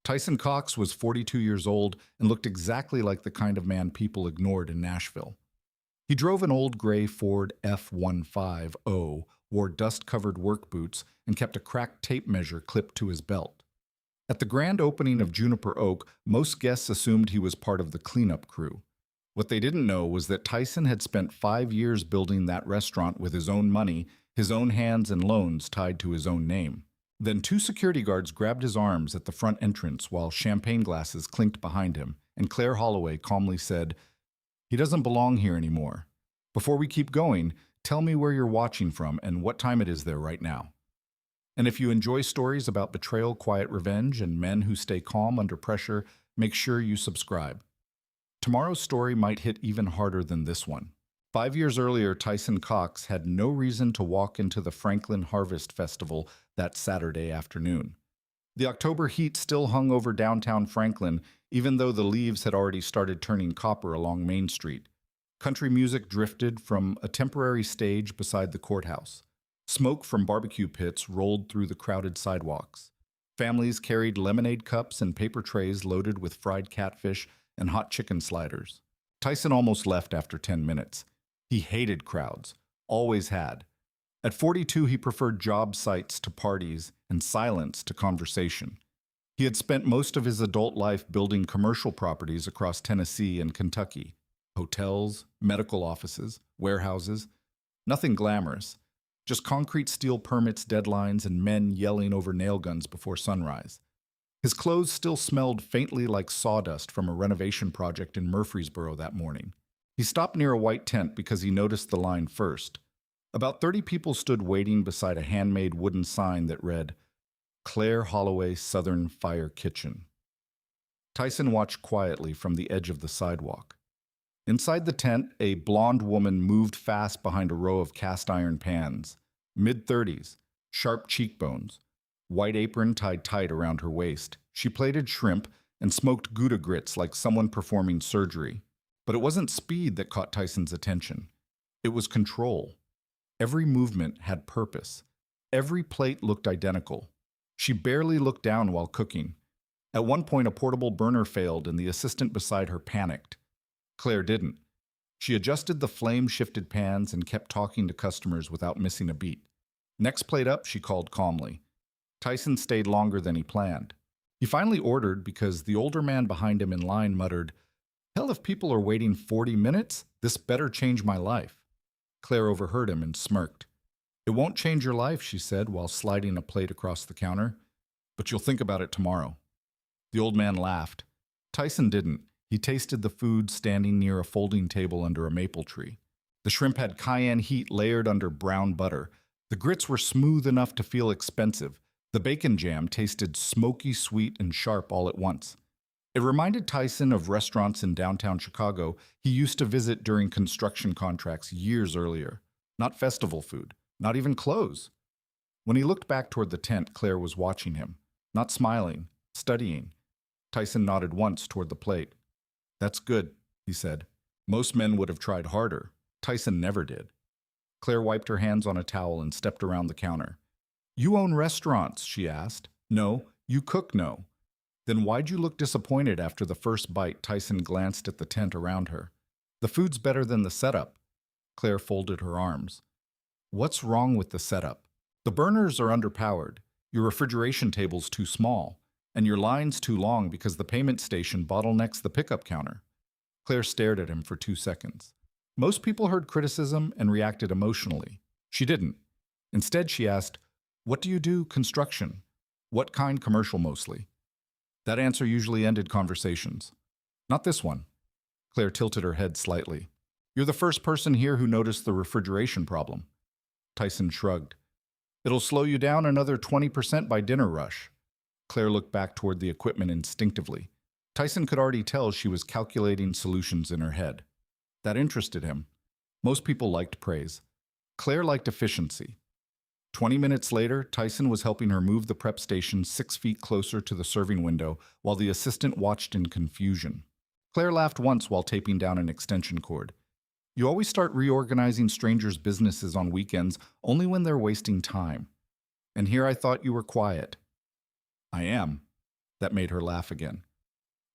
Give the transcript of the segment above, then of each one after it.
Tyson Cox was 42 years old and looked exactly like the kind of man people ignored in Nashville. He drove an old gray Ford F-150, wore dust-covered work boots, and kept a cracked tape measure clipped to his belt. At the grand opening of Juniper Oak, most guests assumed he was part of the cleanup crew. What they didn't know was that Tyson had spent 5 years building that restaurant with his own money, his own hands and loans tied to his own name. Then two security guards grabbed his arms at the front entrance while champagne glasses clinked behind him, and Claire Holloway calmly said, "He doesn't belong here anymore. Before we keep going, tell me where you're watching from and what time it is there right now." And if you enjoy stories about betrayal, quiet revenge, and men who stay calm under pressure, make sure you subscribe. Tomorrow's story might hit even harder than this one. 5 years earlier, Tyson Cox had no reason to walk into the Franklin Harvest Festival that Saturday afternoon. The October heat still hung over downtown Franklin, even though the leaves had already started turning copper along Main Street. Country music drifted from a temporary stage beside the courthouse. Smoke from barbecue pits rolled through the crowded sidewalks. Families carried lemonade cups and paper trays loaded with fried catfish and hot chicken sliders. Tyson almost left after 10 minutes. He hated crowds, always had. At 42, he preferred job sites to parties and silence to conversation. He had spent most of his adult life building commercial properties across Tennessee and Kentucky. Hotels, medical offices, warehouses. Nothing glamorous. Just concrete steel permits, deadlines, and men yelling over nail guns before sunrise. His clothes still smelled faintly like sawdust from a renovation project in Murfreesboro that morning. He stopped near a white tent because he noticed the line first. About 30 people stood waiting beside a handmade wooden sign that read, "Claire Holloway Southern Fire Kitchen." Tyson watched quietly from the edge of the sidewalk. Inside the tent, a blonde woman moved fast behind a row of cast-iron pans. Mid-30s, sharp cheekbones, white apron tied tight around her waist. She plated shrimp and smoked Gouda grits like someone performing surgery. But it wasn't speed that caught Tyson's attention. It was control. Every movement had purpose. Every plate looked identical. She barely looked down while cooking. At one point, a portable burner failed and the assistant beside her panicked. Claire didn't. She adjusted the flame-shifted pans and kept talking to customers without missing a beat. "Next plate up," she called calmly. Tyson stayed longer than he planned. He finally ordered because the older man behind him in line muttered, "Hell, if people are waiting 40 minutes, this better change my life." Claire overheard him and smirked. "It won't change your life," she said while sliding a plate across the counter, "but you'll think about it tomorrow." The old man laughed. Tyson didn't. He tasted the food standing near a folding table under a maple tree. The shrimp had cayenne heat layered under brown butter. The grits were smooth enough to feel expensive. The bacon jam tasted smoky, sweet, and sharp all at once. It reminded Tyson of restaurants in downtown Chicago he used to visit during construction contracts years earlier. Not festival food, not even clothes. When he looked back toward the tent, Claire was watching him, not smiling, studying. Tyson nodded once toward the plate. "That's good," he said. Most men would have tried harder. Tyson never did. Claire wiped her hands on a towel and stepped around the counter. "You own restaurants?" she asked. "No. You cook, no." "Then why'd you look disappointed after the first bite?" Tyson glanced at the tent around her. "The food's better than the setup." Claire folded her arms. "What's wrong with the setup?" "The burners are underpowered. Your refrigeration table's too small. And your line's too long because the payment station bottlenecks the pickup counter." Claire stared at him for 2 seconds. Most people heard criticism and reacted emotionally. She didn't. Instead, she asked, "What do you do? Construction? What kind commercial mostly?" That answer usually ended conversations. Not this one. Claire tilted her head slightly. "You're the first person here who noticed the refrigeration problem." Tyson shrugged. "It'll slow you down another 20% by dinner rush." Claire looked back toward the equipment instinctively. Tyson could already tell she was calculating solutions in her head. That interested him. Most people liked praise. Claire liked efficiency. 20 minutes later, Tyson was helping her move the prep station 6 feet closer to the serving window while the assistant watched in confusion. Claire laughed once while taping down an extension cord. "You always start reorganizing strangers' businesses on weekends only when they're wasting time. And here I thought you were quiet." "I am." That made her laugh again.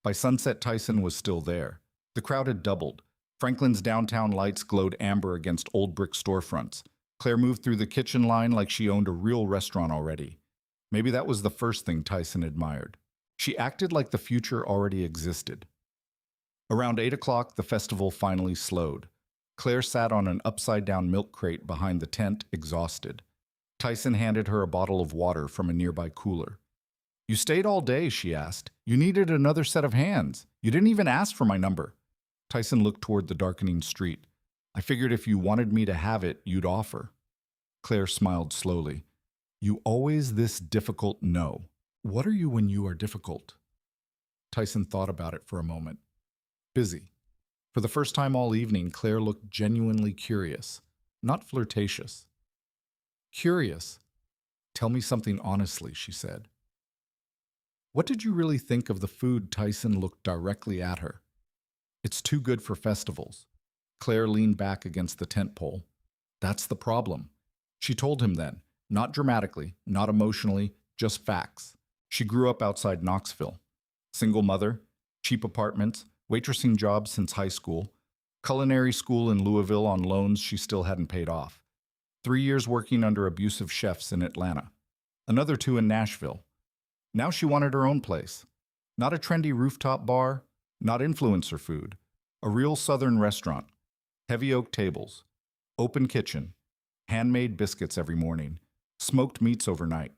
By sunset, Tyson was still there. The crowd had doubled. Franklin's downtown lights glowed amber against old brick storefronts. Claire moved through the kitchen line like she owned a real restaurant already. Maybe that was the first thing Tyson admired. She acted like the future already existed. Around 8 o'clock, the festival finally slowed. Claire sat on an upside-down milk crate behind the tent, exhausted. Tyson handed her a bottle of water from a nearby cooler. "You stayed all day," she asked. "You needed another set of hands. You didn't even ask for my number." Tyson looked toward the darkening street. "I figured if you wanted me to have it, you'd offer." Claire smiled slowly. "You always this difficult? No. What are you when you are difficult?" Tyson thought about it for a moment. Busy. For the first time all evening, Claire looked genuinely curious, not flirtatious. Curious. "Tell me something honestly," she said. "What did you really think of the food?" Tyson looked directly at her. "It's too good for festivals." Claire leaned back against the tent pole. "That's the problem." She told him then, not dramatically, not emotionally, just facts. She grew up outside Knoxville. Single mother, cheap apartments, waitressing jobs since high school, culinary school in Louisville on loans she still hadn't paid off, 3 years working under abusive chefs in Atlanta, another 2 in Nashville. Now she wanted her own place. Not a trendy rooftop bar, not influencer food. A real southern restaurant. Heavy oak tables. Open kitchen. Handmade biscuits every morning. Smoked meats overnight.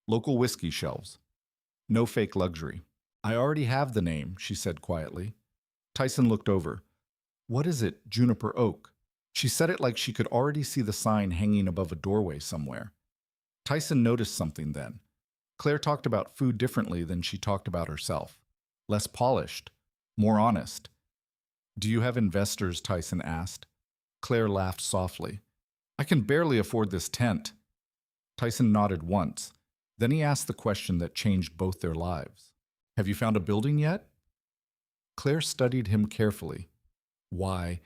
Local whiskey shelves. No fake luxury. "I already have the name," she said quietly. Tyson looked over. "What is it, Juniper Oak?" She said it like she could already see the sign hanging above a doorway somewhere. Tyson noticed something then. Claire talked about food differently than she talked about herself. Less polished. More honest. "Do you have investors?" Tyson asked. Claire laughed softly. "I can barely afford this tent." Tyson nodded once. Then he asked the question that changed both their lives. "Have you found a building yet?" Claire studied him carefully. "Why?"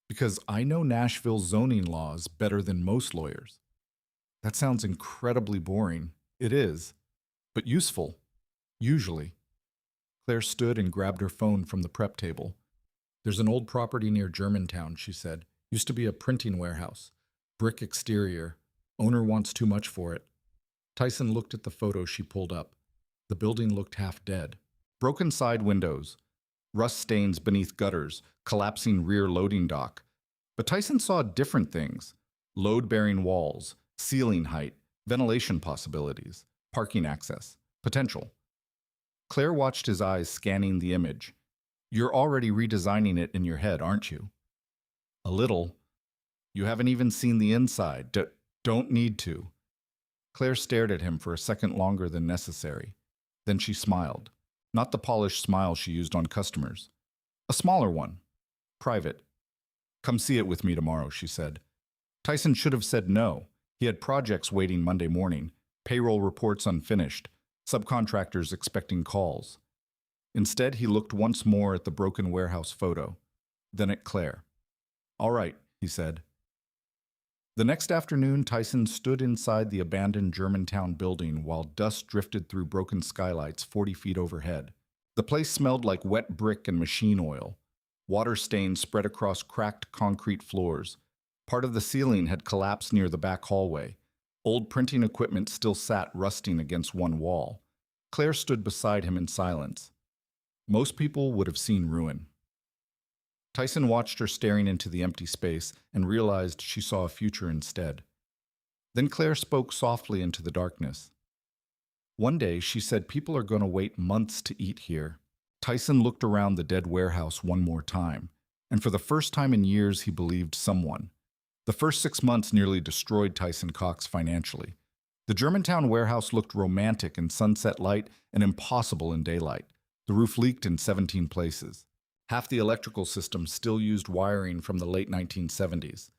"Because I know Nashville zoning laws better than most lawyers." "That sounds incredibly boring." "It is, but useful. Usually." Claire stood and grabbed her phone from the prep table. "There's an old property near Germantown," she said. "Used to be a printing warehouse. Brick exterior. Owner wants too much for it." Tyson looked at the photo she pulled up. The building looked half dead. Broken side windows. Rust stains beneath gutters. Collapsing rear loading dock. But Tyson saw different things. Load-bearing walls. Ceiling height. Ventilation possibilities. Parking access. Potential. Claire watched his eyes scanning the image. "You're already redesigning it in your head, aren't you?" "A little. You haven't even seen the inside. Don't need to." Claire stared at him for a second longer than necessary. Then she smiled. Not the polished smile she used on customers. A smaller one. Private. "Come see it with me tomorrow," she said. Tyson should have said no. He had projects waiting Monday morning, payroll reports unfinished, subcontractors expecting calls. Instead, he looked once more at the broken warehouse photo, then at Claire. "All right," he said. The next afternoon, Tyson stood inside the abandoned Germantown building while dust drifted through broken skylights 40 feet overhead. The place smelled like wet brick and machine oil. Water stains spread across cracked concrete floors. Part of the ceiling had collapsed near the back hallway. Old printing equipment still sat rusting against one wall. Claire stood beside him in silence. Most people would have seen ruin. Tyson watched her staring into the empty space and realized she saw a future instead. Then Claire spoke softly into the darkness. "One day," she said, "people are going to wait months to eat here." Tyson looked around the dead warehouse one more time, and for the first time in years he believed someone. The first 6 months nearly destroyed Tyson Cox financially. The Germantown warehouse looked romantic in sunset light and impossible in daylight. The roof leaked in 17 places. Half the electrical system still used wiring from the late 1970s.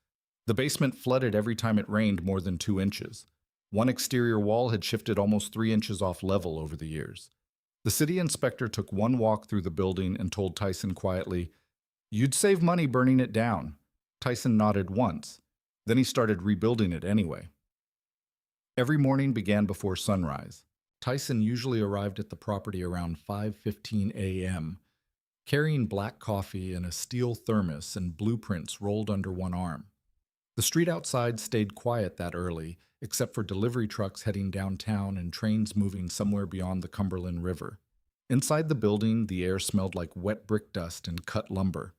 The basement flooded every time it rained more than 2 inches. One exterior wall had shifted almost 3 inches off level over the years. The city inspector took one walk through the building and told Tyson quietly, "You'd save money burning it down." Tyson nodded once. Then he started rebuilding it anyway. Every morning began before sunrise. Tyson usually arrived at the property around 5:15 a.m., carrying black coffee in a steel thermos and blueprints rolled under one arm. The street outside stayed quiet that early, except for delivery trucks heading downtown and trains moving somewhere beyond the Cumberland River. Inside the building, the air smelled like wet brick dust and cut lumber.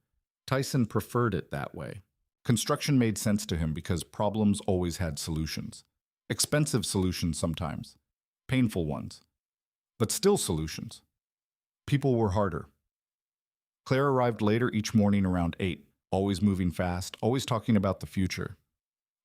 Tyson preferred it that way. Construction made sense to him because problems always had solutions. Expensive solutions sometimes, painful ones, but still solutions. People were harder. Claire arrived later each morning around 8, always moving fast, always talking about the future.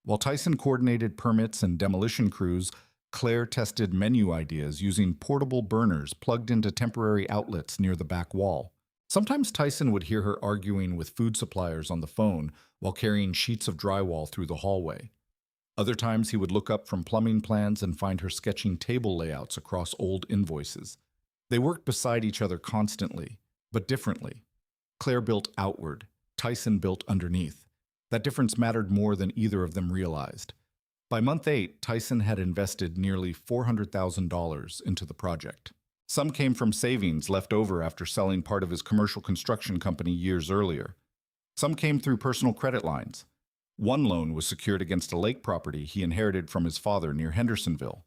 While Tyson coordinated permits and demolition crews, Claire tested menu ideas using portable burners plugged into temporary outlets near the back wall. Sometimes Tyson would hear her arguing with food suppliers on the phone while carrying sheets of drywall through the hallway. Other times he would look up from plumbing plans and find her sketching table layouts across old invoices. They worked beside each other constantly, but differently. Claire built outward, Tyson built underneath. That difference mattered more than either of them realized. By month 8, Tyson had invested nearly $400,000 into the project. Some came from savings left over after selling part of his commercial construction company years earlier. Some came through personal credit lines. One loan was secured against a lake property he inherited from his father near Hendersonville.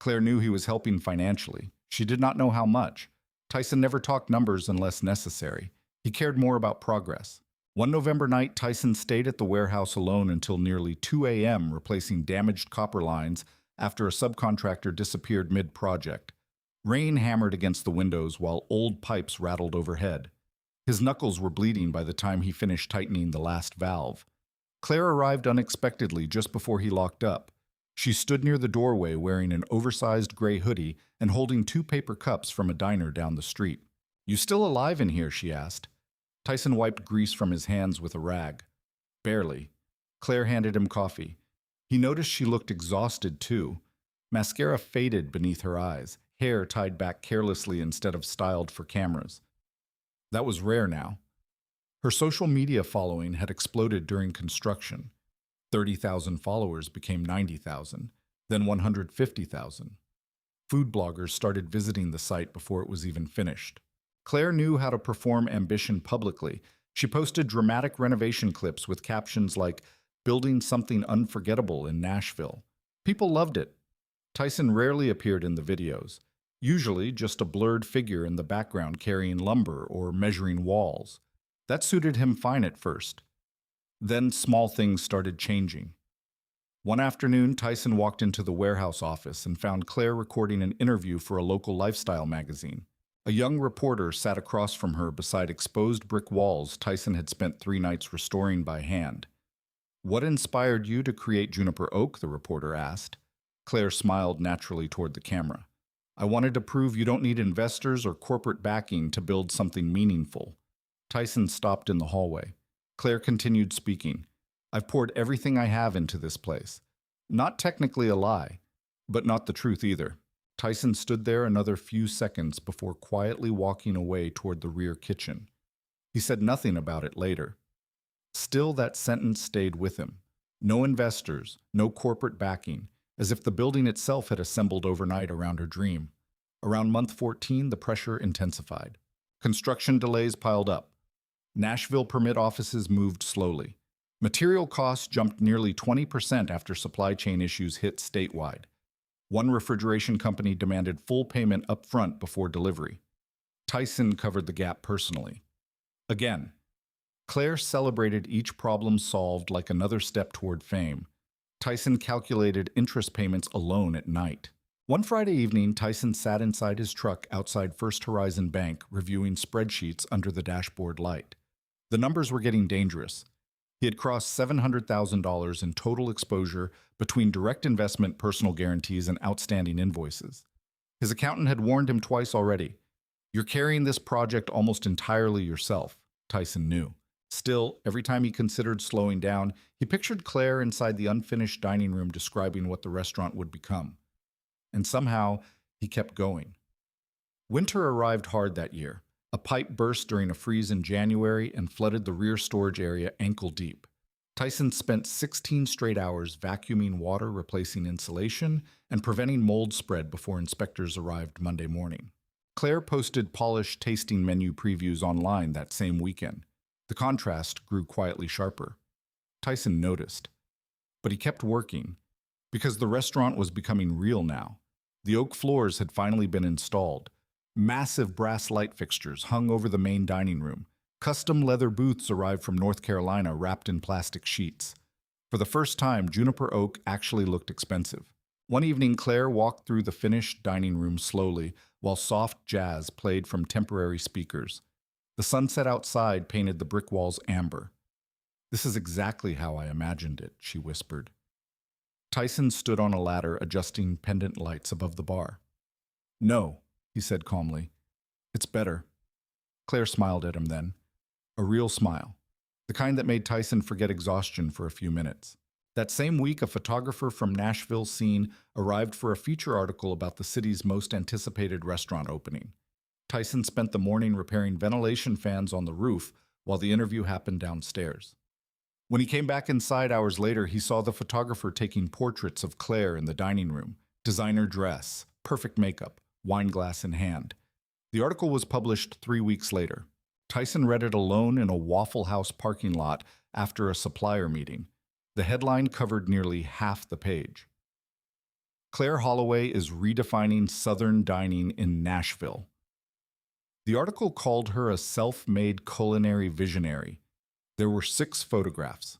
Claire knew he was helping financially. She did not know how much. Tyson never talked numbers unless necessary. He cared more about progress. One November night, Tyson stayed at the warehouse alone until nearly 2 a.m., replacing damaged copper lines after a subcontractor disappeared mid-project. Rain hammered against the windows while old pipes rattled overhead. His knuckles were bleeding by the time he finished tightening the last valve. Claire arrived unexpectedly just before he locked up. She stood near the doorway wearing an oversized gray hoodie and holding 2 paper cups from a diner down the street. "You still alive in here?" she asked. Tyson wiped grease from his hands with a rag. "Barely." Claire handed him coffee. He noticed she looked exhausted too. Mascara faded beneath her eyes, hair tied back carelessly instead of styled for cameras. That was rare now. Her social media following had exploded during construction. 30,000 followers became 90,000, then 150,000. Food bloggers started visiting the site before it was even finished. Claire knew how to perform ambition publicly. She posted dramatic renovation clips with captions like, "Building something unforgettable in Nashville." People loved it. Tyson rarely appeared in the videos, usually just a blurred figure in the background carrying lumber or measuring walls. That suited him fine at first. Then small things started changing. One afternoon, Tyson walked into the warehouse office and found Claire recording an interview for a local lifestyle magazine. A young reporter sat across from her beside exposed brick walls Tyson had spent 3 nights restoring by hand. "What inspired you to create Juniper Oak?" the reporter asked. Claire smiled naturally toward the camera. "I wanted to prove you don't need investors or corporate backing to build something meaningful." Tyson stopped in the hallway. Claire continued speaking. "I've poured everything I have into this place." Not technically a lie, but not the truth either. Tyson stood there another few seconds before quietly walking away toward the rear kitchen. He said nothing about it later. Still, that sentence stayed with him. No investors, no corporate backing, as if the building itself had assembled overnight around her dream. Around month 14, the pressure intensified. Construction delays piled up. Nashville permit offices moved slowly. Material costs jumped nearly 20% after supply chain issues hit statewide. One refrigeration company demanded full payment up front before delivery. Tyson covered the gap personally. Again, Claire celebrated each problem solved like another step toward fame. Tyson calculated interest payments alone at night. One Friday evening, Tyson sat inside his truck outside First Horizon Bank, reviewing spreadsheets under the dashboard light. The numbers were getting dangerous. He had crossed $700,000 in total exposure between direct investment, personal guarantees, and outstanding invoices. His accountant had warned him twice already. "You're carrying this project almost entirely yourself," Tyson knew. Still, every time he considered slowing down, he pictured Claire inside the unfinished dining room describing what the restaurant would become. And somehow, he kept going. Winter arrived hard that year. A pipe burst during a freeze in January and flooded the rear storage area ankle deep. Tyson spent 16 straight hours vacuuming water, replacing insulation, and preventing mold spread before inspectors arrived Monday morning. Claire posted polished tasting menu previews online that same weekend. The contrast grew quietly sharper. Tyson noticed. But he kept working, because the restaurant was becoming real now. The oak floors had finally been installed. Massive brass light fixtures hung over the main dining room. Custom leather booths arrived from North Carolina wrapped in plastic sheets. For the first time, Juniper Oak actually looked expensive. One evening, Claire walked through the finished dining room slowly while soft jazz played from temporary speakers. The sunset outside painted the brick walls amber. "This is exactly how I imagined it," she whispered. Tyson stood on a ladder adjusting pendant lights above the bar. "No," he said calmly. "It's better." Claire smiled at him then. A real smile. The kind that made Tyson forget exhaustion for a few minutes. That same week, a photographer from Nashville scene arrived for a feature article about the city's most anticipated restaurant opening. Tyson spent the morning repairing ventilation fans on the roof while the interview happened downstairs. When he came back inside hours later, he saw the photographer taking portraits of Claire in the dining room. Designer dress, perfect makeup, wine glass in hand. The article was published 3 weeks later. Tyson read it alone in a Waffle House parking lot after a supplier meeting. The headline covered nearly half the page. Claire Holloway is redefining Southern dining in Nashville. The article called her a self-made culinary visionary. There were 6 photographs.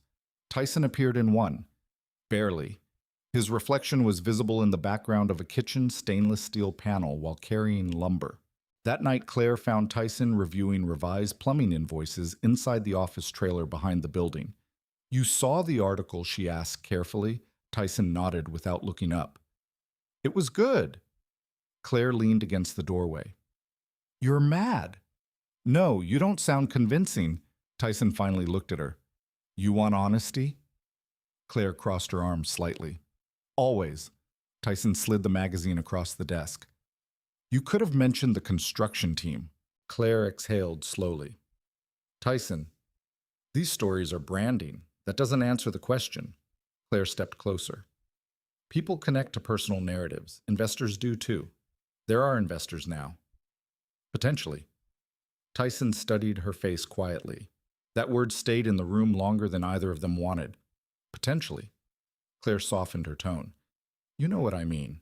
Tyson appeared in one. Barely. His reflection was visible in the background of a kitchen stainless steel panel while carrying lumber. That night, Claire found Tyson reviewing revised plumbing invoices inside the office trailer behind the building. "You saw the article?" she asked carefully. Tyson nodded without looking up. "It was good." Claire leaned against the doorway. "You're mad." "No, you don't sound convincing." Tyson finally looked at her. "You want honesty?" Claire crossed her arms slightly. "Always." Tyson slid the magazine across the desk. "You could have mentioned the construction team." Claire exhaled slowly. "Tyson, these stories are branding. That doesn't answer the question." Claire stepped closer. "People connect to personal narratives. Investors do too. There are investors now." "Potentially." Tyson studied her face quietly. That word stayed in the room longer than either of them wanted. "Potentially." Claire softened her tone. "You know what I mean."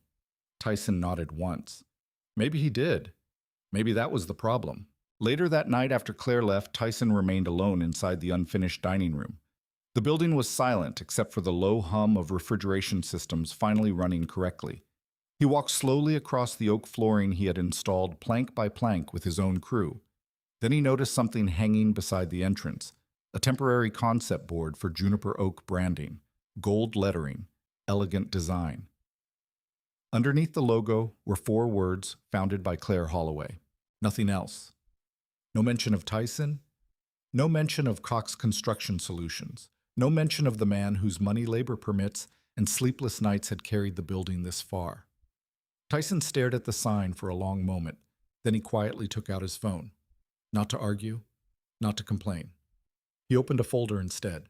Tyson nodded once. Maybe he did. Maybe that was the problem. Later that night, after Claire left, Tyson remained alone inside the unfinished dining room. The building was silent except for the low hum of refrigeration systems finally running correctly. He walked slowly across the oak flooring he had installed plank by plank with his own crew. Then he noticed something hanging beside the entrance, a temporary concept board for Juniper Oak branding, gold lettering, elegant design. Underneath the logo were 4 words founded by Claire Holloway. Nothing else. No mention of Tyson. No mention of Cox Construction Solutions. No mention of the man whose money, labor permits, and sleepless nights had carried the building this far. Tyson stared at the sign for a long moment. Then he quietly took out his phone. Not to argue, not to complain. He opened a folder instead.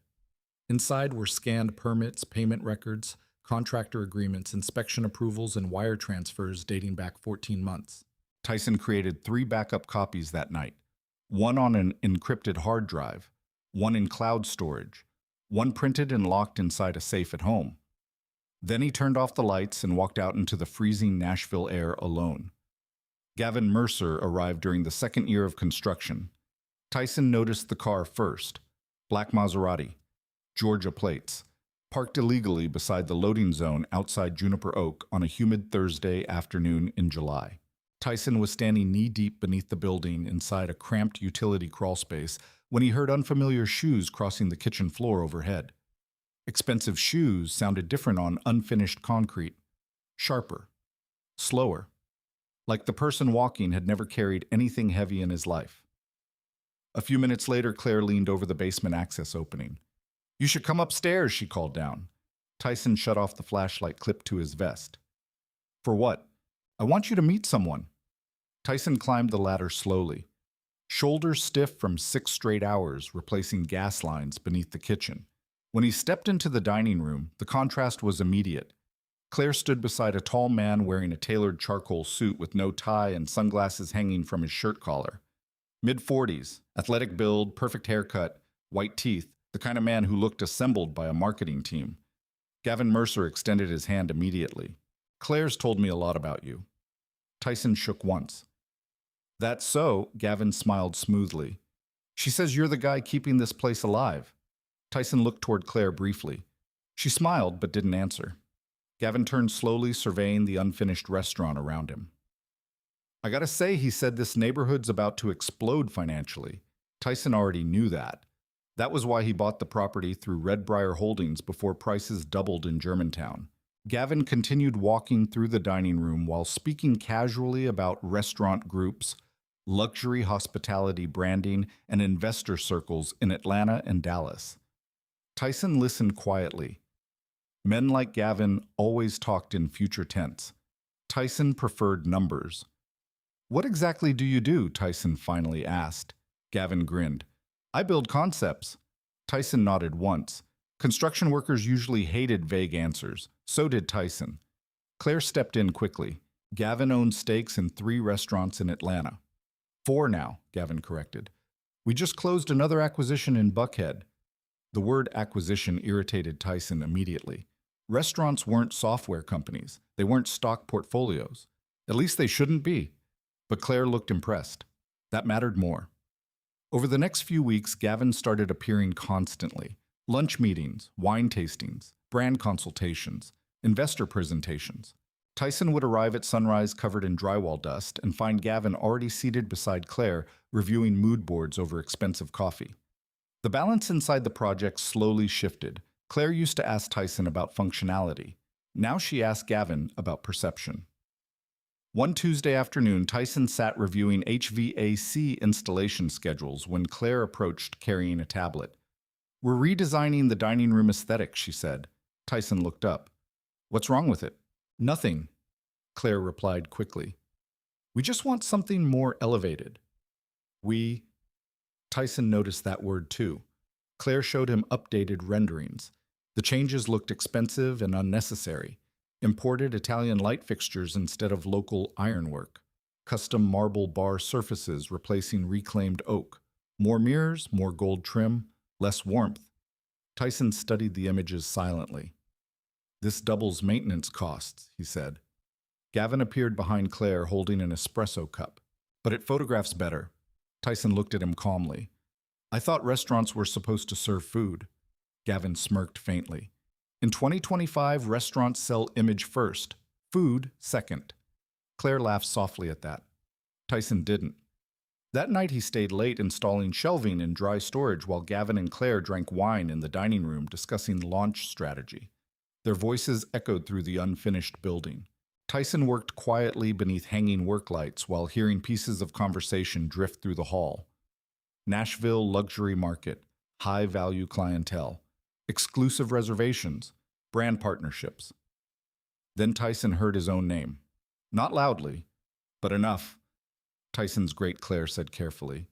Inside were scanned permits, payment records, contractor agreements, inspection approvals, and wire transfers dating back 14 months. Tyson created 3 backup copies that night. One on an encrypted hard drive, one in cloud storage, one printed and locked inside a safe at home. Then he turned off the lights and walked out into the freezing Nashville air alone. Gavin Mercer arrived during the 2nd year of construction. Tyson noticed the car first. Black Maserati, Georgia plates, parked illegally beside the loading zone outside Juniper Oak on a humid Thursday afternoon in July. Tyson was standing knee-deep beneath the building inside a cramped utility crawlspace when he heard unfamiliar shoes crossing the kitchen floor overhead. Expensive shoes sounded different on unfinished concrete, sharper, slower, like the person walking had never carried anything heavy in his life. A few minutes later, Claire leaned over the basement access opening. "You should come upstairs," she called down. Tyson shut off the flashlight clipped to his vest. "For what?" "I want you to meet someone." Tyson climbed the ladder slowly, shoulders stiff from 6 straight hours replacing gas lines beneath the kitchen. When he stepped into the dining room, the contrast was immediate. Claire stood beside a tall man wearing a tailored charcoal suit with no tie and sunglasses hanging from his shirt collar. Mid-40s, athletic build, perfect haircut, white teeth, the kind of man who looked assembled by a marketing team. Gavin Mercer extended his hand immediately. "Claire's told me a lot about you." Tyson shook once. "That's so," Gavin smiled smoothly. "She says you're the guy keeping this place alive." Tyson looked toward Claire briefly. She smiled but didn't answer. Gavin turned slowly, surveying the unfinished restaurant around him. "I gotta say," he said, "this neighborhood's about to explode financially." Tyson already knew that. That was why he bought the property through Redbriar Holdings before prices doubled in Germantown. Gavin continued walking through the dining room while speaking casually about restaurant groups, luxury hospitality branding, and investor circles in Atlanta and Dallas. Tyson listened quietly. Men like Gavin always talked in future tense. Tyson preferred numbers. "What exactly do you do?" Tyson finally asked. Gavin grinned. "I build concepts." Tyson nodded once. Construction workers usually hated vague answers. So did Tyson. Claire stepped in quickly. "Gavin owns stakes in 3 restaurants in Atlanta." "4 now," Gavin corrected. "We just closed another acquisition in Buckhead." The word acquisition irritated Tyson immediately. Restaurants weren't software companies. They weren't stock portfolios. At least they shouldn't be. But Claire looked impressed. That mattered more. Over the next few weeks, Gavin started appearing constantly. Lunch meetings, wine tastings, brand consultations, investor presentations. Tyson would arrive at sunrise covered in drywall dust and find Gavin already seated beside Claire, reviewing mood boards over expensive coffee. The balance inside the project slowly shifted. Claire used to ask Tyson about functionality. Now she asked Gavin about perception. One Tuesday afternoon, Tyson sat reviewing HVAC installation schedules when Claire approached carrying a tablet. "We're redesigning the dining room aesthetic," she said. Tyson looked up. "What's wrong with it?" "Nothing," Claire replied quickly. "We just want something more elevated." "We—" Tyson noticed that word too. Claire showed him updated renderings. The changes looked expensive and unnecessary. Imported Italian light fixtures instead of local ironwork. Custom marble bar surfaces replacing reclaimed oak. More mirrors, more gold trim, less warmth. Tyson studied the images silently. "This doubles maintenance costs," he said. Gavin appeared behind Claire holding an espresso cup. "But it photographs better." Tyson looked at him calmly. "I thought restaurants were supposed to serve food." Gavin smirked faintly. "In 2025, restaurants sell image first, food second." Claire laughed softly at that. Tyson didn't. That night he stayed late installing shelving and dry storage while Gavin and Claire drank wine in the dining room discussing launch strategy. Their voices echoed through the unfinished building. Tyson worked quietly beneath hanging work lights while hearing pieces of conversation drift through the hall. Nashville luxury market, high-value clientele, exclusive reservations, brand partnerships. Then Tyson heard his own name. Not loudly, but enough. "Tyson's great," Claire said carefully.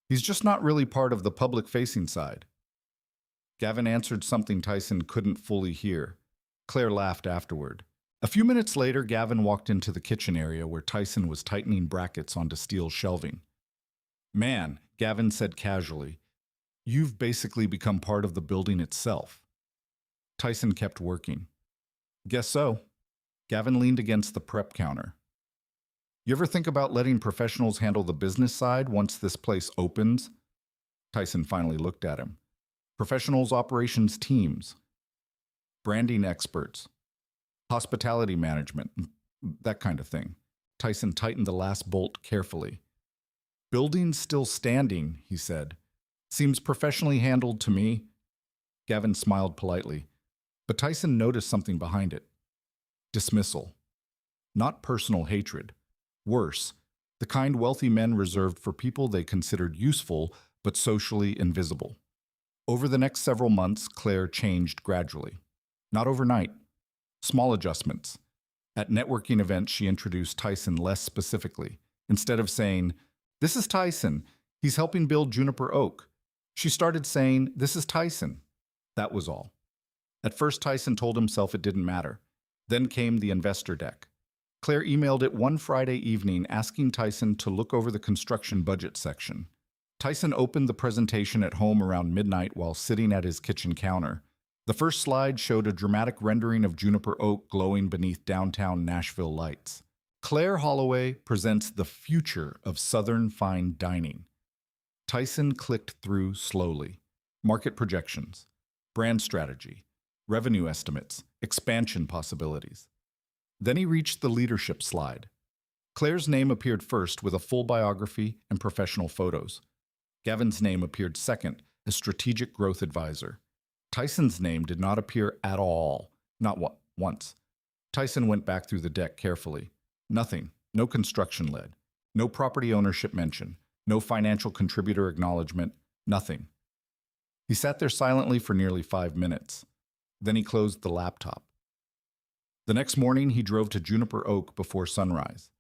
"He's just not really part of the public-facing side." Gavin answered something Tyson couldn't fully hear. Claire laughed afterward. A few minutes later, Gavin walked into the kitchen area where Tyson was tightening brackets onto steel shelving. "Man," Gavin said casually, "you've basically become part of the building itself." Tyson kept working. "Guess so." Gavin leaned against the prep counter. "You ever think about letting professionals handle the business side once this place opens?" Tyson finally looked at him. "Professionals, operations teams, branding experts, hospitality management, that kind of thing." Tyson tightened the last bolt carefully. "Building's still standing," he said. "Seems professionally handled to me." Gavin smiled politely, but Tyson noticed something behind it. Dismissal. Not personal hatred. Worse, the kind wealthy men reserved for people they considered useful but socially invisible. Over the next several months, Claire changed gradually. Not overnight. Small adjustments. At networking events, she introduced Tyson less specifically. Instead of saying, "This is Tyson. He's helping build Juniper Oak," she started saying, "This is Tyson. That was all. At first, Tyson told himself it didn't matter. Then came the investor deck. Claire emailed it one Friday evening asking Tyson to look over the construction budget section. Tyson opened the presentation at home around midnight while sitting at his kitchen counter. The first slide showed a dramatic rendering of Juniper Oak glowing beneath downtown Nashville lights. Claire Holloway presents the future of Southern fine dining. Tyson clicked through slowly. Market projections, brand strategy, revenue estimates, expansion possibilities. Then he reached the leadership slide. Claire's name appeared first with a full biography and professional photos. Gavin's name appeared second as strategic growth advisor. Tyson's name did not appear at all, not once. Tyson went back through the deck carefully. Nothing, no construction lead, no property ownership mention, no financial contributor acknowledgement, nothing. He sat there silently for nearly 5 minutes. Then he closed the laptop. The next morning, he drove to Juniper Oak before sunrise.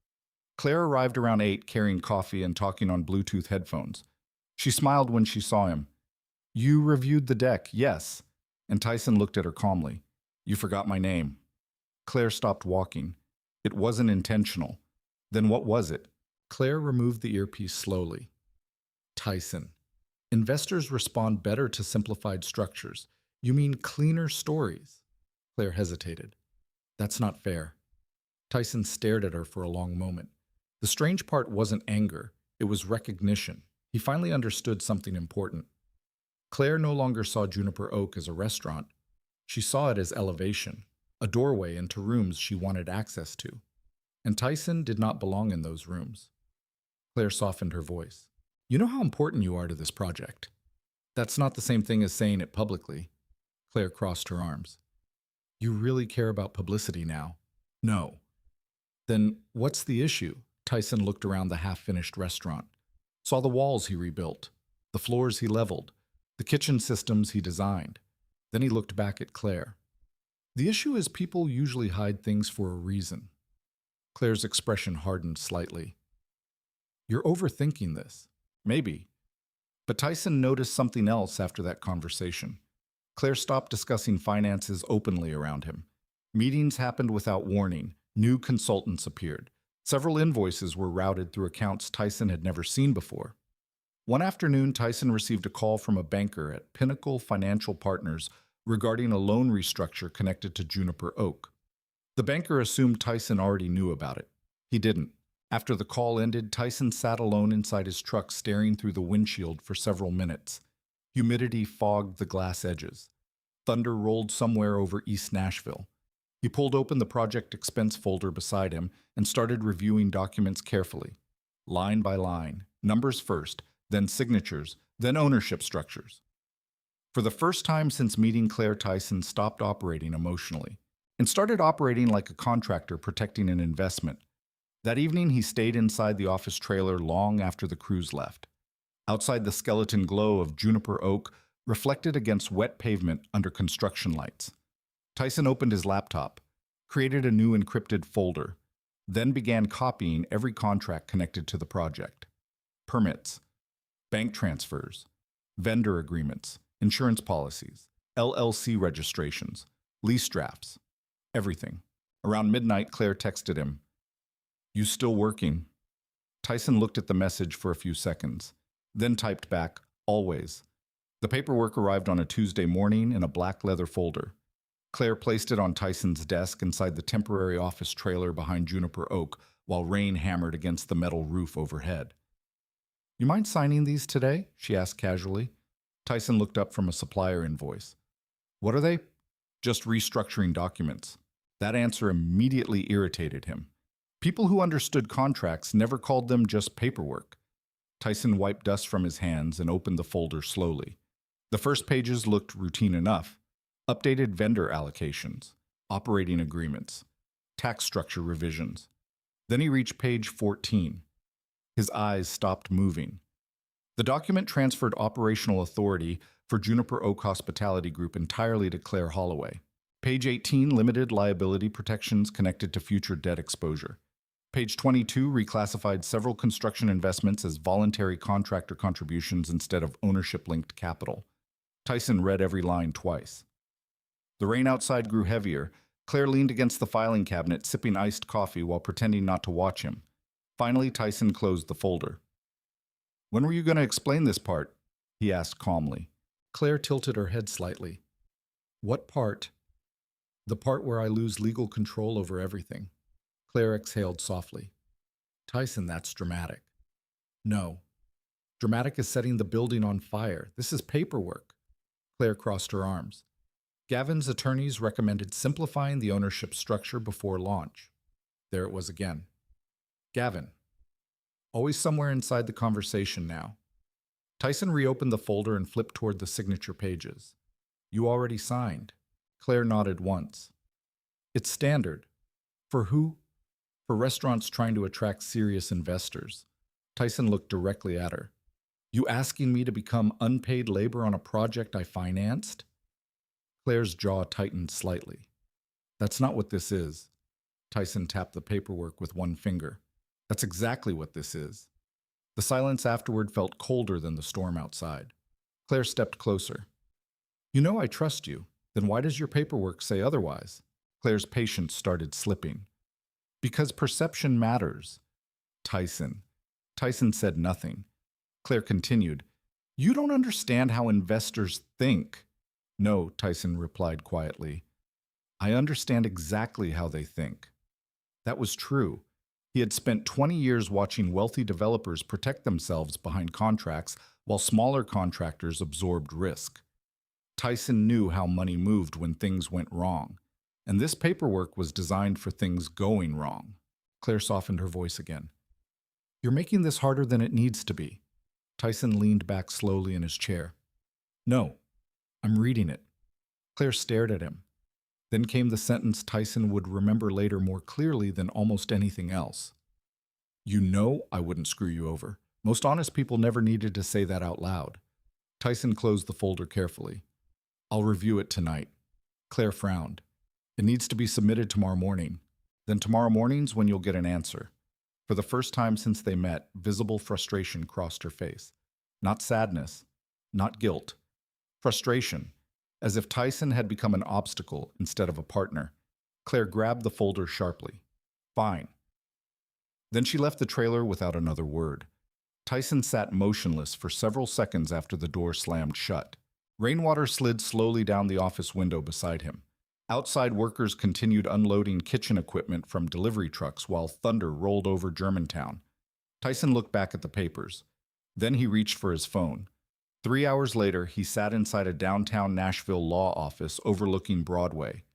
Claire arrived around 8 carrying coffee and talking on Bluetooth headphones. She smiled when she saw him. "You reviewed the deck, yes." And Tyson looked at her calmly. "You forgot my name." Claire stopped walking. It wasn't intentional. Then what was it? Claire removed the earpiece slowly. Tyson. Investors respond better to simplified structures. You mean cleaner stories? Claire hesitated. That's not fair. Tyson stared at her for a long moment. The strange part wasn't anger. It was recognition. He finally understood something important. Claire no longer saw Juniper Oak as a restaurant. She saw it as elevation, a doorway into rooms she wanted access to. And Tyson did not belong in those rooms. Claire softened her voice. You know how important you are to this project. That's not the same thing as saying it publicly. Claire crossed her arms. You really care about publicity now? No. Then what's the issue? Tyson looked around the half-finished restaurant, saw the walls he rebuilt, the floors he leveled, the kitchen systems he designed. Then he looked back at Claire. The issue is people usually hide things for a reason. Claire's expression hardened slightly. You're overthinking this. Maybe. But Tyson noticed something else after that conversation. Claire stopped discussing finances openly around him. Meetings happened without warning. New consultants appeared. Several invoices were routed through accounts Tyson had never seen before. One afternoon, Tyson received a call from a banker at Pinnacle Financial Partners regarding a loan restructure connected to Juniper Oak. The banker assumed Tyson already knew about it. He didn't. After the call ended, Tyson sat alone inside his truck staring through the windshield for several minutes. Humidity fogged the glass edges. Thunder rolled somewhere over East Nashville. He pulled open the project expense folder beside him and started reviewing documents carefully. Line by line, numbers first, then signatures, then ownership structures. For the first time since meeting Claire, Tyson stopped operating emotionally and started operating like a contractor protecting an investment. That evening, he stayed inside the office trailer long after the crews left. Outside, the skeleton glow of Juniper Oak reflected against wet pavement under construction lights. Tyson opened his laptop, created a new encrypted folder, then began copying every contract connected to the project. Permits, bank transfers, vendor agreements, insurance policies, LLC registrations, lease drafts, everything. Around midnight, Claire texted him, "You still working?" Tyson looked at the message for a few seconds, then typed back, "Always." The paperwork arrived on a Tuesday morning in a black leather folder. Claire placed it on Tyson's desk inside the temporary office trailer behind Juniper Oak while rain hammered against the metal roof overhead. "You mind signing these today?" she asked casually. Tyson looked up from a supplier invoice. "What are they?" "Just restructuring documents." That answer immediately irritated him. People who understood contracts never called them just paperwork. Tyson wiped dust from his hands and opened the folder slowly. The first pages looked routine enough. Updated vendor allocations, operating agreements, tax structure revisions. Then he reached page 14. His eyes stopped moving. The document transferred operational authority for Juniper Oak Hospitality Group entirely to Claire Holloway. Page 18 limited liability protections connected to future debt exposure. Page 22 reclassified several construction investments as voluntary contractor contributions instead of ownership-linked capital. Tyson read every line twice. The rain outside grew heavier. Claire leaned against the filing cabinet, sipping iced coffee while pretending not to watch him. Finally, Tyson closed the folder. "When were you going to explain this part?" he asked calmly. Claire tilted her head slightly. "What part?" "The part where I lose legal control over everything." Claire exhaled softly. "Tyson, that's dramatic." "No. Dramatic is setting the building on fire. This is paperwork." Claire crossed her arms. "Gavin's attorneys recommended simplifying the ownership structure before launch." There it was again. Gavin. Always somewhere inside the conversation now. Tyson reopened the folder and flipped toward the signature pages. "You already signed." Claire nodded once. "It's standard." "For who?" "For restaurants trying to attract serious investors." Tyson looked directly at her. "You asking me to become unpaid labor on a project I financed?" Claire's jaw tightened slightly. "That's not what this is." Tyson tapped the paperwork with one finger. "That's exactly what this is." The silence afterward felt colder than the storm outside. Claire stepped closer. "You know I trust you. Then why does your paperwork say otherwise?" Claire's patience started slipping. "Because perception matters." Tyson. Tyson said nothing. Claire continued. "You don't understand how investors think." "No," Tyson replied quietly. "I understand exactly how they think." That was true. He had spent 20 years watching wealthy developers protect themselves behind contracts while smaller contractors absorbed risk. Tyson knew how money moved when things went wrong, and this paperwork was designed for things going wrong. Claire softened her voice again. "You're making this harder than it needs to be." Tyson leaned back slowly in his chair. "No, I'm reading it." Claire stared at him. Then came the sentence Tyson would remember later more clearly than almost anything else. "You know I wouldn't screw you over." Most honest people never needed to say that out loud. Tyson closed the folder carefully. "I'll review it tonight." Claire frowned. "It needs to be submitted tomorrow morning. Then tomorrow morning's when you'll get an answer." For the first time since they met, visible frustration crossed her face. Not sadness, not guilt. Frustration, as if Tyson had become an obstacle instead of a partner. Claire grabbed the folder sharply. "Fine." Then she left the trailer without another word. Tyson sat motionless for several seconds after the door slammed shut. Rainwater slid slowly down the office window beside him. Outside workers continued unloading kitchen equipment from delivery trucks while thunder rolled over Germantown. Tyson looked back at the papers. Then he reached for his phone. 3 hours later, he sat inside a downtown Nashville law office overlooking Broadway.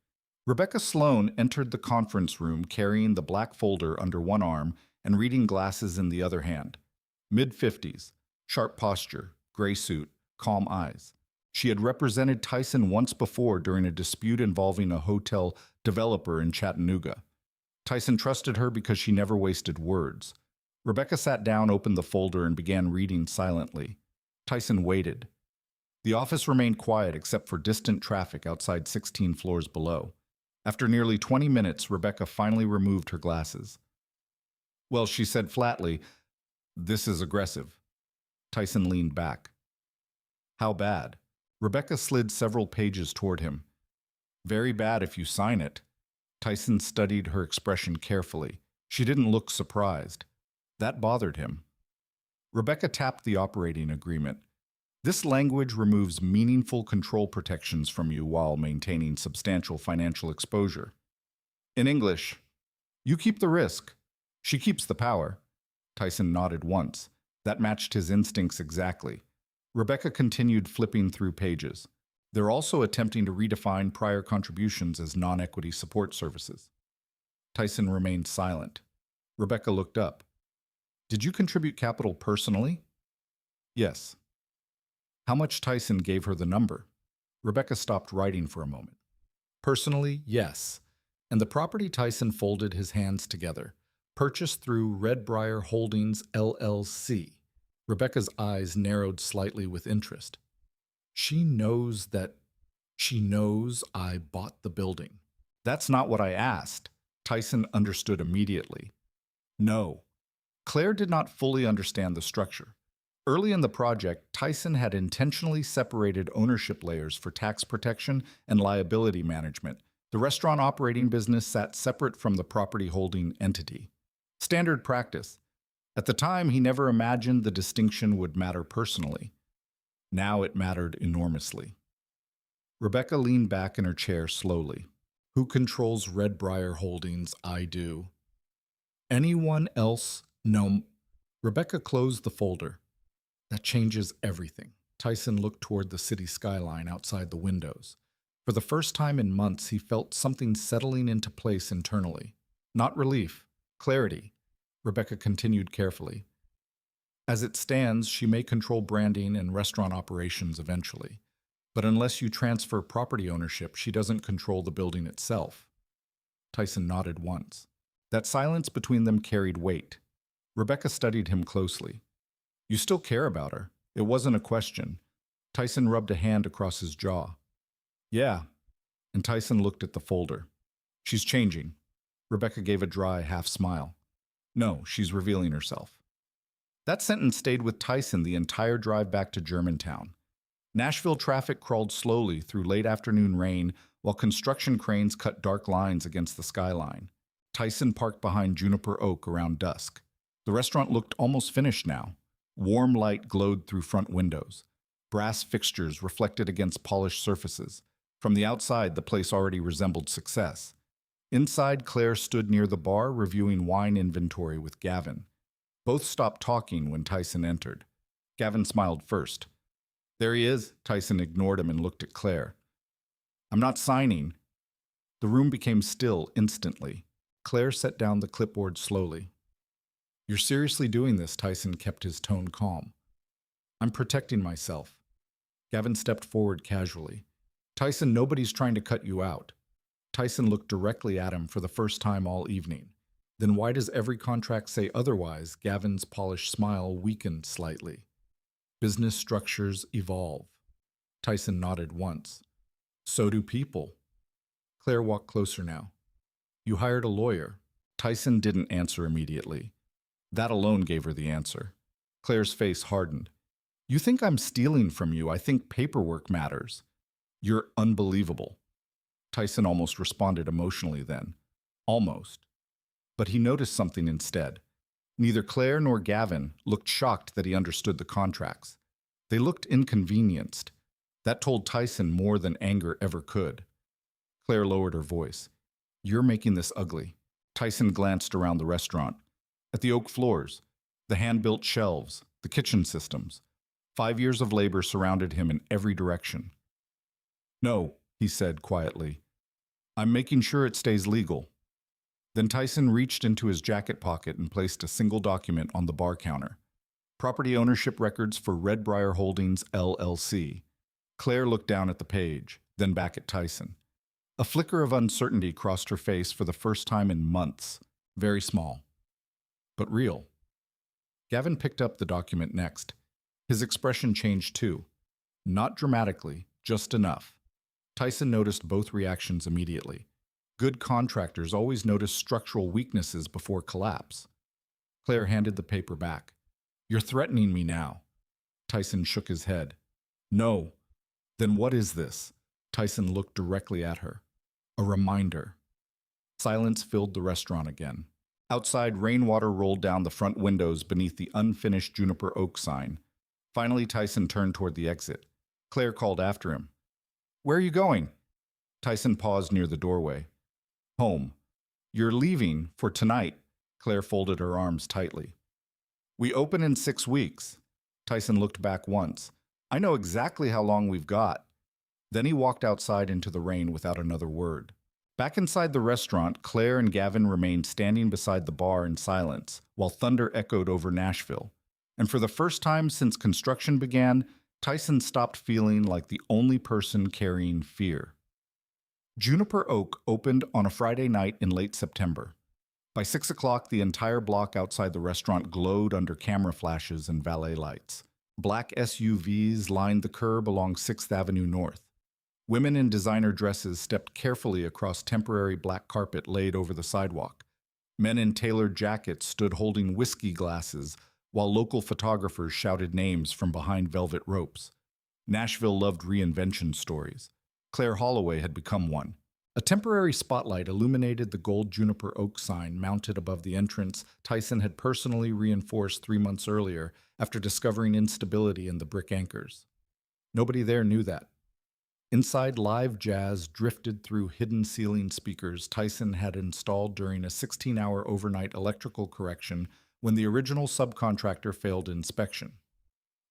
Rebecca Sloan entered the conference room carrying the black folder under one arm and reading glasses in the other hand. Mid-50s, sharp posture, gray suit, calm eyes. She had represented Tyson once before during a dispute involving a hotel developer in Chattanooga. Tyson trusted her because she never wasted words. Rebecca sat down, opened the folder, and began reading silently. Tyson waited. The office remained quiet except for distant traffic outside 16 floors below. After nearly 20 minutes, Rebecca finally removed her glasses. "Well," she said flatly, "this is aggressive." Tyson leaned back. "How bad?" Rebecca slid several pages toward him. "Very bad if you sign it." Tyson studied her expression carefully. She didn't look surprised. That bothered him. Rebecca tapped the operating agreement. "This language removes meaningful control protections from you while maintaining substantial financial exposure." In English, "You keep the risk. She keeps the power." Tyson nodded once. That matched his instincts exactly. Rebecca continued flipping through pages. They're also attempting to redefine prior contributions as non-equity support services. Tyson remained silent. Rebecca looked up. "Did you contribute capital personally?" "Yes." How much? Tyson gave her the number. Rebecca stopped writing for a moment. "Personally, yes." And the property, Tyson folded his hands together. "Purchased through Redbriar Holdings, LLC. Rebecca's eyes narrowed slightly with interest. She knows I bought the building." "That's not what I asked." Tyson understood immediately. "No." Claire did not fully understand the structure. Early in the project, Tyson had intentionally separated ownership layers for tax protection and liability management. The restaurant operating business sat separate from the property holding entity. Standard practice. At the time, he never imagined the distinction would matter personally. Now it mattered enormously. Rebecca leaned back in her chair slowly. Who controls Redbriar Holdings? I do. Anyone else? No. Rebecca closed the folder. That changes everything. Tyson looked toward the city skyline outside the windows. For the first time in months, he felt something settling into place internally. Not relief, clarity. Rebecca continued carefully. As it stands, she may control branding and restaurant operations eventually. But unless you transfer property ownership, she doesn't control the building itself. Tyson nodded once. That silence between them carried weight. Rebecca studied him closely. You still care about her. It wasn't a question. Tyson rubbed a hand across his jaw. Yeah. And Tyson looked at the folder. She's changing. Rebecca gave a dry half smile. No, she's revealing herself. That sentence stayed with Tyson the entire drive back to Germantown. Nashville traffic crawled slowly through late afternoon rain while construction cranes cut dark lines against the skyline. Tyson parked behind Juniper Oak around dusk. The restaurant looked almost finished now. Warm light glowed through front windows. Brass fixtures reflected against polished surfaces. From the outside, the place already resembled success. Inside, Claire stood near the bar reviewing wine inventory with Gavin. Both stopped talking when Tyson entered. Gavin smiled first. There he is. Tyson ignored him and looked at Claire. I'm not signing. The room became still instantly. Claire set down the clipboard slowly. You're seriously doing this? Tyson kept his tone calm. I'm protecting myself. Gavin stepped forward casually. Tyson, nobody's trying to cut you out. Tyson looked directly at him for the first time all evening. Then why does every contract say otherwise? Gavin's polished smile weakened slightly. Business structures evolve. Tyson nodded once. So do people. Claire walked closer now. You hired a lawyer. Tyson didn't answer immediately. That alone gave her the answer. Claire's face hardened. You think I'm stealing from you? I think paperwork matters. You're unbelievable. Tyson almost responded emotionally then. Almost. But he noticed something instead. Neither Claire nor Gavin looked shocked that he understood the contracts. They looked inconvenienced. That told Tyson more than anger ever could. Claire lowered her voice. You're making this ugly. Tyson glanced around the restaurant. At the oak floors, the hand-built shelves, the kitchen systems. 5 years of labor surrounded him in every direction. No, he said quietly. I'm making sure it stays legal. Then Tyson reached into his jacket pocket and placed a single document on the bar counter. Property ownership records for Redbriar Holdings, LLC. Claire looked down at the page, then back at Tyson. A flicker of uncertainty crossed her face for the first time in months. Very small, but real. Gavin picked up the document next. His expression changed too. Not dramatically, just enough. Tyson noticed both reactions immediately. Good contractors always notice structural weaknesses before collapse. Claire handed the paper back. You're threatening me now. Tyson shook his head. No. Then what is this? Tyson looked directly at her. A reminder. Silence filled the restaurant again. Outside, rainwater rolled down the front windows beneath the unfinished Juniper Oak sign. Finally, Tyson turned toward the exit. Claire called after him. Where are you going? Tyson paused near the doorway. Home. You're leaving for tonight. Claire folded her arms tightly. We open in 6 weeks. Tyson looked back once. I know exactly how long we've got. Then he walked outside into the rain without another word. Back inside the restaurant, Claire and Gavin remained standing beside the bar in silence, while thunder echoed over Nashville. And for the first time since construction began, Tyson stopped feeling like the only person carrying fear. Juniper Oak opened on a Friday night in late September. By 6 o'clock, the entire block outside the restaurant glowed under camera flashes and valet lights. Black SUVs lined the curb along 6th Avenue North. Women in designer dresses stepped carefully across temporary black carpet laid over the sidewalk. Men in tailored jackets stood holding whiskey glasses while local photographers shouted names from behind velvet ropes. Nashville loved reinvention stories. Claire Holloway had become one. A temporary spotlight illuminated the gold Juniper Oak sign mounted above the entrance Tyson had personally reinforced 3 months earlier after discovering instability in the brick anchors. Nobody there knew that. Inside, live jazz drifted through hidden ceiling speakers Tyson had installed during a 16-hour overnight electrical correction when the original subcontractor failed inspection.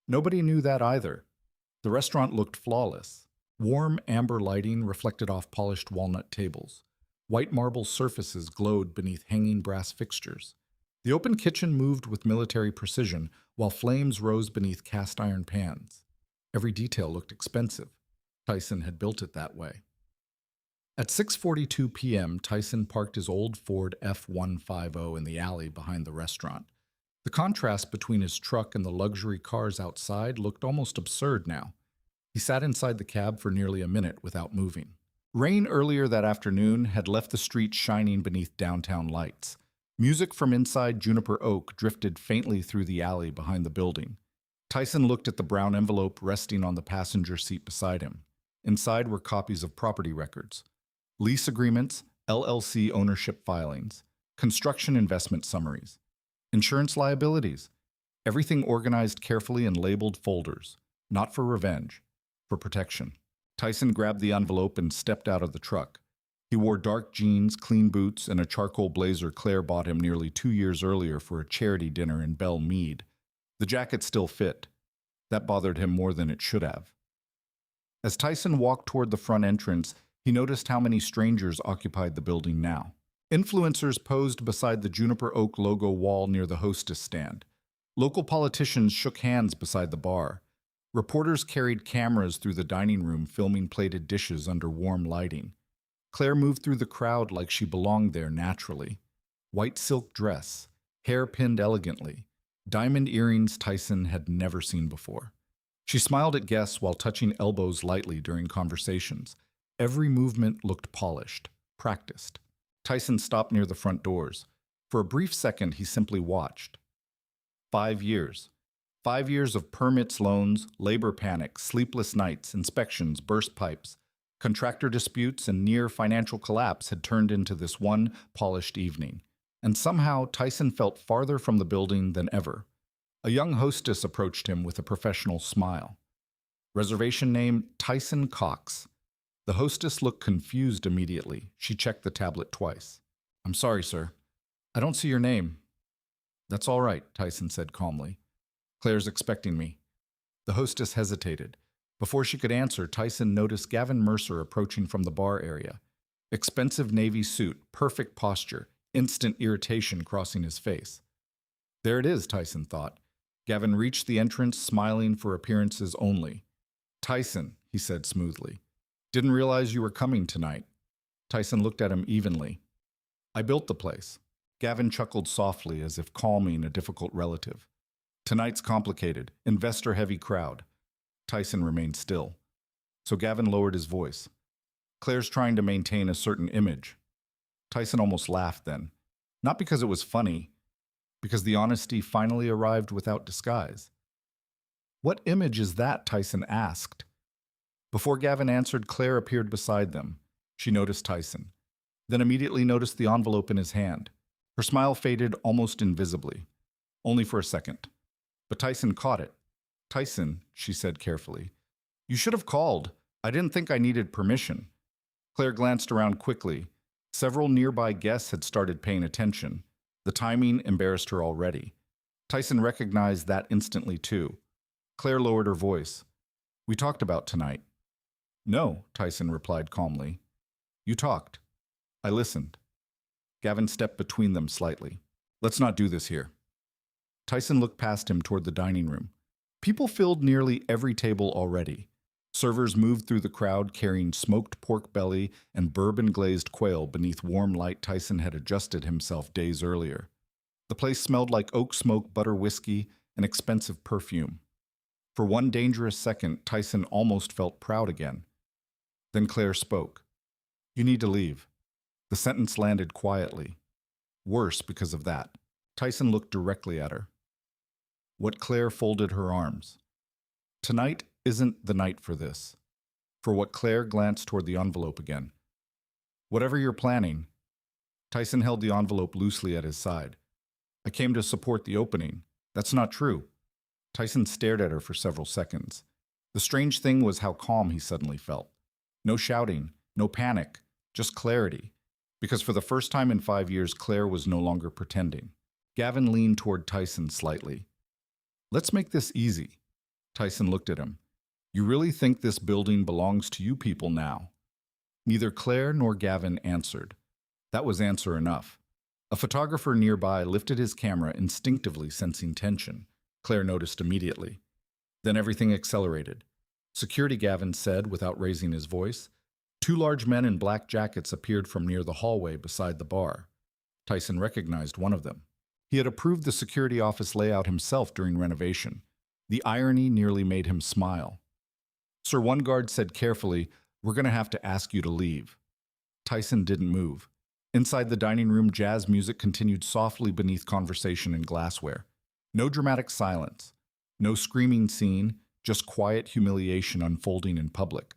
Nobody knew that either. The restaurant looked flawless. Warm amber lighting reflected off polished walnut tables. White marble surfaces glowed beneath hanging brass fixtures. The open kitchen moved with military precision, while flames rose beneath cast iron pans. Every detail looked expensive. Tyson had built it that way. At 6:42 p.m., Tyson parked his old Ford F-150 in the alley behind the restaurant. The contrast between his truck and the luxury cars outside looked almost absurd now. He sat inside the cab for nearly a minute without moving. Rain earlier that afternoon had left the streets shining beneath downtown lights. Music from inside Juniper Oak drifted faintly through the alley behind the building. Tyson looked at the brown envelope resting on the passenger seat beside him. Inside were copies of property records, lease agreements, LLC ownership filings, construction investment summaries, insurance liabilities, everything organized carefully in labeled folders, not for revenge, for protection. Tyson grabbed the envelope and stepped out of the truck. He wore dark jeans, clean boots, and a charcoal blazer Claire bought him nearly 2 years earlier for a charity dinner in Belle Meade. The jacket still fit. That bothered him more than it should have. As Tyson walked toward the front entrance, he noticed how many strangers occupied the building now. Influencers posed beside the Juniper Oak logo wall near the hostess stand. Local politicians shook hands beside the bar. Reporters carried cameras through the dining room filming plated dishes under warm lighting. Claire moved through the crowd like she belonged there naturally. White silk dress, hair pinned elegantly, diamond earrings Tyson had never seen before. She smiled at guests while touching elbows lightly during conversations. Every movement looked polished, practiced. Tyson stopped near the front doors. For a brief second, he simply watched. 5 years. 5 years of permits, loans, labor panic, sleepless nights, inspections, burst pipes, contractor disputes, and near financial collapse had turned into this one polished evening. And somehow, Tyson felt farther from the building than ever. A young hostess approached him with a professional smile. Reservation name, Tyson Cox. The hostess looked confused immediately. She checked the tablet twice. "I'm sorry, sir. I don't see your name." "That's all right," Tyson said calmly. "Claire's expecting me." The hostess hesitated. Before she could answer, Tyson noticed Gavin Mercer approaching from the bar area. Expensive navy suit, perfect posture, instant irritation crossing his face. There it is, Tyson thought. Gavin reached the entrance, smiling for appearances only. "Tyson," he said smoothly. "Didn't realize you were coming tonight." Tyson looked at him evenly. "I built the place." Gavin chuckled softly as if calming a difficult relative. "Tonight's complicated, investor-heavy crowd." Tyson remained still. So Gavin lowered his voice. "Claire's trying to maintain a certain image." Tyson almost laughed then. Not because it was funny, because the honesty finally arrived without disguise. "What image is that?" Tyson asked. Before Gavin answered, Claire appeared beside them. She noticed Tyson, then immediately noticed the envelope in his hand. Her smile faded almost invisibly, only for a second. But Tyson caught it. "Tyson," she said carefully, "you should have called. I didn't think I needed permission." Claire glanced around quickly. Several nearby guests had started paying attention. The timing embarrassed her already. Tyson recognized that instantly too. Claire lowered her voice. "We talked about tonight." "No," Tyson replied calmly. "You talked. I listened." Gavin stepped between them slightly. "Let's not do this here." Tyson looked past him toward the dining room. People filled nearly every table already. Servers moved through the crowd carrying smoked pork belly and bourbon-glazed quail beneath warm light Tyson had adjusted himself days earlier. The place smelled like oak smoke, butter whiskey, and expensive perfume. For one dangerous second, Tyson almost felt proud again. Then Claire spoke. "You need to leave." The sentence landed quietly. Worse because of that. Tyson looked directly at her. What Claire folded her arms. Tonight isn't the night for this. For what Claire glanced toward the envelope again. Whatever you're planning. Tyson held the envelope loosely at his side. I came to support the opening. That's not true. Tyson stared at her for several seconds. The strange thing was how calm he suddenly felt. No shouting, no panic, just clarity. Because for the first time in 5 years, Claire was no longer pretending. Gavin leaned toward Tyson slightly. Let's make this easy. Tyson looked at him. You really think this building belongs to you people now? Neither Claire nor Gavin answered. That was answer enough. A photographer nearby lifted his camera, instinctively sensing tension. Claire noticed immediately. Then everything accelerated. Security, Gavin said without raising his voice. 2 large men in black jackets appeared from near the hallway beside the bar. Tyson recognized one of them. He had approved the security office layout himself during renovation. The irony nearly made him smile. Sir, one guard said carefully, we're going to have to ask you to leave. Tyson didn't move. Inside the dining room, jazz music continued softly beneath conversation and glassware. No dramatic silence. No screaming scene, just quiet humiliation unfolding in public.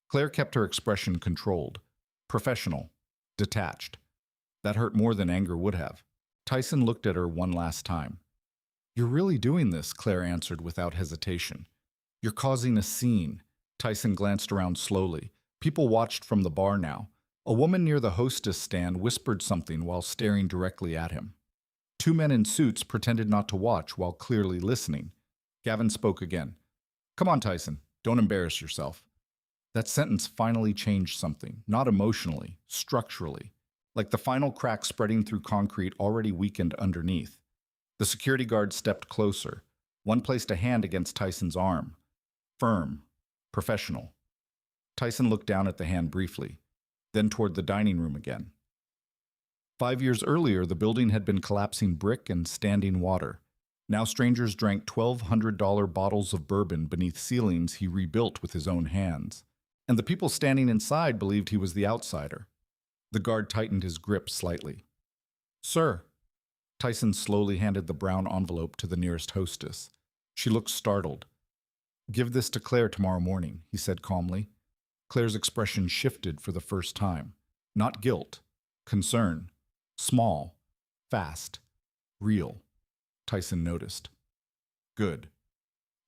Claire kept her expression controlled, professional, detached. That hurt more than anger would have. Tyson looked at her one last time. You're really doing this, Claire answered without hesitation. You're causing a scene. Tyson glanced around slowly. People watched from the bar now. A woman near the hostess stand whispered something while staring directly at him. 2 men in suits pretended not to watch while clearly listening. Gavin spoke again. Come on, Tyson, don't embarrass yourself. That sentence finally changed something, not emotionally, structurally, like the final crack spreading through concrete already weakened underneath. The security guard stepped closer. One placed a hand against Tyson's arm. Firm, professional. Tyson looked down at the hand briefly, then toward the dining room again. 5 years earlier, the building had been collapsing brick and standing water. Now strangers drank $1,200 bottles of bourbon beneath ceilings he rebuilt with his own hands. And the people standing inside believed he was the outsider. The guard tightened his grip slightly. Sir. Tyson slowly handed the brown envelope to the nearest hostess. She looked startled. Give this to Claire tomorrow morning, he said calmly. Claire's expression shifted for the first time. Not guilt. Concern. Small. Fast. Real. Tyson noticed. Good.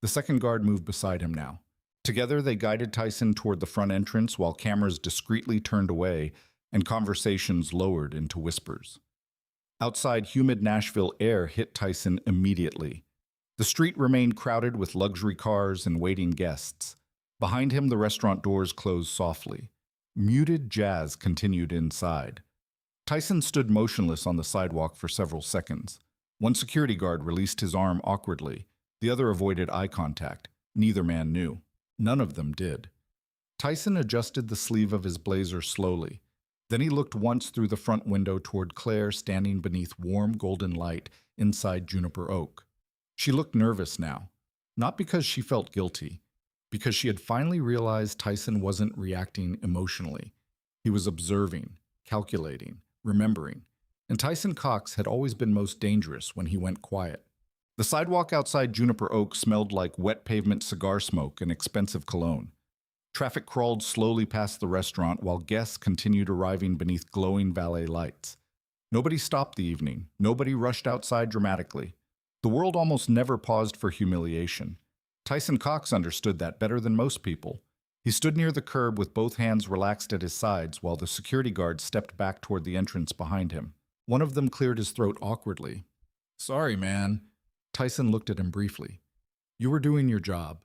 The second guard moved beside him now. Together they guided Tyson toward the front entrance while cameras discreetly turned away and conversations lowered into whispers. Outside, humid Nashville air hit Tyson immediately. The street remained crowded with luxury cars and waiting guests. Behind him, the restaurant doors closed softly. Muted jazz continued inside. Tyson stood motionless on the sidewalk for several seconds. One security guard released his arm awkwardly. The other avoided eye contact. Neither man knew. None of them did. Tyson adjusted the sleeve of his blazer slowly. Then he looked once through the front window toward Claire standing beneath warm golden light inside Juniper Oak. She looked nervous now, not because she felt guilty, because she had finally realized Tyson wasn't reacting emotionally. He was observing, calculating, remembering. And Tyson Cox had always been most dangerous when he went quiet. The sidewalk outside Juniper Oak smelled like wet pavement cigar smoke and expensive cologne. Traffic crawled slowly past the restaurant while guests continued arriving beneath glowing valet lights. Nobody stopped the evening. Nobody rushed outside dramatically. The world almost never paused for humiliation. Tyson Cox understood that better than most people. He stood near the curb with both hands relaxed at his sides while the security guards stepped back toward the entrance behind him. One of them cleared his throat awkwardly. Sorry, man. Tyson looked at him briefly. You were doing your job.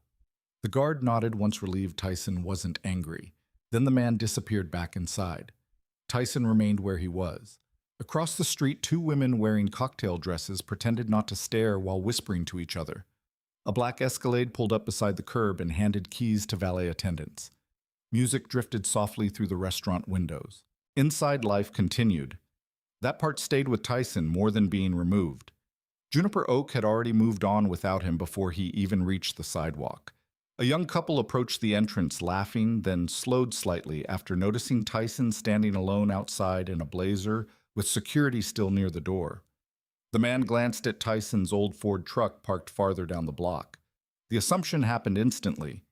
The guard nodded once relieved Tyson wasn't angry. Then the man disappeared back inside. Tyson remained where he was. Across the street, 2 women wearing cocktail dresses pretended not to stare while whispering to each other. A black Escalade pulled up beside the curb and handed keys to valet attendants. Music drifted softly through the restaurant windows. Inside, life continued. That part stayed with Tyson more than being removed. Juniper Oak had already moved on without him before he even reached the sidewalk. A young couple approached the entrance laughing, then slowed slightly after noticing Tyson standing alone outside in a blazer with security still near the door. The man glanced at Tyson's old Ford truck parked farther down the block. The assumption happened instantly.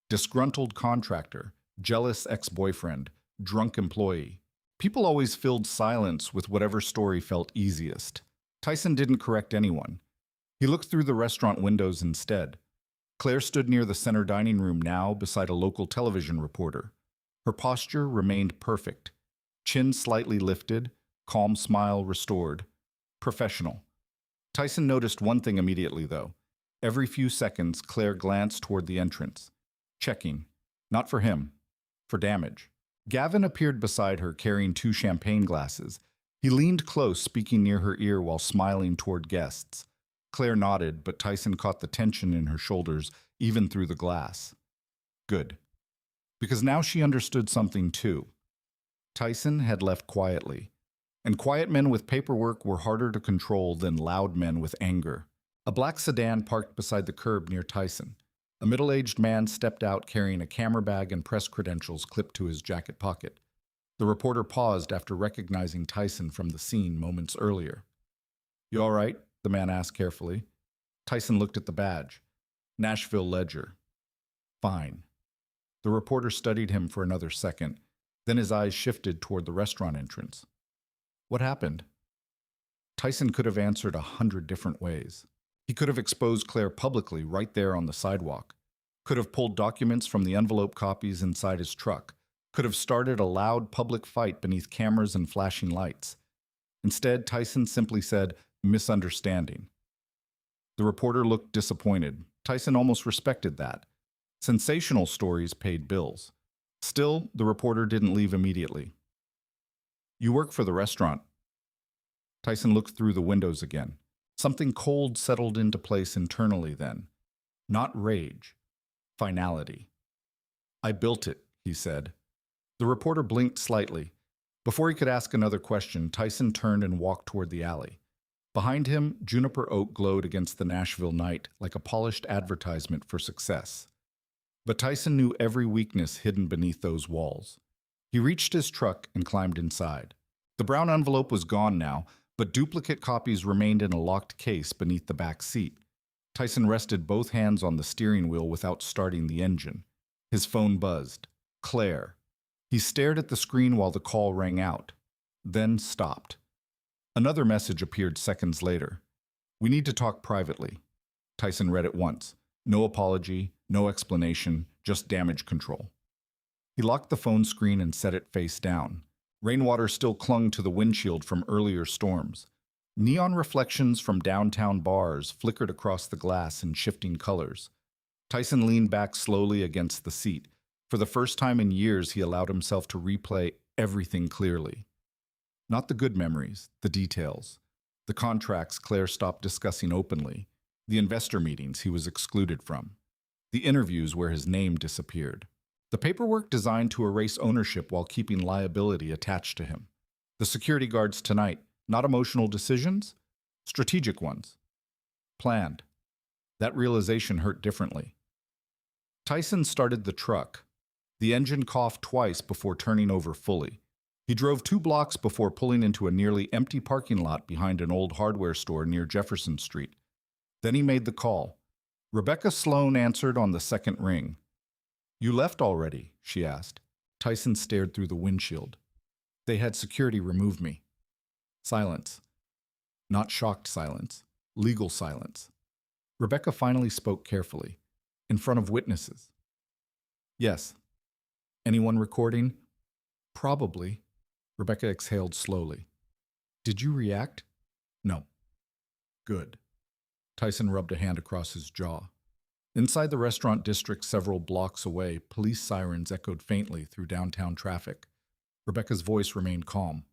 Disgruntled contractor, jealous ex-boyfriend, drunk employee. People always filled silence with whatever story felt easiest. Tyson didn't correct anyone. He looked through the restaurant windows instead. Claire stood near the center dining room now beside a local television reporter. Her posture remained perfect. Chin slightly lifted, calm smile restored. Professional. Tyson noticed one thing immediately, though. Every few seconds, Claire glanced toward the entrance. Checking. Not for him. For damage. Gavin appeared beside her, carrying 2 champagne glasses. He leaned close, speaking near her ear while smiling toward guests. Claire nodded, but Tyson caught the tension in her shoulders, even through the glass. Good. Because now she understood something too. Tyson had left quietly. And quiet men with paperwork were harder to control than loud men with anger. A black sedan parked beside the curb near Tyson. A middle-aged man stepped out carrying a camera bag and press credentials clipped to his jacket pocket. The reporter paused after recognizing Tyson from the scene moments earlier. "You all right?" the man asked carefully. Tyson looked at the badge. Nashville Ledger. "Fine." The reporter studied him for another second. Then his eyes shifted toward the restaurant entrance. What happened? Tyson could have answered 100 different ways. He could have exposed Claire publicly right there on the sidewalk. Could have pulled documents from the envelope copies inside his truck. Could have started a loud public fight beneath cameras and flashing lights. Instead, Tyson simply said, "Misunderstanding." The reporter looked disappointed. Tyson almost respected that. Sensational stories paid bills. Still, the reporter didn't leave immediately. "You work for the restaurant." Tyson looked through the windows again. Something cold settled into place internally then. Not rage. Finality. "I built it," he said. The reporter blinked slightly. Before he could ask another question, Tyson turned and walked toward the alley. Behind him, Juniper Oak glowed against the Nashville night like a polished advertisement for success. But Tyson knew every weakness hidden beneath those walls. He reached his truck and climbed inside. The brown envelope was gone now, but duplicate copies remained in a locked case beneath the back seat. Tyson rested both hands on the steering wheel without starting the engine. His phone buzzed. Claire. He stared at the screen while the call rang out, then stopped. Another message appeared seconds later. "We need to talk privately." Tyson read it once. No apology, no explanation, just damage control. He locked the phone screen and set it face down. Rainwater still clung to the windshield from earlier storms. Neon reflections from downtown bars flickered across the glass in shifting colors. Tyson leaned back slowly against the seat. For the first time in years, he allowed himself to replay everything clearly. Not the good memories, the details. The contracts Claire stopped discussing openly. The investor meetings he was excluded from. The interviews where his name disappeared. The paperwork designed to erase ownership while keeping liability attached to him. The security guards tonight, not emotional decisions, strategic ones. Planned. That realization hurt differently. Tyson started the truck. The engine coughed twice before turning over fully. He drove 2 blocks before pulling into a nearly empty parking lot behind an old hardware store near Jefferson Street. Then he made the call. Rebecca Sloan answered on the second ring. "You left already?" she asked. Tyson stared through the windshield. "They had security remove me." Silence. Not shocked silence. Legal silence. Rebecca finally spoke carefully. In front of witnesses. "Yes." "Anyone recording?" "Probably." Rebecca exhaled slowly. "Did you react?" "No." "Good." Tyson rubbed a hand across his jaw. Inside the restaurant district several blocks away, police sirens echoed faintly through downtown traffic. Rebecca's voice remained calm.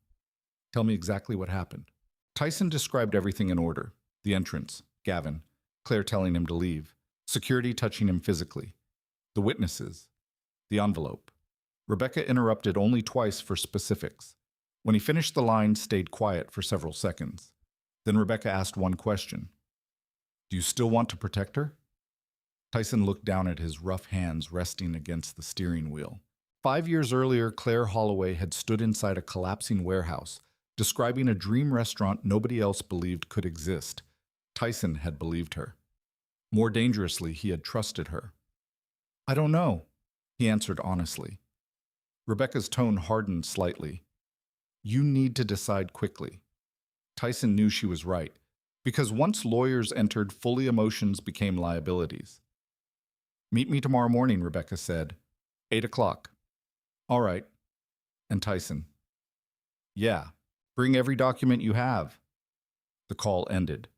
"Tell me exactly what happened." Tyson described everything in order. The entrance, Gavin, Claire telling him to leave, security touching him physically, the witnesses, the envelope. Rebecca interrupted only twice for specifics. When he finished the line, stayed quiet for several seconds. Then Rebecca asked one question. "Do you still want to protect her?" Tyson looked down at his rough hands resting against the steering wheel. 5 years earlier, Claire Holloway had stood inside a collapsing warehouse, describing a dream restaurant nobody else believed could exist. Tyson had believed her. More dangerously, he had trusted her. "I don't know," he answered honestly. Rebecca's tone hardened slightly. "You need to decide quickly." Tyson knew she was right, because once lawyers entered, fully emotions became liabilities. "Meet me tomorrow morning," Rebecca said. 8 o'clock. "All right." And Tyson, "Yeah, bring every document you have." The call ended.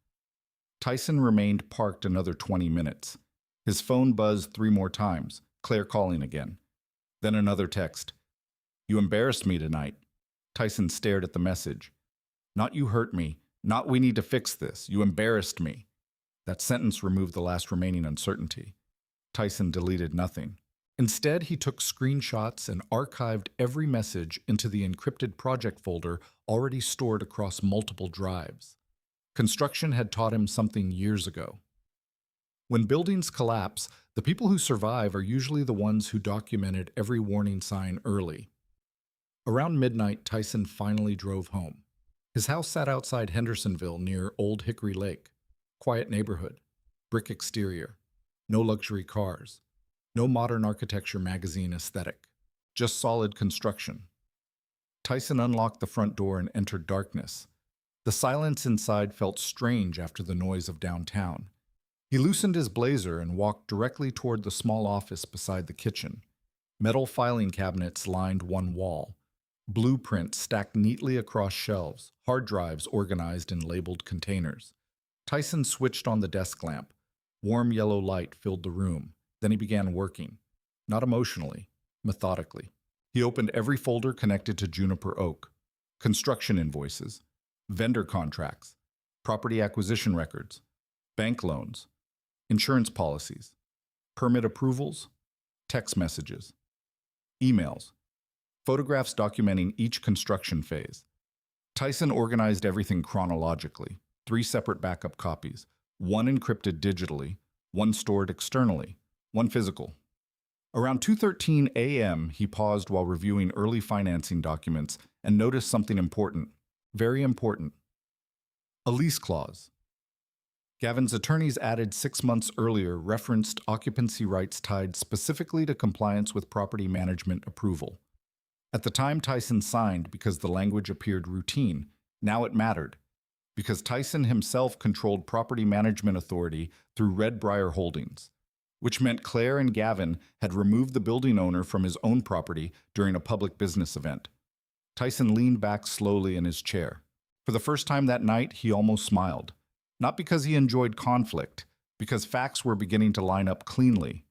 Tyson remained parked another 20 minutes. His phone buzzed 3 more times, Claire calling again. Then another text. "You embarrassed me tonight." Tyson stared at the message. "Not you hurt me, not we need to fix this, you embarrassed me." That sentence removed the last remaining uncertainty. Tyson deleted nothing. Instead, he took screenshots and archived every message into the encrypted project folder already stored across multiple drives. Construction had taught him something years ago. When buildings collapse, the people who survive are usually the ones who documented every warning sign early. Around midnight, Tyson finally drove home. His house sat outside Hendersonville near Old Hickory Lake. Quiet neighborhood, brick exterior, no luxury cars, no modern architecture magazine aesthetic, just solid construction. Tyson unlocked the front door and entered darkness. The silence inside felt strange after the noise of downtown. He loosened his blazer and walked directly toward the small office beside the kitchen. Metal filing cabinets lined one wall. Blueprints stacked neatly across shelves, hard drives organized in labeled containers. Tyson switched on the desk lamp. Warm yellow light filled the room. Then he began working. Not emotionally, methodically. He opened every folder connected to Juniper Oak. Construction invoices, vendor contracts, property acquisition records, bank loans, insurance policies, permit approvals, text messages, emails, photographs documenting each construction phase. Tyson organized everything chronologically, 3 separate backup copies, 1 encrypted digitally, 1 stored externally, 1 physical. Around 2:13 a.m., he paused while reviewing early financing documents and noticed something important, very important. A lease clause. Gavin's attorneys added 6 months earlier referenced occupancy rights tied specifically to compliance with property management approval. At the time, Tyson signed because the language appeared routine. Now it mattered, because Tyson himself controlled property management authority through Red Briar Holdings, which meant Claire and Gavin had removed the building owner from his own property during a public business event. Tyson leaned back slowly in his chair. For the first time that night, he almost smiled. Not because he enjoyed conflict, because facts were beginning to line up cleanly.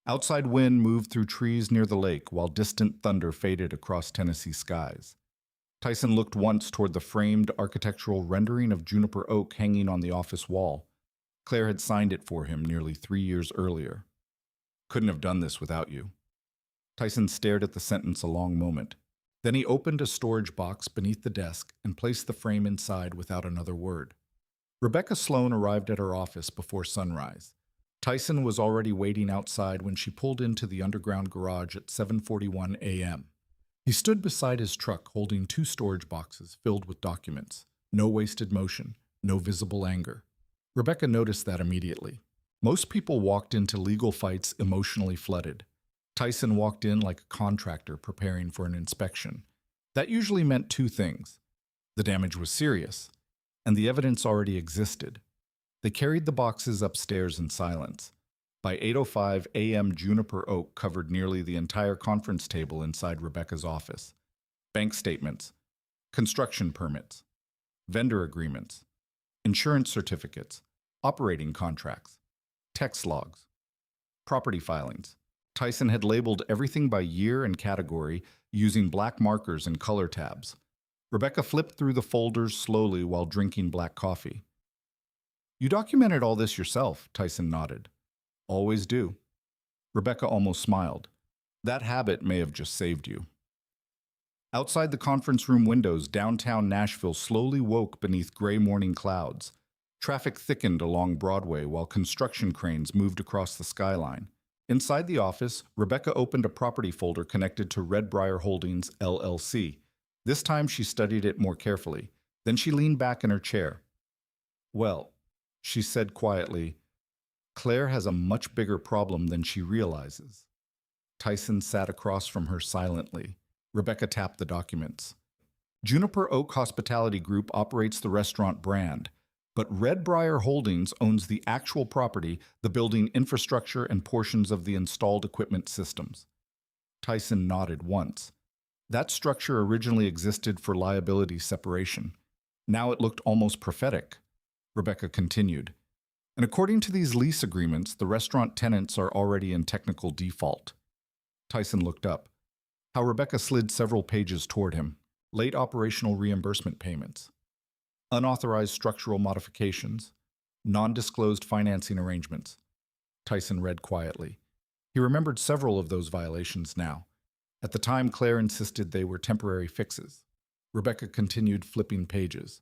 Outside wind moved through trees near the lake while distant thunder faded across Tennessee skies. Tyson looked once toward the framed architectural rendering of Juniper Oak hanging on the office wall. Claire had signed it for him nearly 3 years earlier. "Couldn't have done this without you." Tyson stared at the sentence a long moment. Then he opened a storage box beneath the desk and placed the frame inside without another word. Rebecca Sloan arrived at her office before sunrise. Tyson was already waiting outside when she pulled into the underground garage at 7:41 a.m. He stood beside his truck holding 2 storage boxes filled with documents. No wasted motion, no visible anger. Rebecca noticed that immediately. Most people walked into legal fights emotionally flooded. Tyson walked in like a contractor preparing for an inspection. That usually meant 2 things. The damage was serious, and the evidence already existed. They carried the boxes upstairs in silence. By 8:05 a.m., Juniper Oak covered nearly the entire conference table inside Rebecca's office. Bank statements, construction permits, vendor agreements, insurance certificates, operating contracts, text logs, property filings. Tyson had labeled everything by year and category using black markers and color tabs. Rebecca flipped through the folders slowly while drinking black coffee. "You documented all this yourself," Tyson nodded. "Always do." Rebecca almost smiled. "That habit may have just saved you." Outside the conference room windows, downtown Nashville slowly woke beneath gray morning clouds. Traffic thickened along Broadway while construction cranes moved across the skyline. Inside the office, Rebecca opened a property folder connected to Red Briar Holdings, LLC. This time she studied it more carefully. Then she leaned back in her chair. Well, she said quietly, Claire has a much bigger problem than she realizes. Tyson sat across from her silently. Rebecca tapped the documents. Juniper Oak Hospitality Group operates the restaurant brand, but Red Briar Holdings owns the actual property, the building infrastructure, and portions of the installed equipment systems. Tyson nodded once. That structure originally existed for liability separation. Now it looked almost prophetic. Rebecca continued. And according to these lease agreements, the restaurant tenants are already in technical default. Tyson looked up. How Rebecca slid several pages toward him. Late operational reimbursement payments, unauthorized structural modifications, non-disclosed financing arrangements. Tyson read quietly. He remembered several of those violations now. At the time, Claire insisted they were temporary fixes. Rebecca continued flipping pages.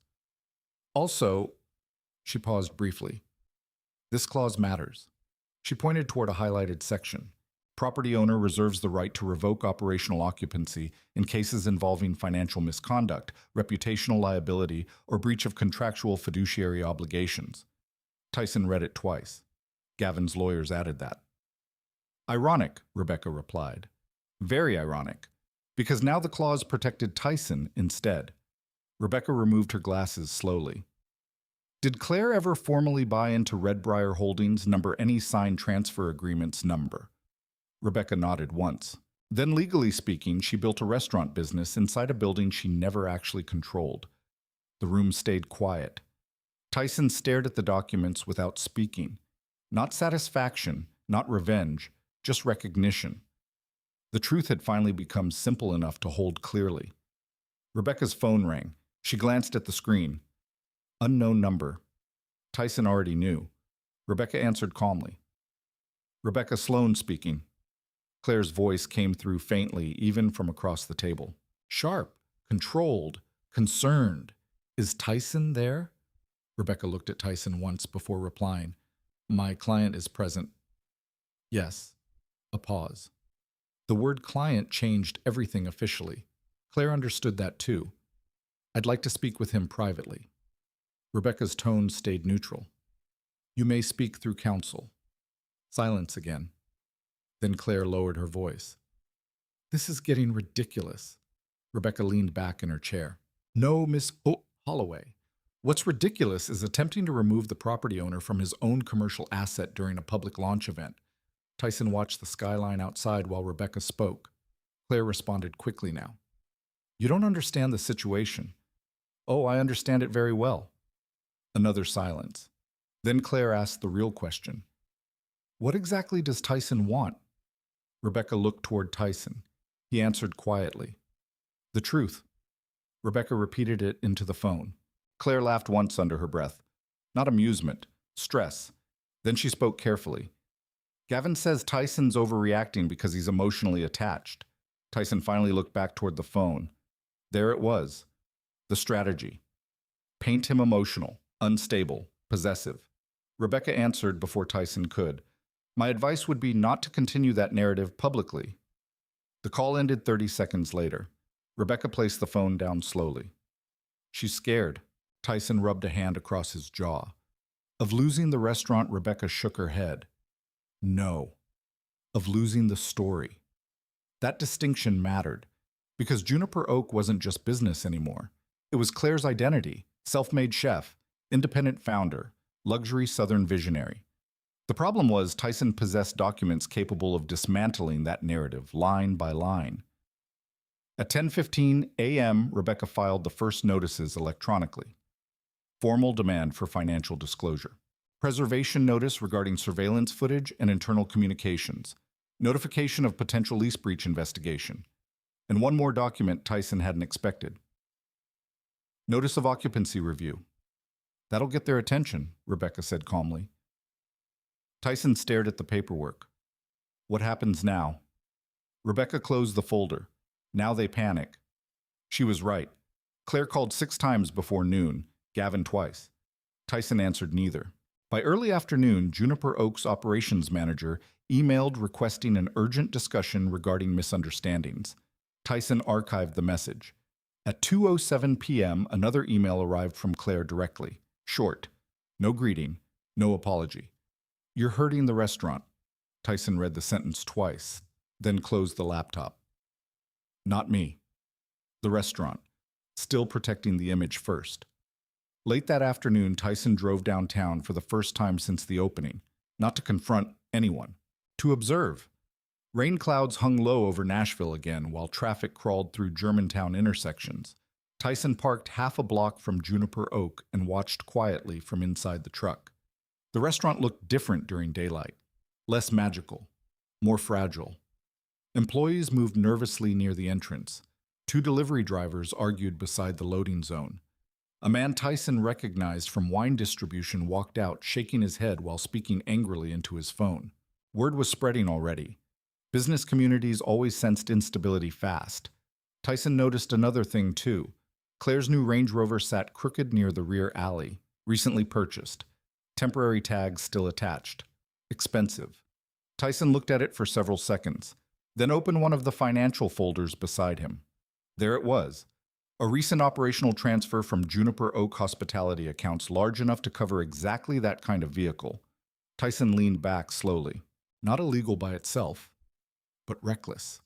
Also, she paused briefly. This clause matters. She pointed toward a highlighted section. Property owner reserves the right to revoke operational occupancy in cases involving financial misconduct, reputational liability, or breach of contractual fiduciary obligations. Tyson read it twice. Gavin's lawyers added that. Ironic, Rebecca replied. Very ironic, because now the clause protected Tyson instead. Rebecca removed her glasses slowly. Did Claire ever formally buy into Red Briar Holdings number any signed transfer agreements number? Rebecca nodded once. Then, legally speaking, she built a restaurant business inside a building she never actually controlled. The room stayed quiet. Tyson stared at the documents without speaking. Not satisfaction, not revenge, just recognition. The truth had finally become simple enough to hold clearly. Rebecca's phone rang. She glanced at the screen. Unknown number. Tyson already knew. Rebecca answered calmly. Rebecca Sloan speaking. Claire's voice came through faintly, even from across the table. Sharp, controlled, concerned. Is Tyson there? Rebecca looked at Tyson once before replying. My client is present. Yes. A pause. The word client changed everything officially. Claire understood that too. I'd like to speak with him privately. Rebecca's tone stayed neutral. You may speak through counsel. Silence again. Then Claire lowered her voice. This is getting ridiculous. Rebecca leaned back in her chair. No, Miss Holloway. What's ridiculous is attempting to remove the property owner from his own commercial asset during a public launch event. Tyson watched the skyline outside while Rebecca spoke. Claire responded quickly now. You don't understand the situation. Oh, I understand it very well. Another silence. Then Claire asked the real question. What exactly does Tyson want? Rebecca looked toward Tyson. He answered quietly. The truth. Rebecca repeated it into the phone. Claire laughed once under her breath. Not amusement, stress. Then she spoke carefully. Gavin says Tyson's overreacting because he's emotionally attached. Tyson finally looked back toward the phone. There it was. The strategy. Paint him emotional, unstable, possessive. Rebecca answered before Tyson could. My advice would be not to continue that narrative publicly. The call ended 30 seconds later. Rebecca placed the phone down slowly. She's scared. Tyson rubbed a hand across his jaw. Of losing the restaurant, Rebecca shook her head. No. Of losing the story. That distinction mattered, because Juniper Oak wasn't just business anymore. It was Claire's identity, self-made chef, independent founder, luxury Southern visionary. The problem was Tyson possessed documents capable of dismantling that narrative line by line. At 10:15 a.m., Rebecca filed the first notices electronically. Formal demand for financial disclosure. Preservation notice regarding surveillance footage and internal communications. Notification of potential lease breach investigation. And one more document Tyson hadn't expected. Notice of occupancy review. That'll get their attention, Rebecca said calmly. Tyson stared at the paperwork. What happens now? Rebecca closed the folder. Now they panic. She was right. Claire called 6 times before noon, Gavin twice. Tyson answered neither. By early afternoon, Juniper Oak's operations manager emailed requesting an urgent discussion regarding misunderstandings. Tyson archived the message. At 2:07 p.m., another email arrived from Claire directly. Short. No greeting. No apology. "You're hurting the restaurant." Tyson read the sentence twice, then closed the laptop. Not me. The restaurant. Still protecting the image first. Late that afternoon, Tyson drove downtown for the first time since the opening, not to confront anyone, to observe. Rain clouds hung low over Nashville again while traffic crawled through Germantown intersections. Tyson parked half a block from Juniper Oak and watched quietly from inside the truck. The restaurant looked different during daylight, less magical, more fragile. Employees moved nervously near the entrance. 2 delivery drivers argued beside the loading zone. A man Tyson recognized from wine distribution walked out, shaking his head while speaking angrily into his phone. Word was spreading already. Business communities always sensed instability fast. Tyson noticed another thing, too. Claire's new Range Rover sat crooked near the rear alley, recently purchased. Temporary tags still attached. Expensive. Tyson looked at it for several seconds, then opened one of the financial folders beside him. There it was. A recent operational transfer from Juniper Oak hospitality accounts large enough to cover exactly that kind of vehicle. Tyson leaned back slowly. Not illegal by itself, but reckless.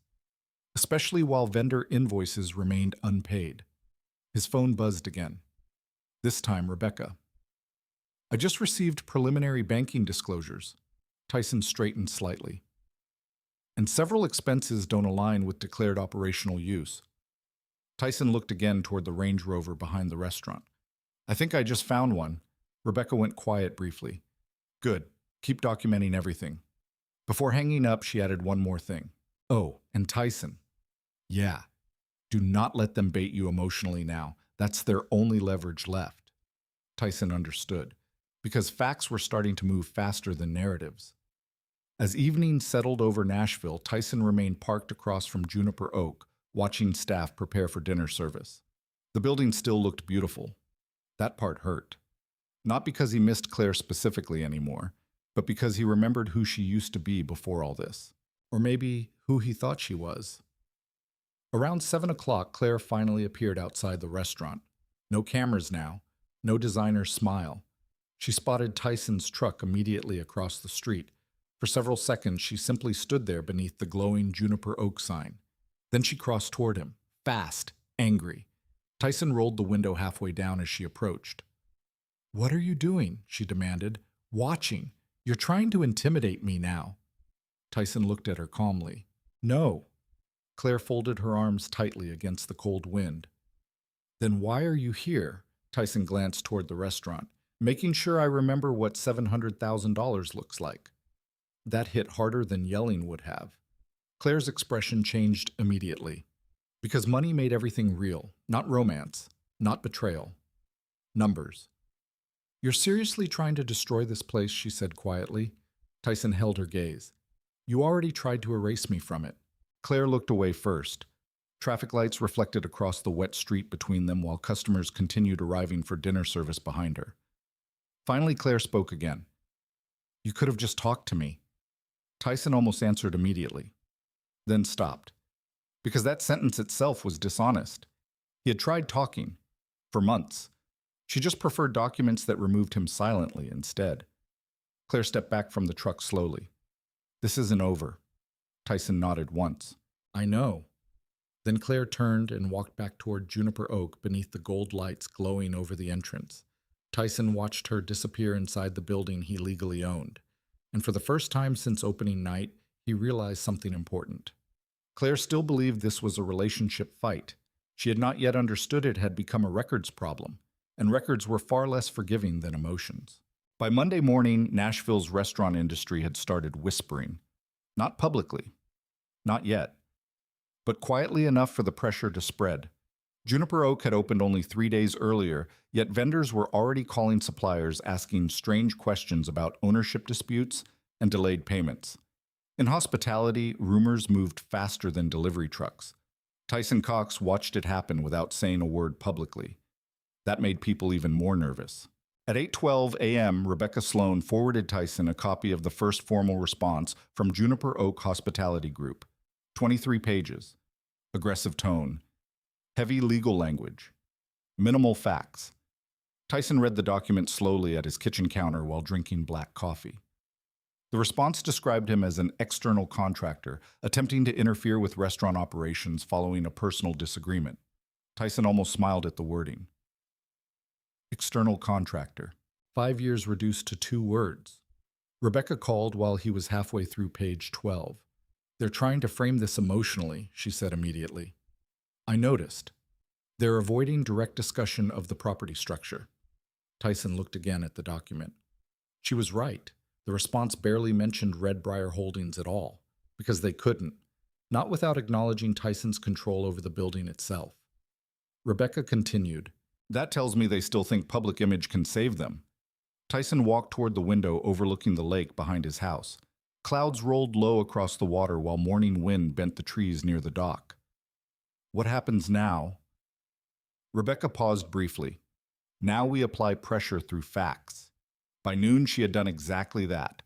Especially while vendor invoices remained unpaid. His phone buzzed again. This time, Rebecca. "I just received preliminary banking disclosures." Tyson straightened slightly. "And several expenses don't align with declared operational use." Tyson looked again toward the Range Rover behind the restaurant. "I think I just found one." Rebecca went quiet briefly. "Good. Keep documenting everything." Before hanging up, she added one more thing. "Oh, and Tyson. Yeah. Do not let them bait you emotionally now. That's their only leverage left." Tyson understood, because facts were starting to move faster than narratives. As evening settled over Nashville, Tyson remained parked across from Juniper Oak, watching staff prepare for dinner service. The building still looked beautiful. That part hurt. Not because he missed Claire specifically anymore, but because he remembered who she used to be before all this. Or maybe who he thought she was. Around 7 o'clock, Claire finally appeared outside the restaurant. No cameras now, no designer smile. She spotted Tyson's truck immediately across the street. For several seconds, she simply stood there beneath the glowing Juniper Oak sign. Then she crossed toward him, fast, angry. Tyson rolled the window halfway down as she approached. "What are you doing?" she demanded. "Watching. You're trying to intimidate me now." Tyson looked at her calmly. "No." Claire folded her arms tightly against the cold wind. "Then why are you here?" Tyson glanced toward the restaurant. "Making sure I remember what $700,000 looks like." That hit harder than yelling would have. Claire's expression changed immediately. Because money made everything real, not romance, not betrayal. Numbers. "You're seriously trying to destroy this place," she said quietly. Tyson held her gaze. "You already tried to erase me from it." Claire looked away first. Traffic lights reflected across the wet street between them while customers continued arriving for dinner service behind her. Finally, Claire spoke again. "You could have just talked to me." Tyson almost answered immediately, then stopped. Because that sentence itself was dishonest. He had tried talking. For months. She just preferred documents that removed him silently instead. Claire stepped back from the truck slowly. "This isn't over." Tyson nodded once. "I know." Then Claire turned and walked back toward Juniper Oak beneath the gold lights glowing over the entrance. Tyson watched her disappear inside the building he legally owned. And for the first time since opening night, he realized something important. Claire still believed this was a relationship fight. She had not yet understood it had become a records problem, and records were far less forgiving than emotions. By Monday morning, Nashville's restaurant industry had started whispering. Not publicly. Not yet. But quietly enough for the pressure to spread. Juniper Oak had opened only 3 days earlier, yet vendors were already calling suppliers asking strange questions about ownership disputes and delayed payments. In hospitality, rumors moved faster than delivery trucks. Tyson Cox watched it happen without saying a word publicly. That made people even more nervous. At 8:12 a.m., Rebecca Sloan forwarded Tyson a copy of the first formal response from Juniper Oak Hospitality Group. 23 pages. Aggressive tone. Heavy legal language. Minimal facts. Tyson read the document slowly at his kitchen counter while drinking black coffee. The response described him as an external contractor attempting to interfere with restaurant operations following a personal disagreement. Tyson almost smiled at the wording. External contractor. 5 years reduced to 2 words. Rebecca called while he was halfway through page 12. They're trying to frame this emotionally, she said immediately. I noticed. They're avoiding direct discussion of the property structure. Tyson looked again at the document. She was right. The response barely mentioned Red Briar Holdings at all, because they couldn't, not without acknowledging Tyson's control over the building itself. Rebecca continued, That tells me they still think public image can save them. Tyson walked toward the window overlooking the lake behind his house. Clouds rolled low across the water while morning wind bent the trees near the dock. What happens now? Rebecca paused briefly. Now we apply pressure through facts. By noon, she had done exactly that.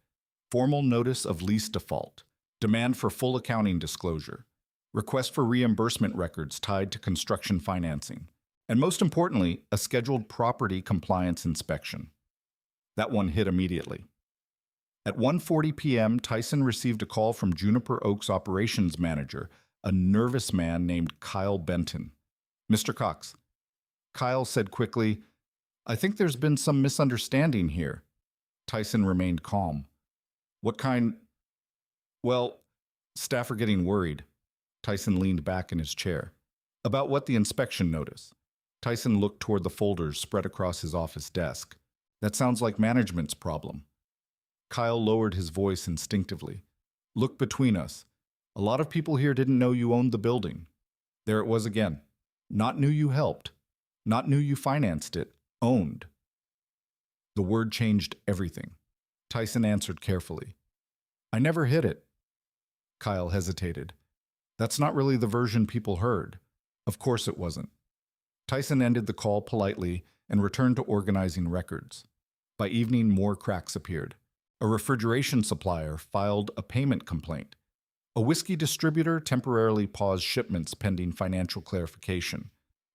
Formal notice of lease default, demand for full accounting disclosure, request for reimbursement records tied to construction financing, and most importantly, a scheduled property compliance inspection. That one hit immediately. At 1:40 p.m., Tyson received a call from Juniper Oak's operations manager, a nervous man named Kyle Benton. Mr. Cox. Kyle said quickly, I think there's been some misunderstanding here. Tyson remained calm. What kind? Well, staff are getting worried. Tyson leaned back in his chair. About what the inspection notice? Tyson looked toward the folders spread across his office desk. That sounds like management's problem. Kyle lowered his voice instinctively. Look between us. A lot of people here didn't know you owned the building. There it was again. Not knew you helped. Not knew you financed it. Owned. The word changed everything. Tyson answered carefully. I never hid it. Kyle hesitated. That's not really the version people heard. Of course it wasn't. Tyson ended the call politely and returned to organizing records. By evening, more cracks appeared. A refrigeration supplier filed a payment complaint. A whiskey distributor temporarily paused shipments pending financial clarification.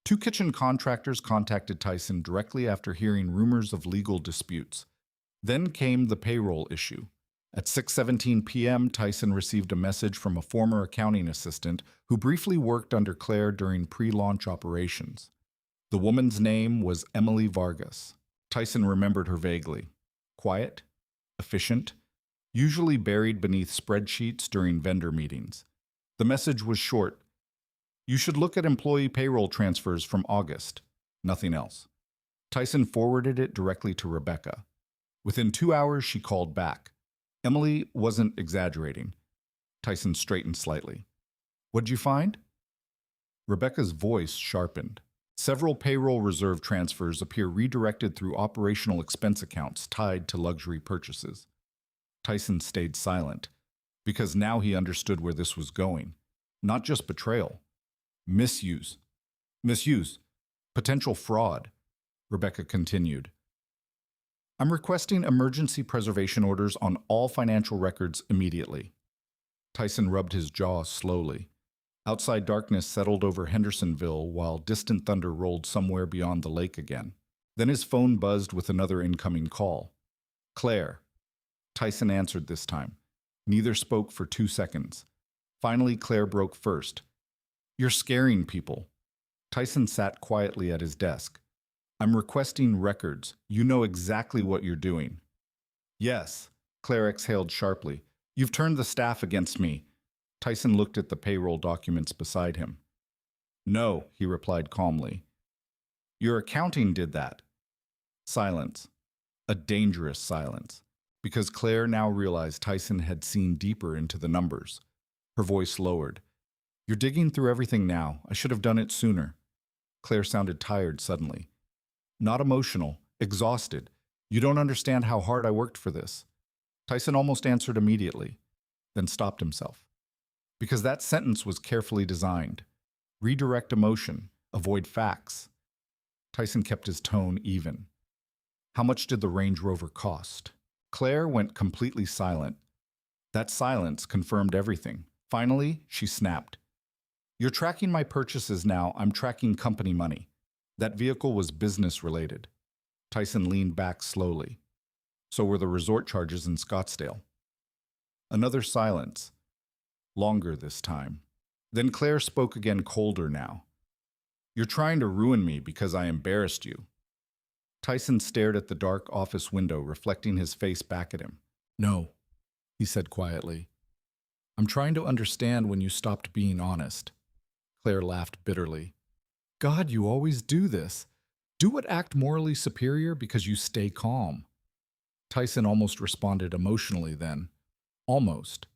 2 kitchen contractors contacted Tyson directly after hearing rumors of legal disputes. Then came the payroll issue. At 6:17 p.m., Tyson received a message from a former accounting assistant who briefly worked under Claire during pre-launch operations. The woman's name was Emily Vargas. Tyson remembered her vaguely. Quiet, efficient, usually buried beneath spreadsheets during vendor meetings. The message was short. You should look at employee payroll transfers from August. Nothing else. Tyson forwarded it directly to Rebecca. Within 2 hours, she called back. Emily wasn't exaggerating. Tyson straightened slightly. What'd you find? Rebecca's voice sharpened. Several payroll reserve transfers appear redirected through operational expense accounts tied to luxury purchases. Tyson stayed silent, because now he understood where this was going. Not just betrayal. Misuse. Potential fraud. Rebecca continued. I'm requesting emergency preservation orders on all financial records immediately. Tyson rubbed his jaw slowly. Outside darkness settled over Hendersonville while distant thunder rolled somewhere beyond the lake again. Then his phone buzzed with another incoming call. Claire. Tyson answered this time. Neither spoke for 2 seconds. Finally, Claire broke first. You're scaring people. Tyson sat quietly at his desk. I'm requesting records. You know exactly what you're doing. Yes, Claire exhaled sharply. You've turned the staff against me. Tyson looked at the payroll documents beside him. No, he replied calmly. Your accounting did that. Silence. A dangerous silence. Because Claire now realized Tyson had seen deeper into the numbers. Her voice lowered. You're digging through everything now. I should have done it sooner. Claire sounded tired suddenly. Not emotional, exhausted. You don't understand how hard I worked for this. Tyson almost answered immediately, then stopped himself. Because that sentence was carefully designed. Redirect emotion, avoid facts. Tyson kept his tone even. How much did the Range Rover cost? Claire went completely silent. That silence confirmed everything. Finally, she snapped. You're tracking my purchases now. I'm tracking company money. That vehicle was business related. Tyson leaned back slowly. So were the resort charges in Scottsdale. Another silence. Longer this time. Then Claire spoke again, colder now. You're trying to ruin me because I embarrassed you. Tyson stared at the dark office window, reflecting his face back at him. No, he said quietly. I'm trying to understand when you stopped being honest. Claire laughed bitterly. God, you always do this. Do what act morally superior because you stay calm. Tyson almost responded emotionally then. Almost.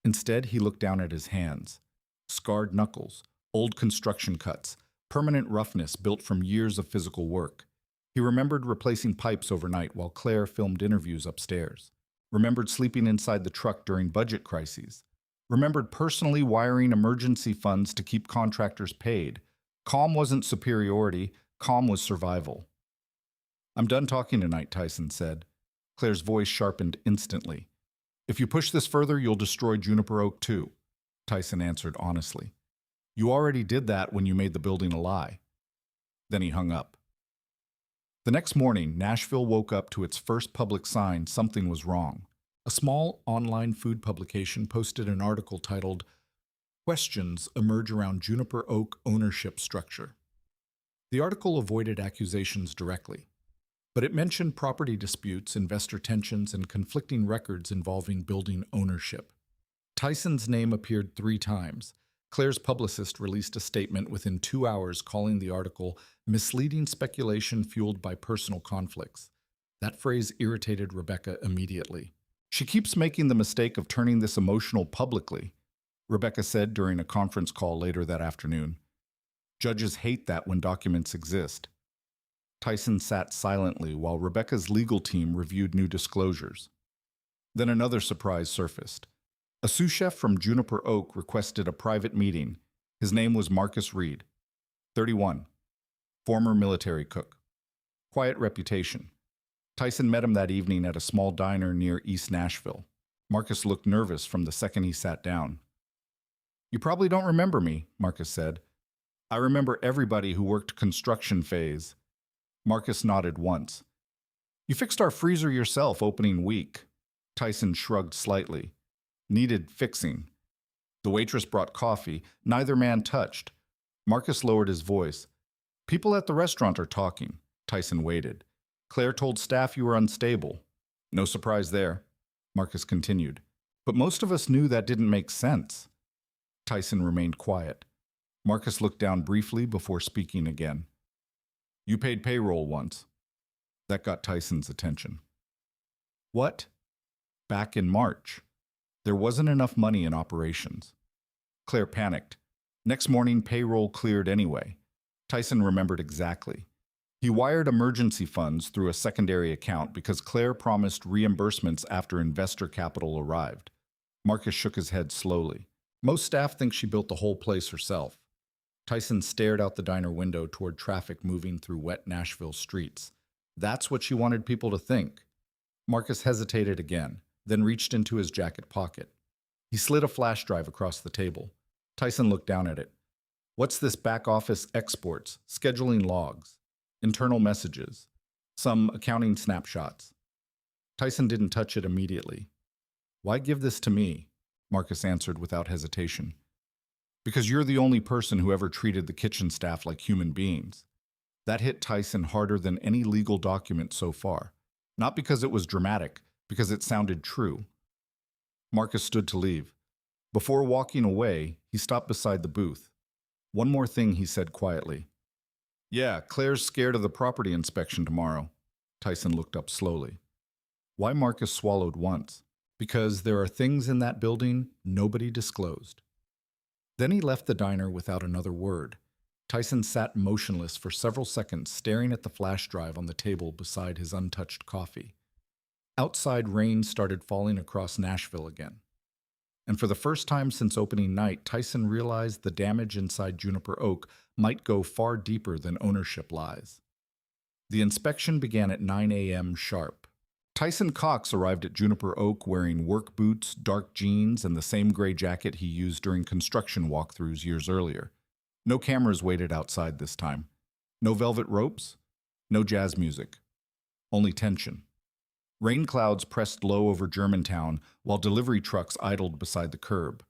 Instead, he looked down at his hands. Scarred knuckles, old construction cuts, permanent roughness built from years of physical work. He remembered replacing pipes overnight while Claire filmed interviews upstairs. Remembered sleeping inside the truck during budget crises. Remembered personally wiring emergency funds to keep contractors paid. Calm wasn't superiority, calm was survival. I'm done talking tonight, Tyson said. Claire's voice sharpened instantly. If you push this further, you'll destroy Juniper Oak too, Tyson answered honestly. You already did that when you made the building a lie. Then he hung up. The next morning, Nashville woke up to its first public sign something was wrong. A small online food publication posted an article titled, Questions Emerge Around Juniper Oak Ownership Structure. The article avoided accusations directly, but it mentioned property disputes, investor tensions, and conflicting records involving building ownership. Tyson's name appeared 3 times. Claire's publicist released a statement within 2 hours calling the article misleading speculation fueled by personal conflicts. That phrase irritated Rebecca immediately. She keeps making the mistake of turning this emotional publicly, Rebecca said during a conference call later that afternoon. Judges hate that when documents exist. Tyson sat silently while Rebecca's legal team reviewed new disclosures. Then another surprise surfaced. A sous chef from Juniper Oak requested a private meeting. His name was Marcus Reed, 31, former military cook. Quiet reputation. Tyson met him that evening at a small diner near East Nashville. Marcus looked nervous from the second he sat down. You probably don't remember me, Marcus said. I remember everybody who worked construction phase. Marcus nodded once. You fixed our freezer yourself opening week. Tyson shrugged slightly. Needed fixing. The waitress brought coffee. Neither man touched. Marcus lowered his voice. People at the restaurant are talking. Tyson waited. Claire told staff you were unstable. No surprise there. Marcus continued. But most of us knew that didn't make sense. Tyson remained quiet. Marcus looked down briefly before speaking again. You paid payroll once. That got Tyson's attention. What? Back in March. There wasn't enough money in operations. Claire panicked. Next morning, payroll cleared anyway. Tyson remembered exactly. He wired emergency funds through a secondary account because Claire promised reimbursements after investor capital arrived. Marcus shook his head slowly. Most staff think she built the whole place herself. Tyson stared out the diner window toward traffic moving through wet Nashville streets. That's what she wanted people to think. Marcus hesitated again, then reached into his jacket pocket. He slid a flash drive across the table. Tyson looked down at it. What's this back office exports, scheduling logs, internal messages, some accounting snapshots? Tyson didn't touch it immediately. Why give this to me? Marcus answered without hesitation. Because you're the only person who ever treated the kitchen staff like human beings. That hit Tyson harder than any legal document so far. Not because it was dramatic, because it sounded true. Marcus stood to leave. Before walking away, he stopped beside the booth. One more thing, he said quietly. Yeah, Claire's scared of the property inspection tomorrow. Tyson looked up slowly. Why? Marcus swallowed once. Because there are things in that building nobody disclosed. Then he left the diner without another word. Tyson sat motionless for several seconds, staring at the flash drive on the table beside his untouched coffee. Outside, rain started falling across Nashville again. And for the first time since opening night, Tyson realized the damage inside Juniper Oak might go far deeper than ownership lies. The inspection began at 9 a.m. sharp. Tyson Cox arrived at Juniper Oak wearing work boots, dark jeans, and the same gray jacket he used during construction walkthroughs years earlier. No cameras waited outside this time. No velvet ropes, no jazz music. Only tension. Rain clouds pressed low over Germantown while delivery trucks idled beside the curb.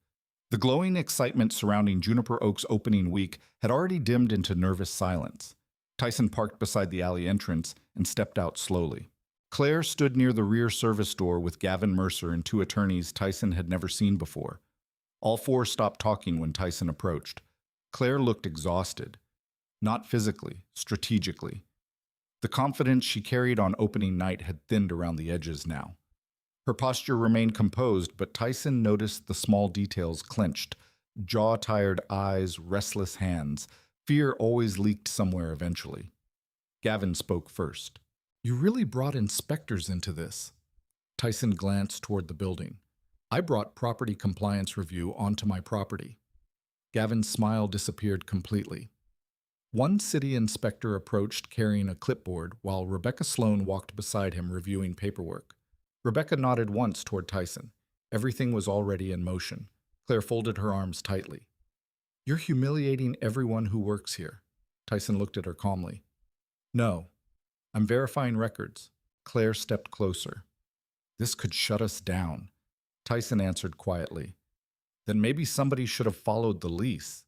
The glowing excitement surrounding Juniper Oak's opening week had already dimmed into nervous silence. Tyson parked beside the alley entrance and stepped out slowly. Claire stood near the rear service door with Gavin Mercer and two attorneys Tyson had never seen before. All four stopped talking when Tyson approached. Claire looked exhausted. Not physically, strategically. The confidence she carried on opening night had thinned around the edges now. Her posture remained composed, but Tyson noticed the small details clenched, jaw-tired eyes, restless hands. Fear always leaked somewhere eventually. Gavin spoke first. "You really brought inspectors into this." Tyson glanced toward the building. "I brought property compliance review onto my property." Gavin's smile disappeared completely. One city inspector approached carrying a clipboard while Rebecca Sloan walked beside him reviewing paperwork. Rebecca nodded once toward Tyson. Everything was already in motion. Claire folded her arms tightly. "You're humiliating everyone who works here." Tyson looked at her calmly. "No. I'm verifying records." Claire stepped closer. "This could shut us down." Tyson answered quietly. "Then maybe somebody should have followed the lease."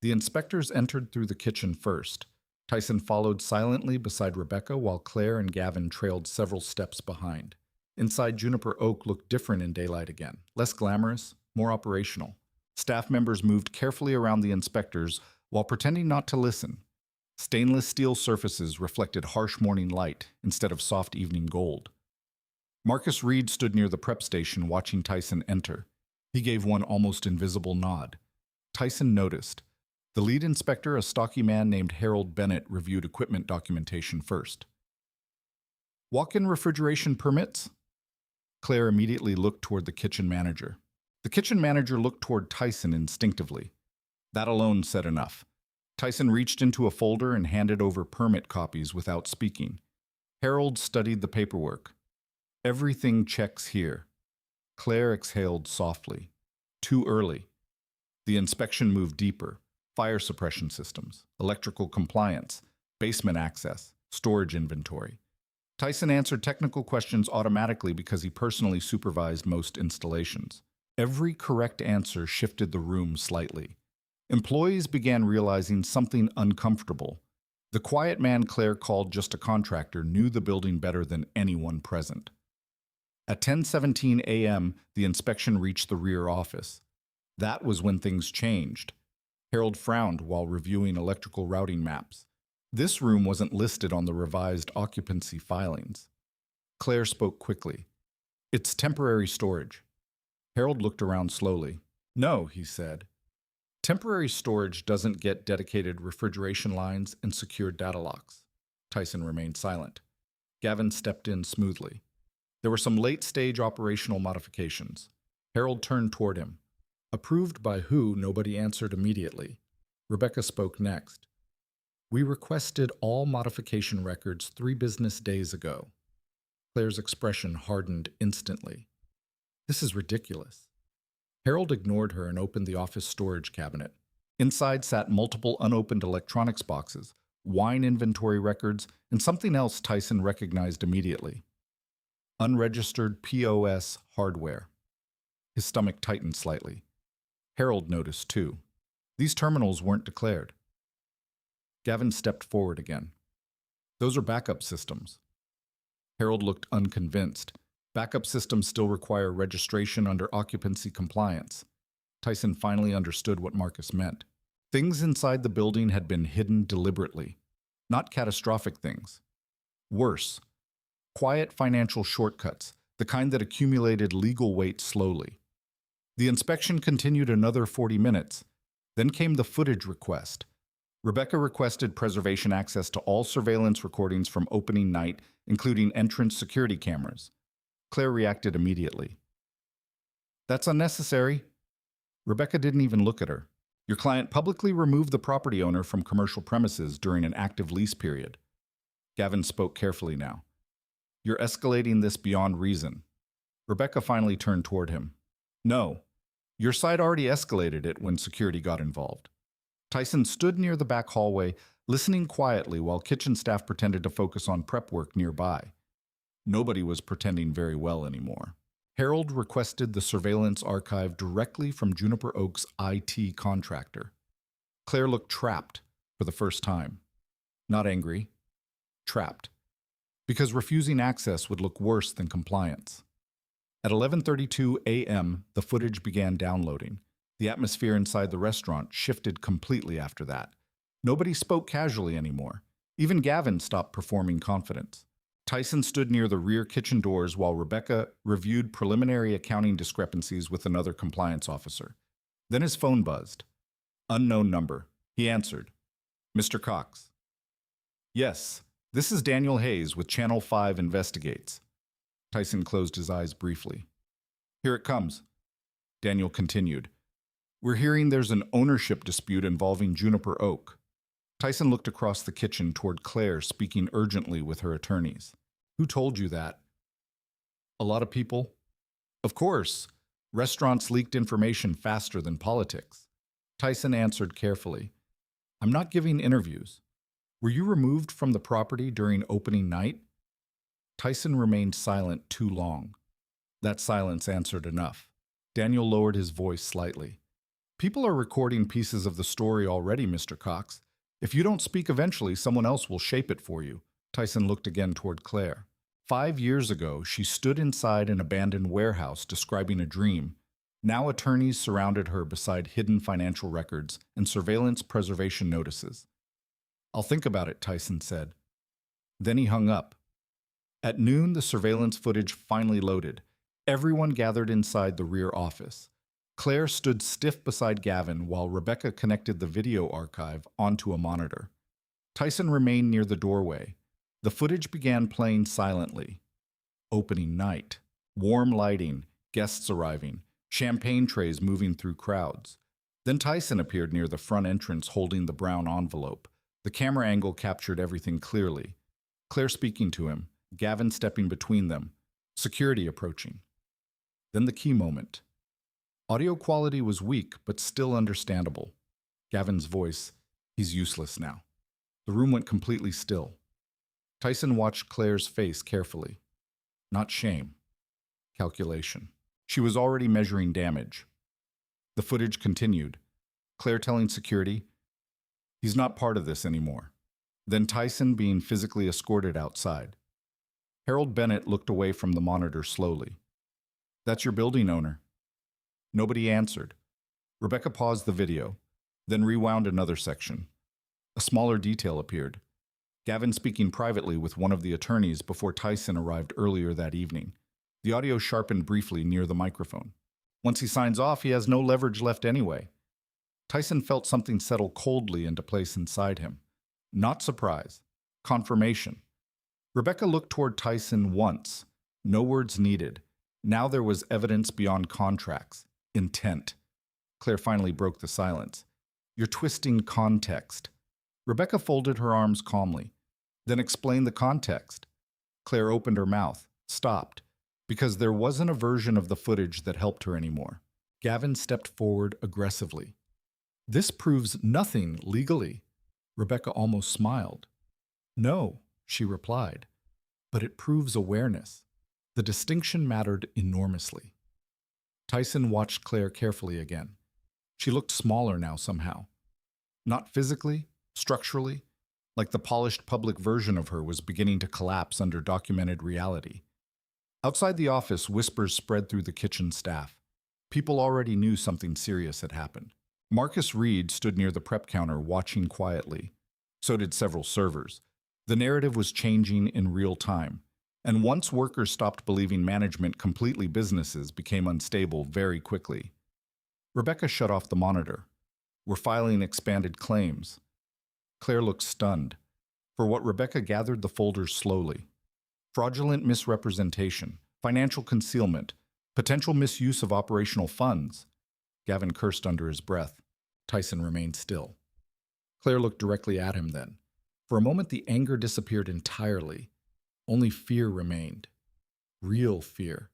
The inspectors entered through the kitchen first. Tyson followed silently beside Rebecca while Claire and Gavin trailed several steps behind. Inside, Juniper Oak looked different in daylight again. Less glamorous, more operational. Staff members moved carefully around the inspectors while pretending not to listen. Stainless steel surfaces reflected harsh morning light instead of soft evening gold. Marcus Reed stood near the prep station watching Tyson enter. He gave one almost invisible nod. Tyson noticed. The lead inspector, a stocky man named Harold Bennett, reviewed equipment documentation first. "Walk-in refrigeration permits?" Claire immediately looked toward the kitchen manager. The kitchen manager looked toward Tyson instinctively. That alone said enough. Tyson reached into a folder and handed over permit copies without speaking. Harold studied the paperwork. "Everything checks here." Claire exhaled softly. Too early. The inspection moved deeper. Fire suppression systems, electrical compliance, basement access, storage inventory. Tyson answered technical questions automatically because he personally supervised most installations. Every correct answer shifted the room slightly. Employees began realizing something uncomfortable. The quiet man Claire called just a contractor knew the building better than anyone present. At 10:17 a.m., the inspection reached the rear office. That was when things changed. Harold frowned while reviewing electrical routing maps. This room wasn't listed on the revised occupancy filings. Claire spoke quickly. "It's temporary storage." Harold looked around slowly. "No," he said. "Temporary storage doesn't get dedicated refrigeration lines and secured data locks." Tyson remained silent. Gavin stepped in smoothly. There were some late-stage operational modifications. Harold turned toward him. Approved by who, nobody answered immediately. Rebecca spoke next. "We requested all modification records 3 business days ago." Claire's expression hardened instantly. "This is ridiculous." Harold ignored her and opened the office storage cabinet. Inside sat multiple unopened electronics boxes, wine inventory records, and something else Tyson recognized immediately. Unregistered POS hardware. His stomach tightened slightly. Harold noticed, too. These terminals weren't declared. Gavin stepped forward again. "Those are backup systems." Harold looked unconvinced. Backup systems still require registration under occupancy compliance. Tyson finally understood what Marcus meant. Things inside the building had been hidden deliberately. Not catastrophic things. Worse. Quiet financial shortcuts, the kind that accumulated legal weight slowly. The inspection continued another 40 minutes. Then came the footage request. Rebecca requested preservation access to all surveillance recordings from opening night, including entrance security cameras. Claire reacted immediately. "That's unnecessary." Rebecca didn't even look at her. "Your client publicly removed the property owner from commercial premises during an active lease period." Gavin spoke carefully now. You're escalating this beyond reason. Rebecca finally turned toward him. No, your side already escalated it when security got involved. Tyson stood near the back hallway, listening quietly while kitchen staff pretended to focus on prep work nearby. Nobody was pretending very well anymore. Harold requested the surveillance archive directly from Juniper Oak's IT contractor. Claire looked trapped for the first time. Not angry, trapped. Because refusing access would look worse than compliance. At 11:32 a.m., the footage began downloading. The atmosphere inside the restaurant shifted completely after that. Nobody spoke casually anymore. Even Gavin stopped performing confidence. Tyson stood near the rear kitchen doors while Rebecca reviewed preliminary accounting discrepancies with another compliance officer. Then his phone buzzed. Unknown number. He answered. Mr. Cox. Yes, this is Daniel Hayes with Channel 5 Investigates. Tyson closed his eyes briefly. Here it comes. Daniel continued. We're hearing there's an ownership dispute involving Juniper Oak. Tyson looked across the kitchen toward Claire, speaking urgently with her attorneys. Who told you that? A lot of people. Of course. Restaurants leaked information faster than politics. Tyson answered carefully. I'm not giving interviews. Were you removed from the property during opening night? Tyson remained silent too long. That silence answered enough. Daniel lowered his voice slightly. People are recording pieces of the story already, Mr. Cox. If you don't speak eventually, someone else will shape it for you. Tyson looked again toward Claire. 5 years ago, she stood inside an abandoned warehouse describing a dream. Now attorneys surrounded her beside hidden financial records and surveillance preservation notices. I'll think about it, Tyson said. Then he hung up. At noon, the surveillance footage finally loaded. Everyone gathered inside the rear office. Claire stood stiff beside Gavin while Rebecca connected the video archive onto a monitor. Tyson remained near the doorway. The footage began playing silently. Opening night. Warm lighting, guests arriving, champagne trays moving through crowds. Then Tyson appeared near the front entrance holding the brown envelope. The camera angle captured everything clearly. Claire speaking to him, Gavin stepping between them, security approaching. Then the key moment. Audio quality was weak, but still understandable. Gavin's voice, he's useless now. The room went completely still. Tyson watched Claire's face carefully. Not shame. Calculation. She was already measuring damage. The footage continued. Claire telling security, he's not part of this anymore. Then Tyson being physically escorted outside. Harold Bennett looked away from the monitor slowly. That's your building owner. Nobody answered. Rebecca paused the video, then rewound another section. A smaller detail appeared. Gavin speaking privately with one of the attorneys before Tyson arrived earlier that evening. The audio sharpened briefly near the microphone. Once he signs off, he has no leverage left anyway. Tyson felt something settle coldly into place inside him. Not surprise. Confirmation. Rebecca looked toward Tyson once. No words needed. Now there was evidence beyond contracts. Intent. Claire finally broke the silence. You're twisting context. Rebecca folded her arms calmly, then explained the context. Claire opened her mouth, stopped, because there wasn't a version of the footage that helped her anymore. Gavin stepped forward aggressively. This proves nothing legally. Rebecca almost smiled. No, she replied, but it proves awareness. The distinction mattered enormously. Tyson watched Claire carefully again. She looked smaller now somehow. Not physically, structurally, like the polished public version of her was beginning to collapse under documented reality. Outside the office, whispers spread through the kitchen staff. People already knew something serious had happened. Marcus Reed stood near the prep counter watching quietly. So did several servers. The narrative was changing in real time. And once workers stopped believing management, completely businesses became unstable very quickly. Rebecca shut off the monitor. We're filing expanded claims. Claire looked stunned. For what Rebecca gathered the folders slowly. Fraudulent misrepresentation, financial concealment, potential misuse of operational funds. Gavin cursed under his breath. Tyson remained still. Claire looked directly at him then. For a moment the anger disappeared entirely. Only fear remained. Real fear.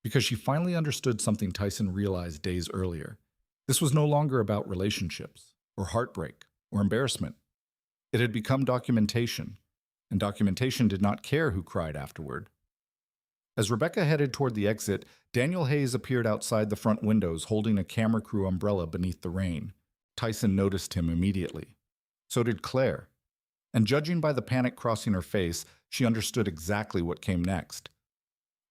Because she finally understood something Tyson realized days earlier. This was no longer about relationships, or heartbreak, or embarrassment. It had become documentation, and documentation did not care who cried afterward. As Rebecca headed toward the exit, Daniel Hayes appeared outside the front windows holding a camera crew umbrella beneath the rain. Tyson noticed him immediately. So did Claire. And judging by the panic crossing her face, she understood exactly what came next.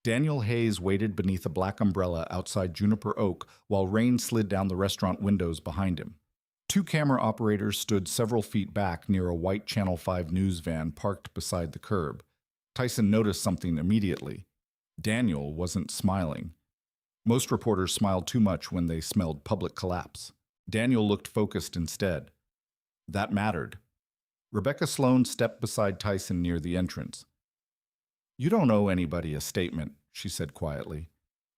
Daniel Hayes waited beneath a black umbrella outside Juniper Oak while rain slid down the restaurant windows behind him. Two camera operators stood several feet back near a white Channel 5 news van parked beside the curb. Tyson noticed something immediately. Daniel wasn't smiling. Most reporters smiled too much when they smelled public collapse. Daniel looked focused instead. That mattered. Rebecca Sloan stepped beside Tyson near the entrance. "You don't owe anybody a statement," she said quietly.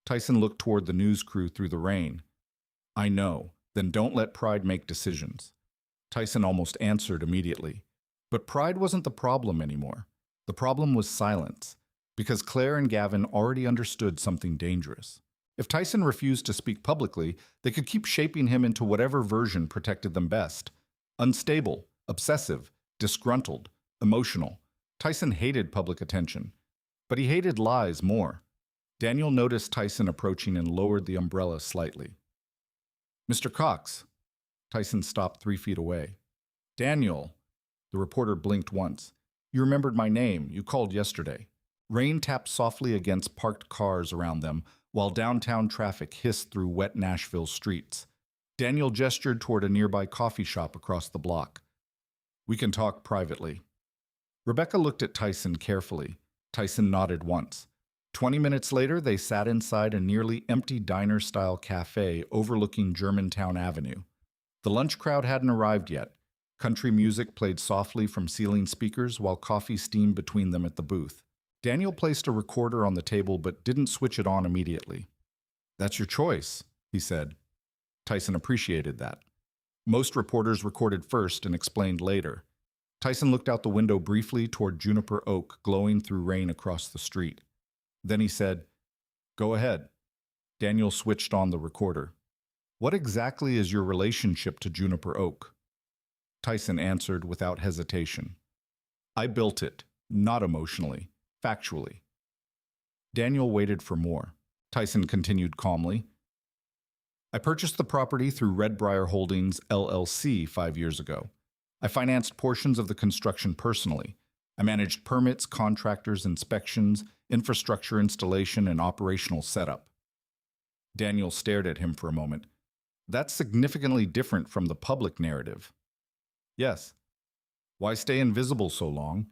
Tyson looked toward the news crew through the rain. "I know. Then don't let pride make decisions." Tyson almost answered immediately. But pride wasn't the problem anymore. The problem was silence, because Claire and Gavin already understood something dangerous. If Tyson refused to speak publicly, they could keep shaping him into whatever version protected them best. Unstable, obsessive, disgruntled, emotional. Tyson hated public attention. But he hated lies more. Daniel noticed Tyson approaching and lowered the umbrella slightly. "Mr. Cox." Tyson stopped 3 feet away. "Daniel." The reporter blinked once. "You remembered my name. You called yesterday." Rain tapped softly against parked cars around them, while downtown traffic hissed through wet Nashville streets. Daniel gestured toward a nearby coffee shop across the block. "We can talk privately." Rebecca looked at Tyson carefully. Tyson nodded once. 20 minutes later, they sat inside a nearly empty diner-style cafe overlooking Germantown Avenue. The lunch crowd hadn't arrived yet. Country music played softly from ceiling speakers while coffee steamed between them at the booth. Daniel placed a recorder on the table but didn't switch it on immediately. "That's your choice," he said. Tyson appreciated that. Most reporters recorded first and explained later. Tyson looked out the window briefly toward Juniper Oak glowing through rain across the street. Then he said, "Go ahead." Daniel switched on the recorder. "What exactly is your relationship to Juniper Oak?" Tyson answered without hesitation. "I built it, not emotionally, factually." Daniel waited for more. Tyson continued calmly. "I purchased the property through Redbriar Holdings, LLC 5 years ago. I financed portions of the construction personally. I managed permits, contractors, inspections, infrastructure installation, and operational setup." Daniel stared at him for a moment. "That's significantly different from the public narrative." "Yes." "Why stay invisible so long?"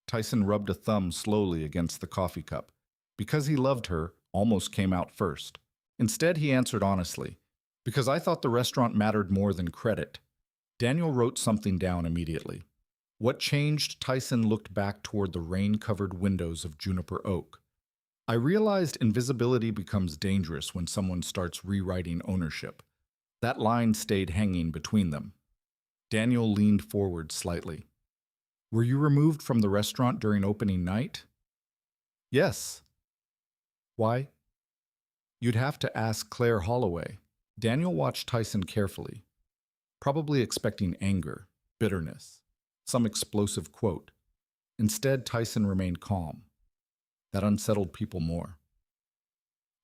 Tyson rubbed a thumb slowly against the coffee cup. "Because he loved her," almost came out first. Instead, he answered honestly, "Because I thought the restaurant mattered more than credit." Daniel wrote something down immediately. What changed? Tyson looked back toward the rain-covered windows of Juniper Oak. "I realized invisibility becomes dangerous when someone starts rewriting ownership." That line stayed hanging between them. Daniel leaned forward slightly. "Were you removed from the restaurant during opening night?" "Yes." "Why?" "You'd have to ask Claire Holloway." Daniel watched Tyson carefully, probably expecting anger, bitterness, some explosive quote. Instead, Tyson remained calm. That unsettled people more.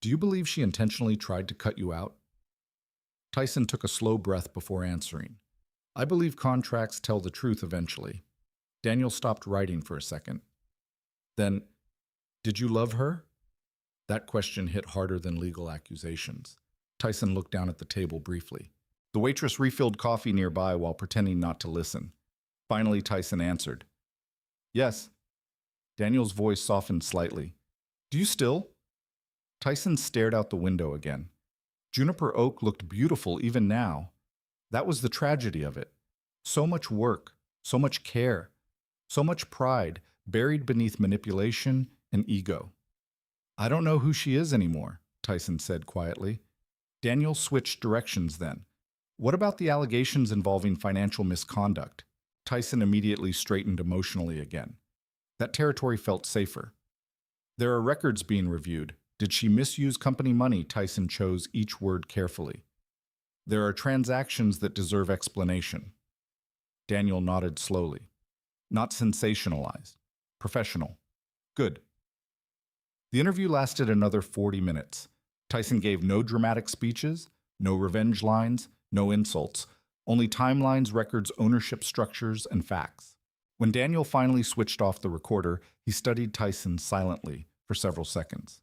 "Do you believe she intentionally tried to cut you out?" Tyson took a slow breath before answering. "I believe contracts tell the truth eventually." Daniel stopped writing for a second. Then, "Did you love her?" That question hit harder than legal accusations. Tyson looked down at the table briefly. The waitress refilled coffee nearby while pretending not to listen. Finally, Tyson answered, "Yes." Daniel's voice softened slightly. "Do you still?" Tyson stared out the window again. Juniper Oak looked beautiful even now. That was the tragedy of it. So much work, so much care, so much pride buried beneath manipulation and ego. "I don't know who she is anymore," Tyson said quietly. Daniel switched directions then. "What about the allegations involving financial misconduct?" Tyson immediately straightened emotionally again. That territory felt safer. There are records being reviewed. Did she misuse company money? Tyson chose each word carefully. There are transactions that deserve explanation. Daniel nodded slowly. Not sensationalized. Professional. Good. The interview lasted another 40 minutes. Tyson gave no dramatic speeches, no revenge lines, no insults, only timelines, records, ownership structures, and facts. When Daniel finally switched off the recorder, he studied Tyson silently for several seconds.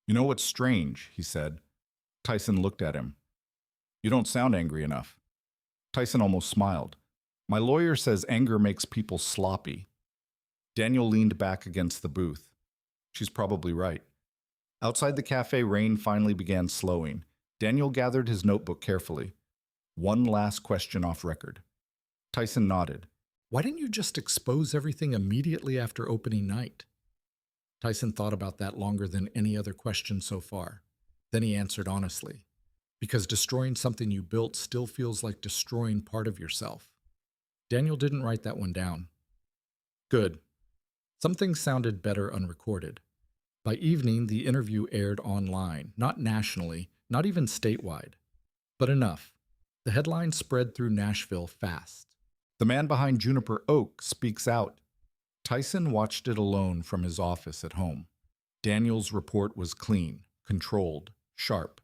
You know what's strange, he said. Tyson looked at him. You don't sound angry enough. Tyson almost smiled. My lawyer says anger makes people sloppy. Daniel leaned back against the booth. She's probably right. Outside the cafe, rain finally began slowing. Daniel gathered his notebook carefully. One last question off record. Tyson nodded. Why didn't you just expose everything immediately after opening night? Tyson thought about that longer than any other question so far. Then he answered honestly. Because destroying something you built still feels like destroying part of yourself. Daniel didn't write that one down. Good. Some things sounded better unrecorded. By evening, the interview aired online, not nationally, not even statewide. But enough. The headlines spread through Nashville fast. The man behind Juniper Oak speaks out. Tyson watched it alone from his office at home. Daniel's report was clean, controlled, sharp.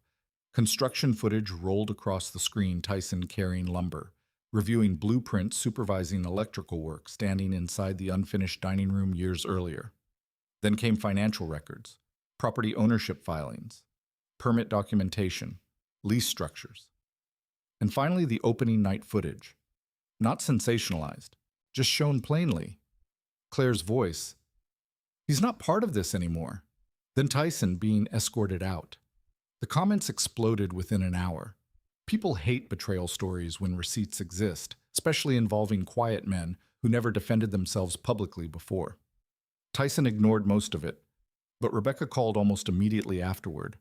Construction footage rolled across the screen, Tyson carrying lumber, reviewing blueprints, supervising electrical work, standing inside the unfinished dining room years earlier. Then came financial records, property ownership filings, permit documentation, lease structures. And finally, the opening night footage. Not sensationalized, just shown plainly. Claire's voice. He's not part of this anymore. Then Tyson being escorted out. The comments exploded within an hour. People hate betrayal stories when receipts exist, especially involving quiet men who never defended themselves publicly before. Tyson ignored most of it, but Rebecca called almost immediately afterward.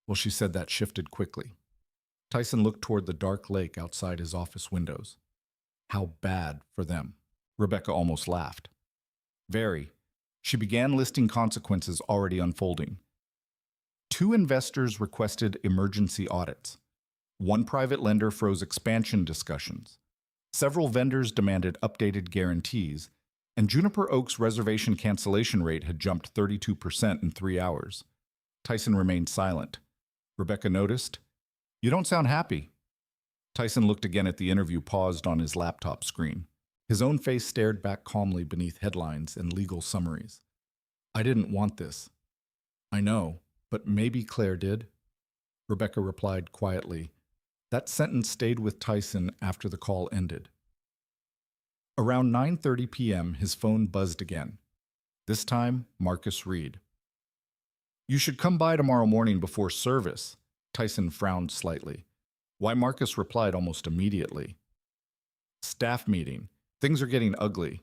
Well, she said that shifted quickly. Tyson looked toward the dark lake outside his office windows. How bad for them. Rebecca almost laughed. Very. She began listing consequences already unfolding. 2 investors requested emergency audits. 1 private lender froze expansion discussions. Several vendors demanded updated guarantees, and Juniper Oak's reservation cancellation rate had jumped 32% in 3 hours. Tyson remained silent. Rebecca noticed, You don't sound happy. Tyson looked again at the interview paused on his laptop screen. His own face stared back calmly beneath headlines and legal summaries. I didn't want this. I know, but maybe Claire did. Rebecca replied quietly. That sentence stayed with Tyson after the call ended. Around 9:30 p.m., his phone buzzed again. This time, Marcus Reed. You should come by tomorrow morning before service. Tyson frowned slightly. Why? Marcus replied almost immediately. Staff meeting. Things are getting ugly.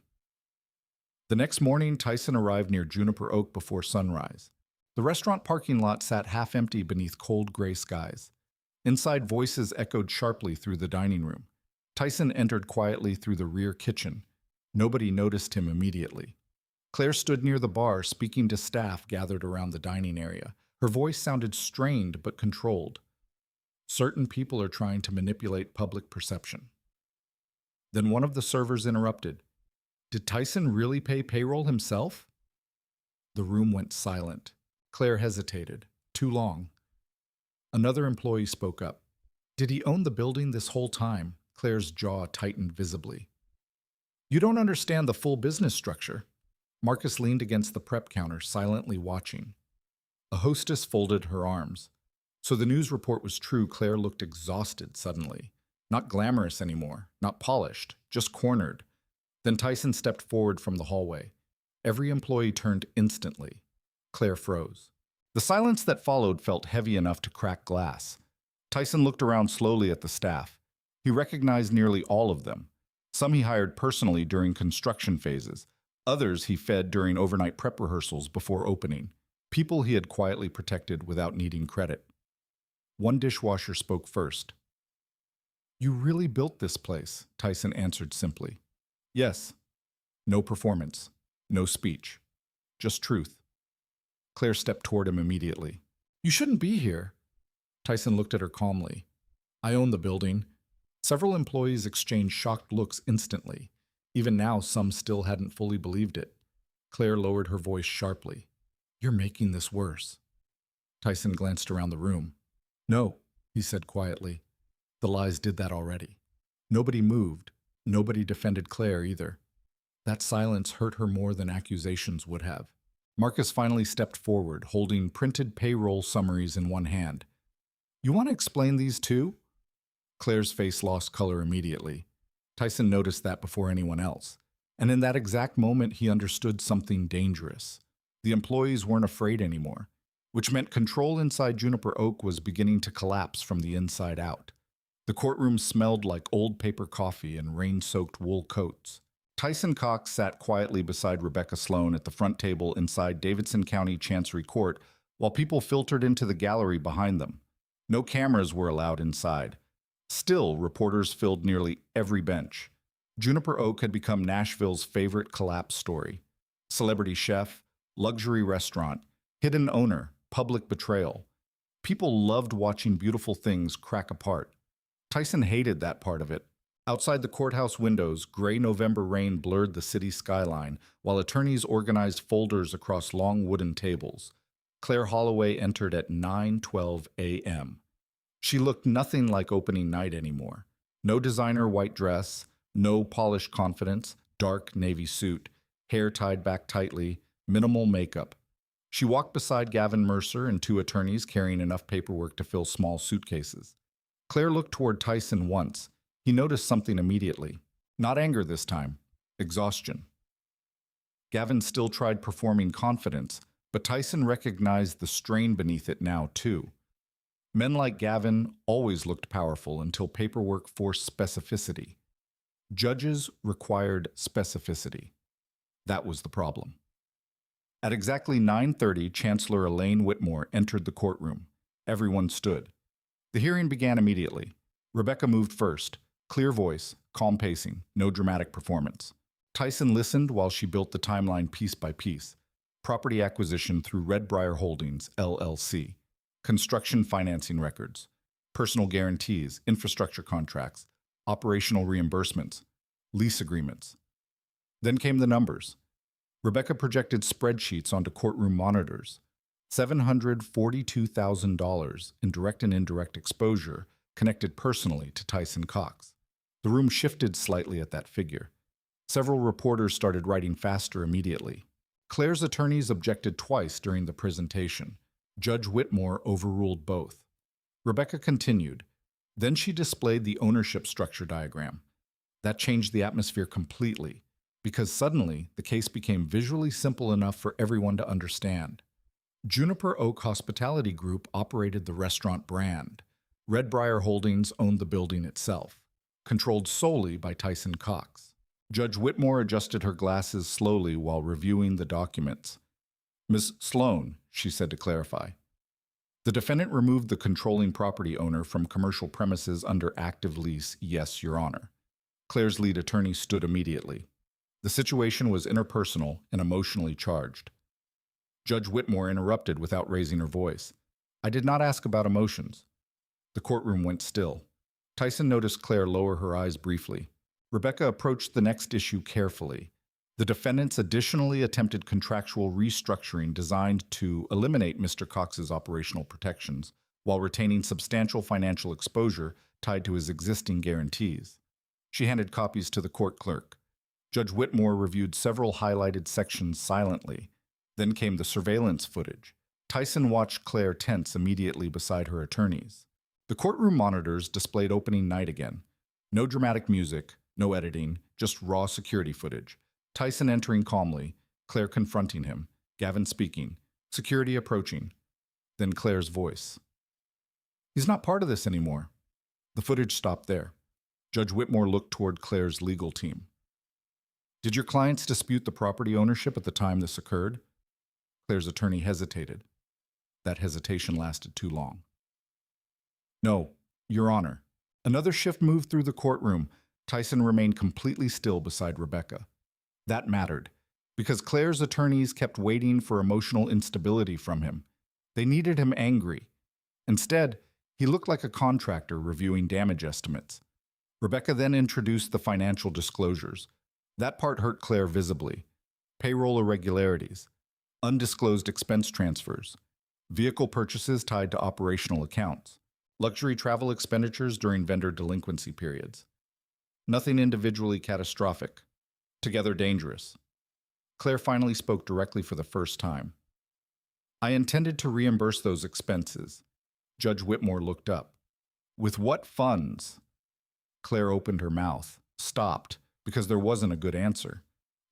The next morning, Tyson arrived near Juniper Oak before sunrise. The restaurant parking lot sat half empty beneath cold gray skies. Inside, voices echoed sharply through the dining room. Tyson entered quietly through the rear kitchen. Nobody noticed him immediately. Claire stood near the bar, speaking to staff gathered around the dining area. Her voice sounded strained but controlled. Certain people are trying to manipulate public perception. Then one of the servers interrupted. Did Tyson really pay payroll himself? The room went silent. Claire hesitated. Too long. Another employee spoke up. Did he own the building this whole time? Claire's jaw tightened visibly. You don't understand the full business structure. Marcus leaned against the prep counter, silently watching. A hostess folded her arms. So the news report was true. Claire looked exhausted suddenly. Not glamorous anymore, not polished, just cornered. Then Tyson stepped forward from the hallway. Every employee turned instantly. Claire froze. The silence that followed felt heavy enough to crack glass. Tyson looked around slowly at the staff. He recognized nearly all of them. Some he hired personally during construction phases. Others he fed during overnight prep rehearsals before opening. People he had quietly protected without needing credit. One dishwasher spoke first. You really built this place, Tyson answered simply. Yes. No performance. No speech. Just truth. Claire stepped toward him immediately. You shouldn't be here. Tyson looked at her calmly. I own the building. Several employees exchanged shocked looks instantly. Even now, some still hadn't fully believed it. Claire lowered her voice sharply. You're making this worse. Tyson glanced around the room. No, he said quietly. The lies did that already. Nobody moved. Nobody defended Claire either. That silence hurt her more than accusations would have. Marcus finally stepped forward, holding printed payroll summaries in one hand. You want to explain these too? Claire's face lost color immediately. Tyson noticed that before anyone else. And in that exact moment, he understood something dangerous. The employees weren't afraid anymore, which meant control inside Juniper Oak was beginning to collapse from the inside out. The courtroom smelled like old paper coffee and rain-soaked wool coats. Tyson Cox sat quietly beside Rebecca Sloan at the front table inside Davidson County Chancery Court while people filtered into the gallery behind them. No cameras were allowed inside. Still, reporters filled nearly every bench. Juniper Oak had become Nashville's favorite collapse story. Celebrity chef, luxury restaurant, hidden owner, public betrayal. People loved watching beautiful things crack apart. Tyson hated that part of it. Outside the courthouse windows, gray November rain blurred the city skyline, while attorneys organized folders across long wooden tables. Claire Holloway entered at 9:12 a.m. She looked nothing like opening night anymore. No designer white dress, no polished confidence, dark navy suit, hair tied back tightly, minimal makeup. She walked beside Gavin Mercer and two attorneys carrying enough paperwork to fill small suitcases. Claire looked toward Tyson once. He noticed something immediately. Not anger this time. Exhaustion. Gavin still tried performing confidence, but Tyson recognized the strain beneath it now, too. Men like Gavin always looked powerful until paperwork forced specificity. Judges required specificity. That was the problem. At exactly 9:30, Chancellor Elaine Whitmore entered the courtroom. Everyone stood. The hearing began immediately. Rebecca moved first. Clear voice, calm pacing, no dramatic performance. Tyson listened while she built the timeline piece by piece. Property acquisition through Redbriar Holdings, LLC. Construction financing records. Personal guarantees, infrastructure contracts, operational reimbursements, lease agreements. Then came the numbers. Rebecca projected spreadsheets onto courtroom monitors. $742,000 in direct and indirect exposure connected personally to Tyson Cox. The room shifted slightly at that figure. Several reporters started writing faster immediately. Claire's attorneys objected twice during the presentation. Judge Whitmore overruled both. Rebecca continued. Then she displayed the ownership structure diagram. That changed the atmosphere completely, because suddenly the case became visually simple enough for everyone to understand. Juniper Oak Hospitality Group operated the restaurant brand. Redbriar Holdings owned the building itself, controlled solely by Tyson Cox. Judge Whitmore adjusted her glasses slowly while reviewing the documents. Ms. Sloan, she said to clarify. The defendant removed the controlling property owner from commercial premises under active lease, yes, Your Honor. Claire's lead attorney stood immediately. The situation was interpersonal and emotionally charged. Judge Whitmore interrupted without raising her voice. I did not ask about emotions. The courtroom went still. Tyson noticed Claire lower her eyes briefly. Rebecca approached the next issue carefully. The defendants additionally attempted contractual restructuring designed to eliminate Mr. Cox's operational protections while retaining substantial financial exposure tied to his existing guarantees. She handed copies to the court clerk. Judge Whitmore reviewed several highlighted sections silently. Then came the surveillance footage. Tyson watched Claire tense immediately beside her attorneys. The courtroom monitors displayed opening night again. No dramatic music, no editing, just raw security footage. Tyson entering calmly, Claire confronting him, Gavin speaking, security approaching. Then Claire's voice. He's not part of this anymore. The footage stopped there. Judge Whitmore looked toward Claire's legal team. Did your clients dispute the property ownership at the time this occurred? Claire's attorney hesitated. That hesitation lasted too long. No, Your Honor. Another shift moved through the courtroom. Tyson remained completely still beside Rebecca. That mattered. Because Claire's attorneys kept waiting for emotional instability from him. They needed him angry. Instead, he looked like a contractor reviewing damage estimates. Rebecca then introduced the financial disclosures. That part hurt Claire visibly. Payroll irregularities, undisclosed expense transfers, vehicle purchases tied to operational accounts, luxury travel expenditures during vendor delinquency periods. Nothing individually catastrophic, together dangerous. Claire finally spoke directly for the first time. I intended to reimburse those expenses. Judge Whitmore looked up. With what funds? Claire opened her mouth, stopped, because there wasn't a good answer.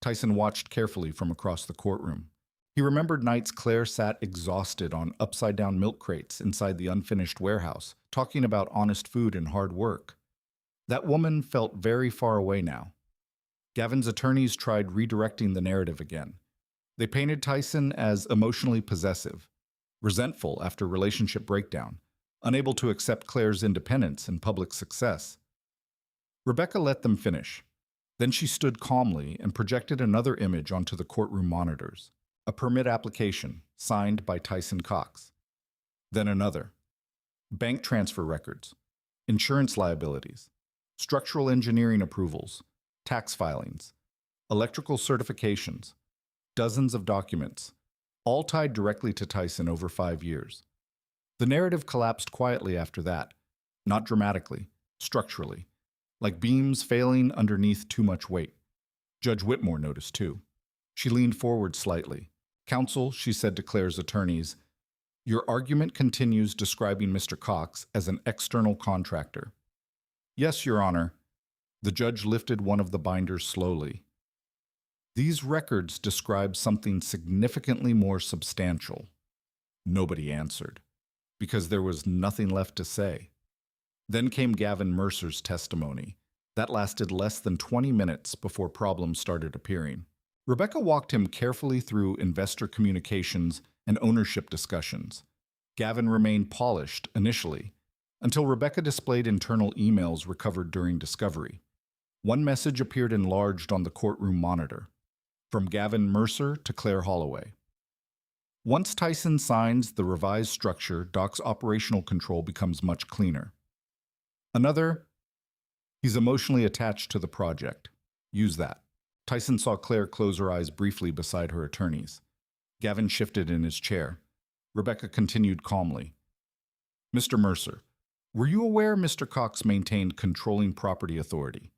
Tyson watched carefully from across the courtroom. He remembered nights Claire sat exhausted on upside-down milk crates inside the unfinished warehouse, talking about honest food and hard work. That woman felt very far away now. Gavin's attorneys tried redirecting the narrative again. They painted Tyson as emotionally possessive, resentful after relationship breakdown, unable to accept Claire's independence and public success. Rebecca let them finish. Then she stood calmly and projected another image onto the courtroom monitors. A permit application, signed by Tyson Cox. Then another. Bank transfer records, insurance liabilities, structural engineering approvals, tax filings, electrical certifications, dozens of documents, all tied directly to Tyson over 5 years. The narrative collapsed quietly after that, not dramatically, structurally, like beams failing underneath too much weight. Judge Whitmore noticed too. She leaned forward slightly. Counsel, she said to Claire's attorneys, your argument continues describing Mr. Cox as an external contractor. Yes, Your Honor. The judge lifted one of the binders slowly. These records describe something significantly more substantial. Nobody answered, because there was nothing left to say. Then came Gavin Mercer's testimony. That lasted less than 20 minutes before problems started appearing. Rebecca walked him carefully through investor communications and ownership discussions. Gavin remained polished initially, until Rebecca displayed internal emails recovered during discovery. One message appeared enlarged on the courtroom monitor, from Gavin Mercer to Claire Holloway. Once Tyson signs the revised structure, Doc's operational control becomes much cleaner. Another, he's emotionally attached to the project. Use that. Tyson saw Claire close her eyes briefly beside her attorneys. Gavin shifted in his chair. Rebecca continued calmly. Mr. Mercer, were you aware Mr. Cox maintained controlling property authority?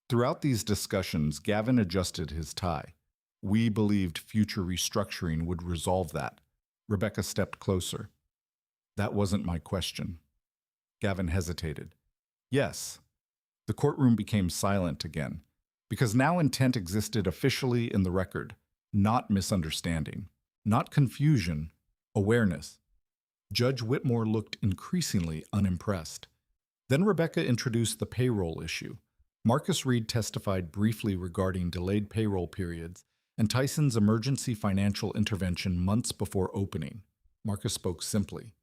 Throughout these discussions, Gavin adjusted his tie. We believed future restructuring would resolve that. Rebecca stepped closer. That wasn't my question. Gavin hesitated. Yes. The courtroom became silent again, because now intent existed officially in the record, not misunderstanding, not confusion, awareness. Judge Whitmore looked increasingly unimpressed. Then Rebecca introduced the payroll issue. Marcus Reed testified briefly regarding delayed payroll periods and Tyson's emergency financial intervention months before opening. Marcus spoke simply.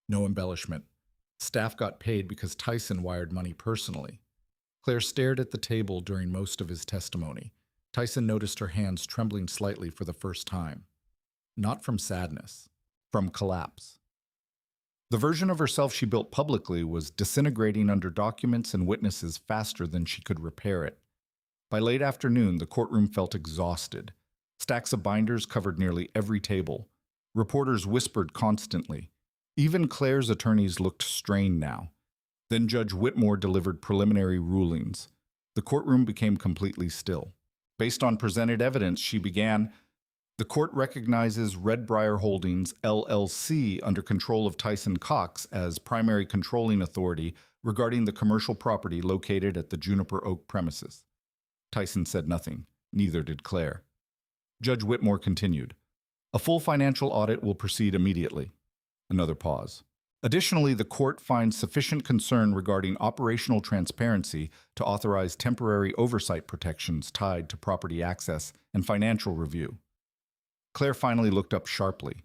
No embellishment. Staff got paid because Tyson wired money personally. Claire stared at the table during most of his testimony. Tyson noticed her hands trembling slightly for the first time. Not from sadness, from collapse. The version of herself she built publicly was disintegrating under documents and witnesses faster than she could repair it. By late afternoon, the courtroom felt exhausted. Stacks of binders covered nearly every table. Reporters whispered constantly. Even Claire's attorneys looked strained now. Then Judge Whitmore delivered preliminary rulings. The courtroom became completely still. Based on presented evidence, she began, the court recognizes Redbriar Holdings, LLC, under control of Tyson Cox as primary controlling authority regarding the commercial property located at the Juniper Oak premises. Tyson said nothing. Neither did Claire. Judge Whitmore continued. A full financial audit will proceed immediately. Another pause. Additionally, the court finds sufficient concern regarding operational transparency to authorize temporary oversight protections tied to property access and financial review. Claire finally looked up sharply.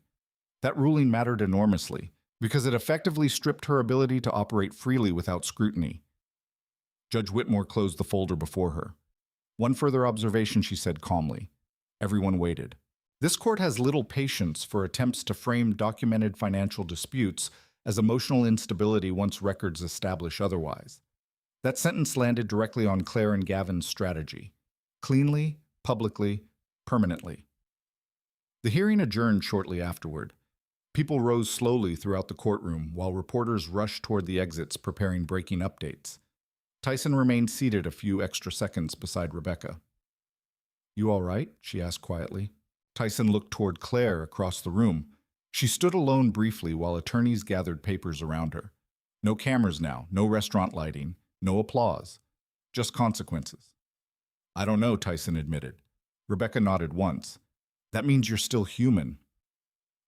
That ruling mattered enormously because it effectively stripped her ability to operate freely without scrutiny. Judge Whitmore closed the folder before her. One further observation, she said calmly. Everyone waited. This court has little patience for attempts to frame documented financial disputes as emotional instability once records establish otherwise. That sentence landed directly on Claire and Gavin's strategy. Cleanly, publicly, permanently. The hearing adjourned shortly afterward. People rose slowly throughout the courtroom while reporters rushed toward the exits preparing breaking updates. Tyson remained seated a few extra seconds beside Rebecca. "You all right?" she asked quietly. Tyson looked toward Claire across the room. She stood alone briefly while attorneys gathered papers around her. No cameras now, no restaurant lighting, no applause. Just consequences. "I don't know," Tyson admitted. Rebecca nodded once. "That means you're still human."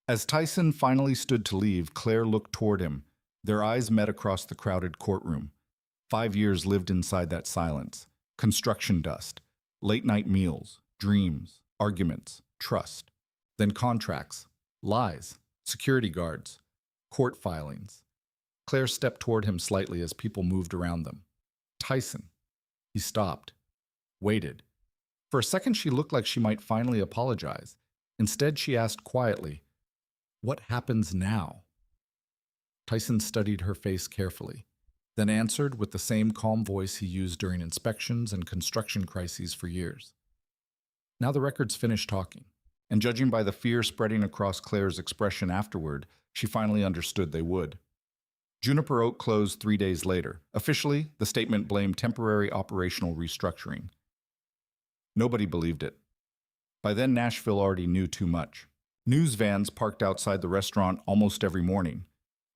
As Tyson finally stood to leave, Claire looked toward him. Their eyes met across the crowded courtroom. 5 years lived inside that silence. Construction dust, late-night meals, dreams, arguments, trust. Then contracts, lies, security guards, court filings. Claire stepped toward him slightly as people moved around them. "Tyson." He stopped, waited. For a second she looked like she might finally apologize. Instead she asked quietly, "What happens now?" Tyson studied her face carefully, then answered with the same calm voice he used during inspections and construction crises for years. Now the records finished talking, and judging by the fear spreading across Claire's expression afterward, she finally understood they would. Juniper Oak closed 3 days later. Officially, the statement blamed temporary operational restructuring. Nobody believed it. By then, Nashville already knew too much. News vans parked outside the restaurant almost every morning.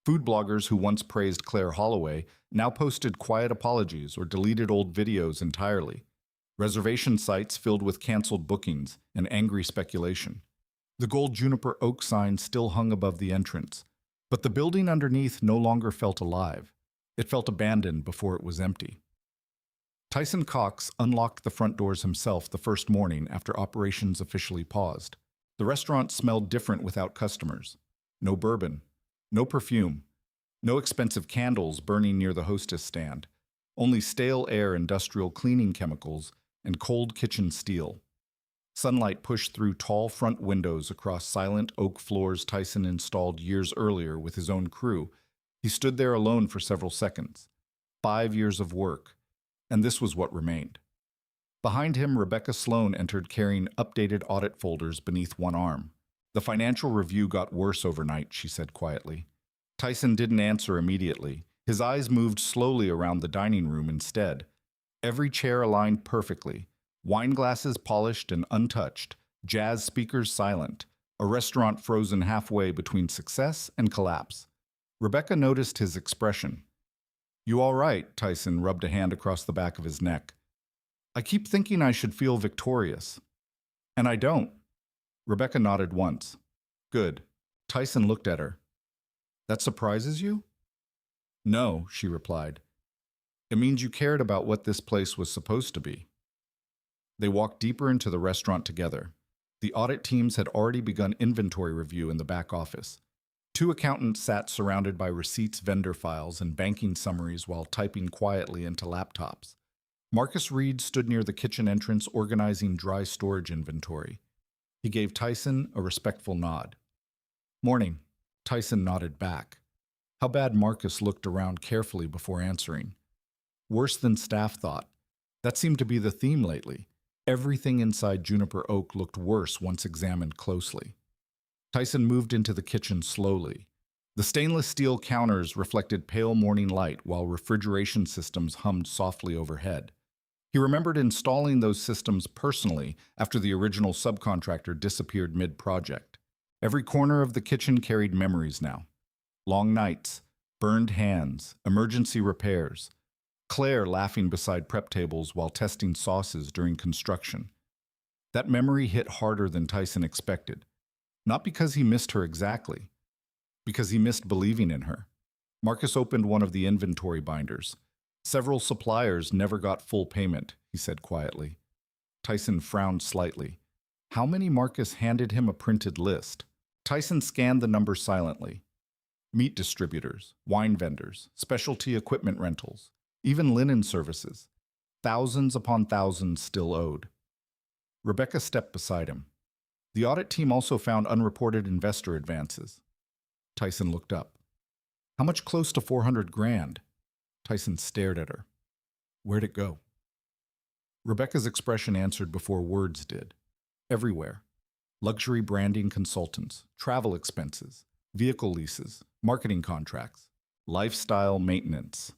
Food bloggers who once praised Claire Holloway now posted quiet apologies or deleted old videos entirely. Reservation sites filled with canceled bookings and angry speculation. The gold Juniper Oak sign still hung above the entrance, but the building underneath no longer felt alive. It felt abandoned before it was empty. Tyson Cox unlocked the front doors himself the first morning after operations officially paused. The restaurant smelled different without customers. No bourbon, no perfume, no expensive candles burning near the hostess stand, only stale air, industrial cleaning chemicals, and cold kitchen steel. Sunlight pushed through tall front windows across silent oak floors Tyson installed years earlier with his own crew. He stood there alone for several seconds. 5 years of work, and this was what remained. Behind him, Rebecca Sloan entered carrying updated audit folders beneath one arm. "The financial review got worse overnight," she said quietly. Tyson didn't answer immediately. His eyes moved slowly around the dining room instead. Every chair aligned perfectly, wine glasses polished and untouched, jazz speakers silent, a restaurant frozen halfway between success and collapse. Rebecca noticed his expression. "You all right?" Tyson rubbed a hand across the back of his neck. "I keep thinking I should feel victorious. And I don't." Rebecca nodded once. "Good." Tyson looked at her. "That surprises you?" "No," she replied. "It means you cared about what this place was supposed to be." They walked deeper into the restaurant together. The audit teams had already begun inventory review in the back office. 2 accountants sat surrounded by receipts, vendor files, and banking summaries while typing quietly into laptops. Marcus Reed stood near the kitchen entrance organizing dry storage inventory. He gave Tyson a respectful nod. "Morning." Tyson nodded back. How bad Marcus looked around carefully before answering. Worse than staff thought. That seemed to be the theme lately. Everything inside Juniper Oak looked worse once examined closely. Tyson moved into the kitchen slowly. The stainless steel counters reflected pale morning light while refrigeration systems hummed softly overhead. He remembered installing those systems personally after the original subcontractor disappeared mid-project. Every corner of the kitchen carried memories now. Long nights, burned hands, emergency repairs. Claire laughing beside prep tables while testing sauces during construction. That memory hit harder than Tyson expected. Not because he missed her exactly, because he missed believing in her. Marcus opened one of the inventory binders. "Several suppliers never got full payment," he said quietly. Tyson frowned slightly. How many? Marcus handed him a printed list. Tyson scanned the numbers silently. Meat distributors, wine vendors, specialty equipment rentals, even linen services. Thousands upon thousands still owed. Rebecca stepped beside him. The audit team also found unreported investor advances. Tyson looked up. How much close to 400 grand? Tyson stared at her. Where'd it go? Rebecca's expression answered before words did. Everywhere. Luxury branding consultants, travel expenses, vehicle leases, marketing contracts, lifestyle maintenance.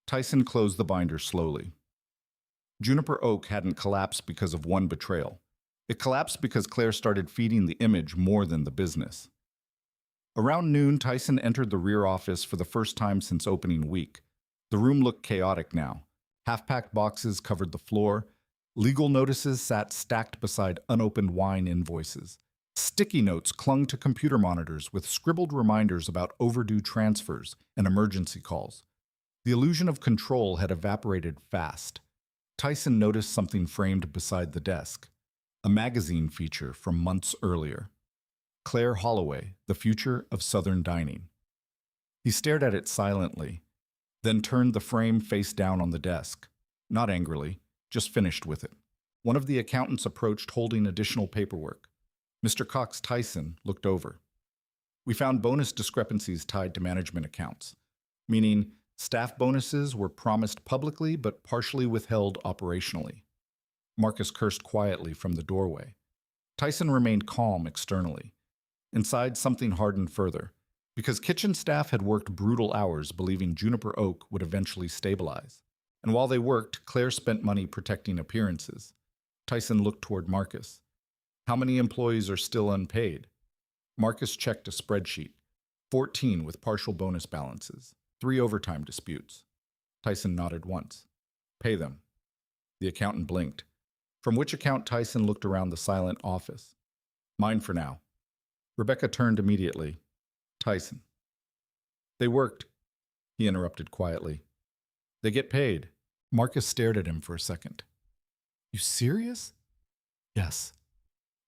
Tyson closed the binder slowly. Juniper Oak hadn't collapsed because of one betrayal. It collapsed because Claire started feeding the image more than the business. Around noon, Tyson entered the rear office for the first time since opening week. The room looked chaotic now. Half-packed boxes covered the floor. Legal notices sat stacked beside unopened wine invoices. Sticky notes clung to computer monitors with scribbled reminders about overdue transfers and emergency calls. The illusion of control had evaporated fast. Tyson noticed something framed beside the desk. A magazine feature from months earlier. Claire Holloway, The Future of Southern Dining. He stared at it silently, then turned the frame face down on the desk. Not angrily, just finished with it. One of the accountants approached holding additional paperwork. Mr. Cox Tyson looked over. We found bonus discrepancies tied to management accounts, meaning staff bonuses were promised publicly but partially withheld operationally. Marcus cursed quietly from the doorway. Tyson remained calm externally. Inside, something hardened further, because kitchen staff had worked brutal hours believing Juniper Oak would eventually stabilize. And while they worked, Claire spent money protecting appearances. Tyson looked toward Marcus. How many employees are still unpaid? Marcus checked a spreadsheet. 14 with partial bonus balances. 3 overtime disputes. Tyson nodded once. Pay them. The accountant blinked. From which account Tyson looked around the silent office. Mine for now. Rebecca turned immediately. Tyson. They worked, he interrupted quietly. They get paid. Marcus stared at him for a second. You serious? Yes.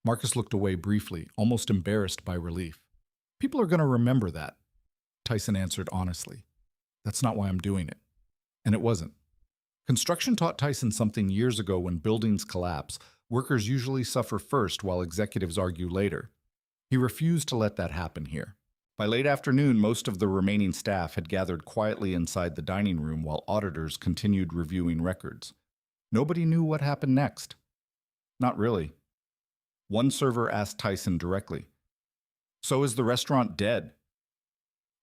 Marcus looked away briefly, almost embarrassed by relief. People are going to remember that, Tyson answered honestly. That's not why I'm doing it. And it wasn't. Construction taught Tyson something years ago. When buildings collapse, workers usually suffer first while executives argue later. He refused to let that happen here. By late afternoon, most of the remaining staff had gathered quietly inside the dining room while auditors continued reviewing records. Nobody knew what happened next. Not really. One server asked Tyson directly, "So is the restaurant dead?"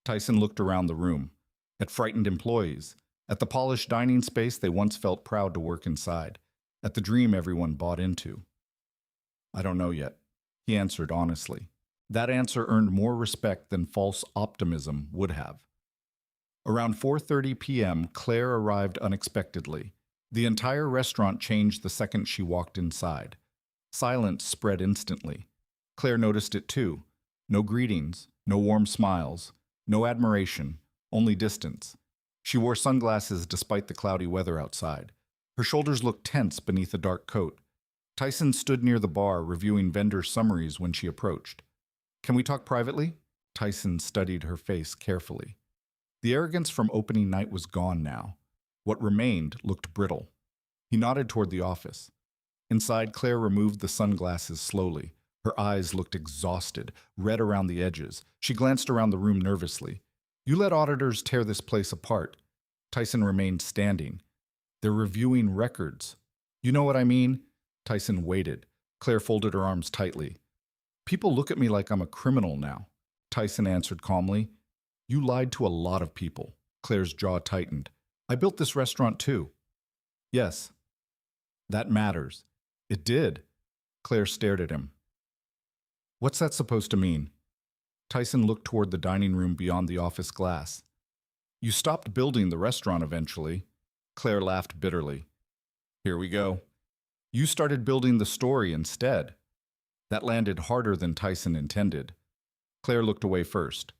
Tyson looked around the room, at frightened employees, at the polished dining space they once felt proud to work inside, at the dream everyone bought into. I don't know yet, he answered honestly. That answer earned more respect than false optimism would have. Around 4:30 p.m., Claire arrived unexpectedly. The entire restaurant changed the second she walked inside. Silence spread instantly. Claire noticed it too. No greetings, no warm smiles, no admiration, only distance. She wore sunglasses despite the cloudy weather outside. Her shoulders looked tense beneath a dark coat. Tyson stood near the bar reviewing vendor summaries when she approached. Can we talk privately? Tyson studied her face carefully. The arrogance from opening night was gone now. What remained looked brittle. He nodded toward the office. Inside, Claire removed the sunglasses slowly. Her eyes looked exhausted, red around the edges. She glanced around the room nervously. You let auditors tear this place apart. Tyson remained standing. They're reviewing records. You know what I mean? Tyson waited. Claire folded her arms tightly. People look at me like I'm a criminal now. Tyson answered calmly. You lied to a lot of people. Claire's jaw tightened. I built this restaurant too. Yes. That matters. It did. Claire stared at him. What's that supposed to mean? Tyson looked toward the dining room beyond the office glass. You stopped building the restaurant eventually. Claire laughed bitterly. Here we go. You started building the story instead. That landed harder than Tyson intended. Claire looked away first.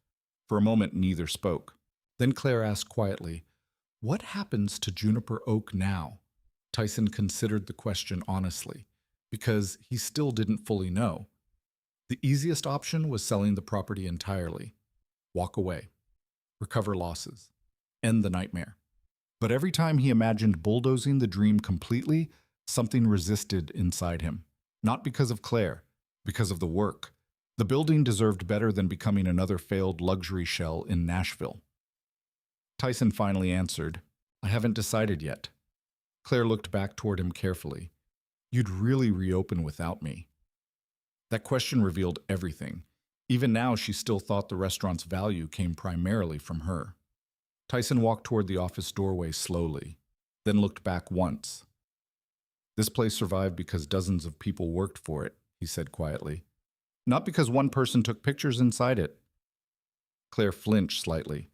For a moment, neither spoke. Then Claire asked quietly, What happens to Juniper Oak now? Tyson considered the question honestly, because he still didn't fully know. The easiest option was selling the property entirely. Walk away. Recover losses. End the nightmare. But every time he imagined bulldozing the dream completely, something resisted inside him. Not because of Claire, because of the work. The building deserved better than becoming another failed luxury shell in Nashville. Tyson finally answered, "I haven't decided yet." Claire looked back toward him carefully. "You'd really reopen without me?" That question revealed everything. Even now, she still thought the restaurant's value came primarily from her. Tyson walked toward the office doorway slowly, then looked back once. "This place survived because dozens of people worked for it," he said quietly. "Not because one person took pictures inside it." Claire flinched slightly.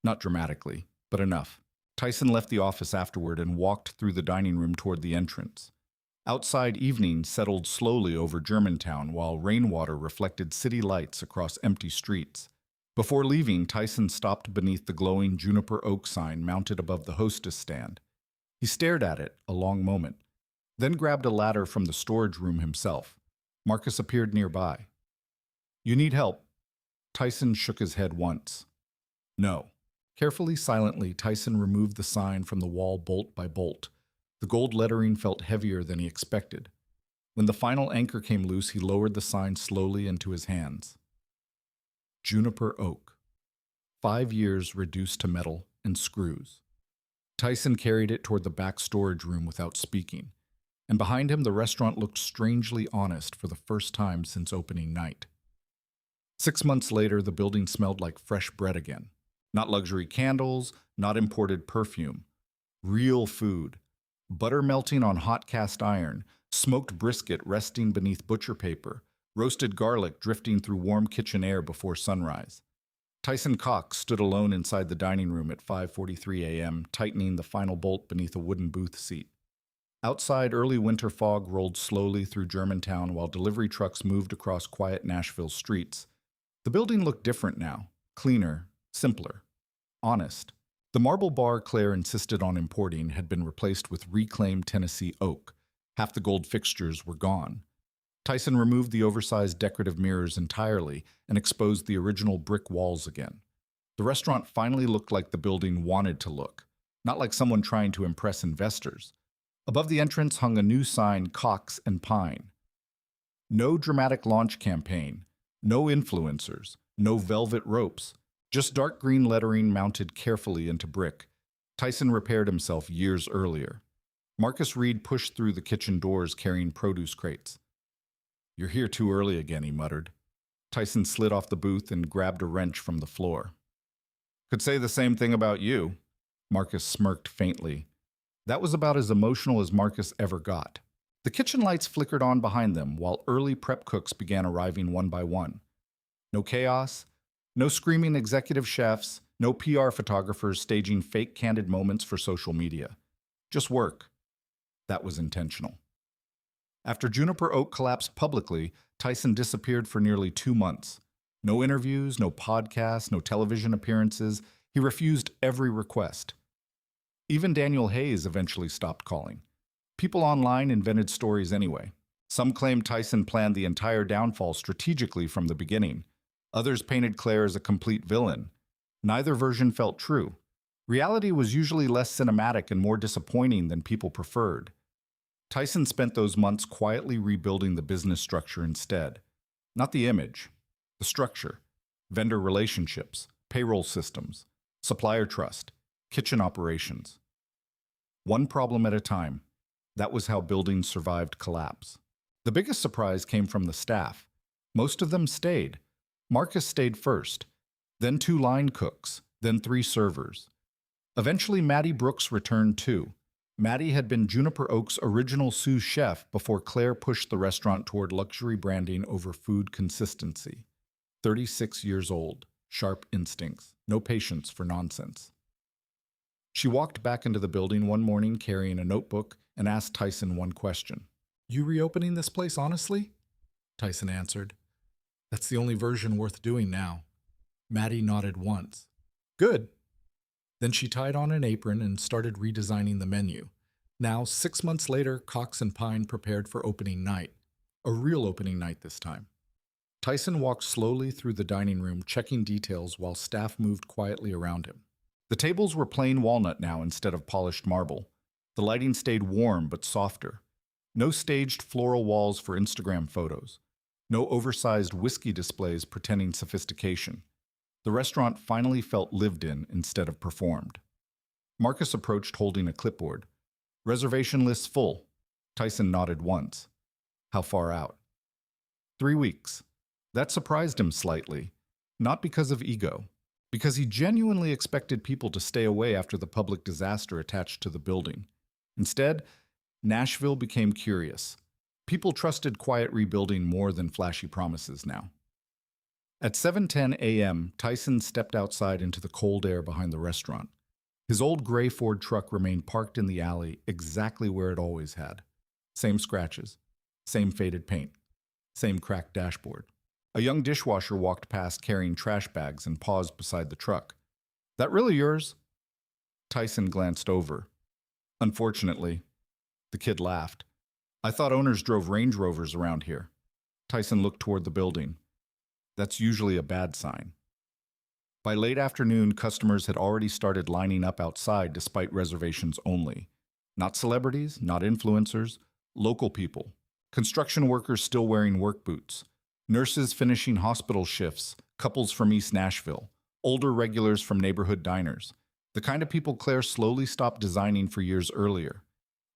Not dramatically, but enough. Tyson left the office afterward and walked through the dining room toward the entrance. Outside, evening settled slowly over Germantown while rainwater reflected city lights across empty streets. Before leaving, Tyson stopped beneath the glowing Juniper Oak sign mounted above the hostess stand. He stared at it a long moment, then grabbed a ladder from the storage room himself. Marcus appeared nearby. "You need help?" Tyson shook his head once. "No." Carefully, silently, Tyson removed the sign from the wall bolt by bolt. The gold lettering felt heavier than he expected. When the final anchor came loose, he lowered the sign slowly into his hands. Juniper Oak. 5 years reduced to metal and screws. Tyson carried it toward the back storage room without speaking, and behind him the restaurant looked strangely honest for the first time since opening night. 6 months later, the building smelled like fresh bread again. Not luxury candles, not imported perfume. Real food. Butter melting on hot cast iron, smoked brisket resting beneath butcher paper, roasted garlic drifting through warm kitchen air before sunrise. Tyson Cox stood alone inside the dining room at 5:43 a.m., tightening the final bolt beneath a wooden booth seat. Outside, early winter fog rolled slowly through Germantown while delivery trucks moved across quiet Nashville streets. The building looked different now, cleaner, simpler, honest. The marble bar Claire insisted on importing had been replaced with reclaimed Tennessee oak. Half the gold fixtures were gone. Tyson removed the oversized decorative mirrors entirely and exposed the original brick walls again. The restaurant finally looked like the building wanted to look, not like someone trying to impress investors. Above the entrance hung a new sign, Cox and Pine. No dramatic launch campaign, no influencers, no velvet ropes, just dark green lettering mounted carefully into brick. Tyson repaired himself years earlier. Marcus Reed pushed through the kitchen doors carrying produce crates. "You're here too early again," he muttered. Tyson slid off the booth and grabbed a wrench from the floor. "Could say the same thing about you." Marcus smirked faintly. That was about as emotional as Marcus ever got. The kitchen lights flickered on behind them while early prep cooks began arriving one by one. No chaos, no screaming executive chefs, no PR photographers staging fake candid moments for social media. Just work. That was intentional. After Juniper Oak collapsed publicly, Tyson disappeared for nearly 2 months. No interviews, no podcasts, no television appearances. He refused every request. Even Daniel Hayes eventually stopped calling. People online invented stories anyway. Some claimed Tyson planned the entire downfall strategically from the beginning. Others painted Claire as a complete villain. Neither version felt true. Reality was usually less cinematic and more disappointing than people preferred. Tyson spent those months quietly rebuilding the business structure instead. Not the image, the structure. Vendor relationships, payroll systems, supplier trust, kitchen operations. One problem at a time. That was how buildings survived collapse. The biggest surprise came from the staff. Most of them stayed. Marcus stayed first, then 2 line cooks, then 3 servers. Eventually, Maddie Brooks returned too. Maddie had been Juniper Oak's original sous chef before Claire pushed the restaurant toward luxury branding over food consistency. 36 years old, sharp instincts, no patience for nonsense. She walked back into the building one morning carrying a notebook and asked Tyson one question. "You reopening this place honestly?" Tyson answered, "That's the only version worth doing now." Maddie nodded once. "Good." Then she tied on an apron and started redesigning the menu. Now, 6 months later, Cox and Pine prepared for opening night. A real opening night this time. Tyson walked slowly through the dining room, checking details while staff moved quietly around him. The tables were plain walnut now instead of polished marble. The lighting stayed warm but softer. No staged floral walls for Instagram photos. No oversized whiskey displays pretending sophistication. The restaurant finally felt lived in instead of performed. Marcus approached holding a clipboard. Reservation list full. Tyson nodded once. How far out? 3 weeks. That surprised him slightly, not because of ego, because he genuinely expected people to stay away after the public disaster attached to the building. Instead, Nashville became curious. People trusted quiet rebuilding more than flashy promises now. At 7:10 a.m., Tyson stepped outside into the cold air behind the restaurant. His old gray Ford truck remained parked in the alley exactly where it always had. Same scratches, same faded paint, same cracked dashboard. A young dishwasher walked past carrying trash bags and paused beside the truck. That really yours? Tyson glanced over. Unfortunately, the kid laughed. I thought owners drove Range Rovers around here. Tyson looked toward the building. That's usually a bad sign. By late afternoon, customers had already started lining up outside despite reservations only. Not celebrities, not influencers, local people. Construction workers still wearing work boots. Nurses finishing hospital shifts, couples from East Nashville, older regulars from neighborhood diners. The kind of people Claire slowly stopped designing for years earlier.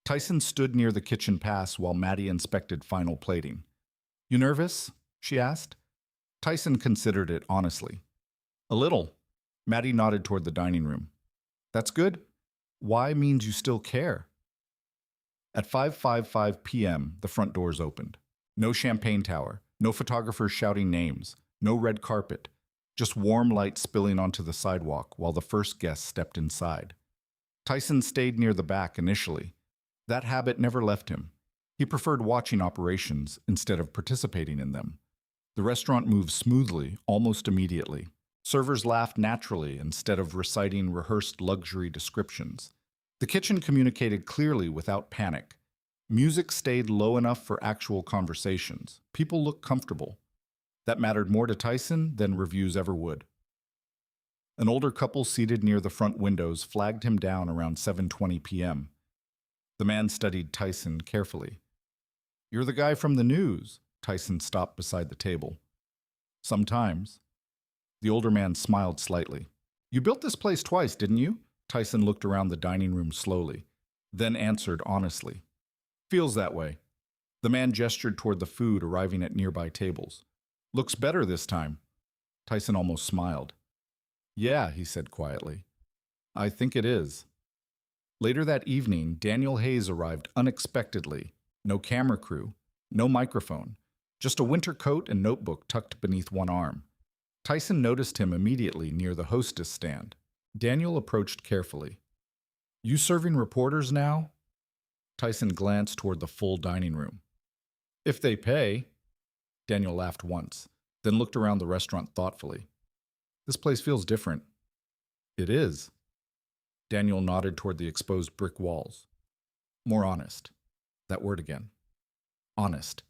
Tyson stood near the kitchen pass while Maddie inspected final plating. You nervous? She asked. Tyson considered it honestly. A little. Maddie nodded toward the dining room. That's good. Why means you still care. At 5:55 p.m., the front doors opened. No champagne tower, no photographers shouting names, no red carpet, just warm light spilling onto the sidewalk while the first guest stepped inside. Tyson stayed near the back initially. That habit never left him. He preferred watching operations instead of participating in them. The restaurant moved smoothly, almost immediately. Servers laughed naturally instead of reciting rehearsed luxury descriptions. The kitchen communicated clearly without panic. Music stayed low enough for actual conversations. People looked comfortable. That mattered more to Tyson than reviews ever would. An older couple seated near the front windows flagged him down around 7:20 p.m. The man studied Tyson carefully. You're the guy from the news. Tyson stopped beside the table. Sometimes. The older man smiled slightly. You built this place twice, didn't you? Tyson looked around the dining room slowly, then answered honestly. Feels that way. The man gestured toward the food arriving at nearby tables. Looks better this time. Tyson almost smiled. Yeah, he said quietly. I think it is. Later that evening, Daniel Hayes arrived unexpectedly. No camera crew, no microphone, just a winter coat and notebook tucked beneath one arm. Tyson noticed him immediately near the hostess stand. Daniel approached carefully. You serving reporters now? Tyson glanced toward the full dining room. If they pay. Daniel laughed once, then looked around the restaurant thoughtfully. This place feels different. It is. Daniel nodded toward the exposed brick walls. More honest. That word again. Honest.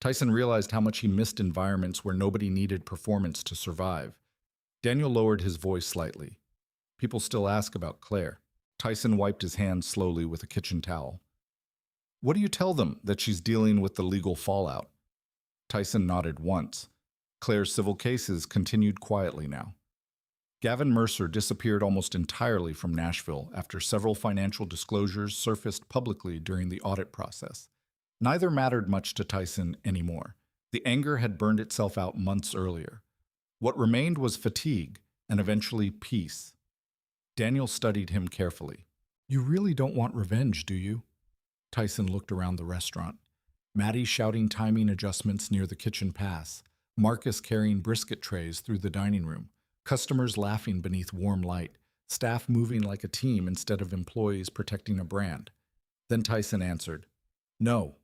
Tyson realized how much he missed environments where nobody needed performance to survive. Daniel lowered his voice slightly. People still ask about Claire. Tyson wiped his hands slowly with a kitchen towel. What do you tell them, that she's dealing with the legal fallout? Tyson nodded once. Claire's civil cases continued quietly now. Gavin Mercer disappeared almost entirely from Nashville after several financial disclosures surfaced publicly during the audit process. Neither mattered much to Tyson anymore. The anger had burned itself out months earlier. What remained was fatigue and eventually peace. Daniel studied him carefully. You really don't want revenge, do you? Tyson looked around the restaurant. Maddie shouting timing adjustments near the kitchen pass. Marcus carrying brisket trays through the dining room. Customers laughing beneath warm light. Staff moving like a team instead of employees protecting a brand. Then Tyson answered, No.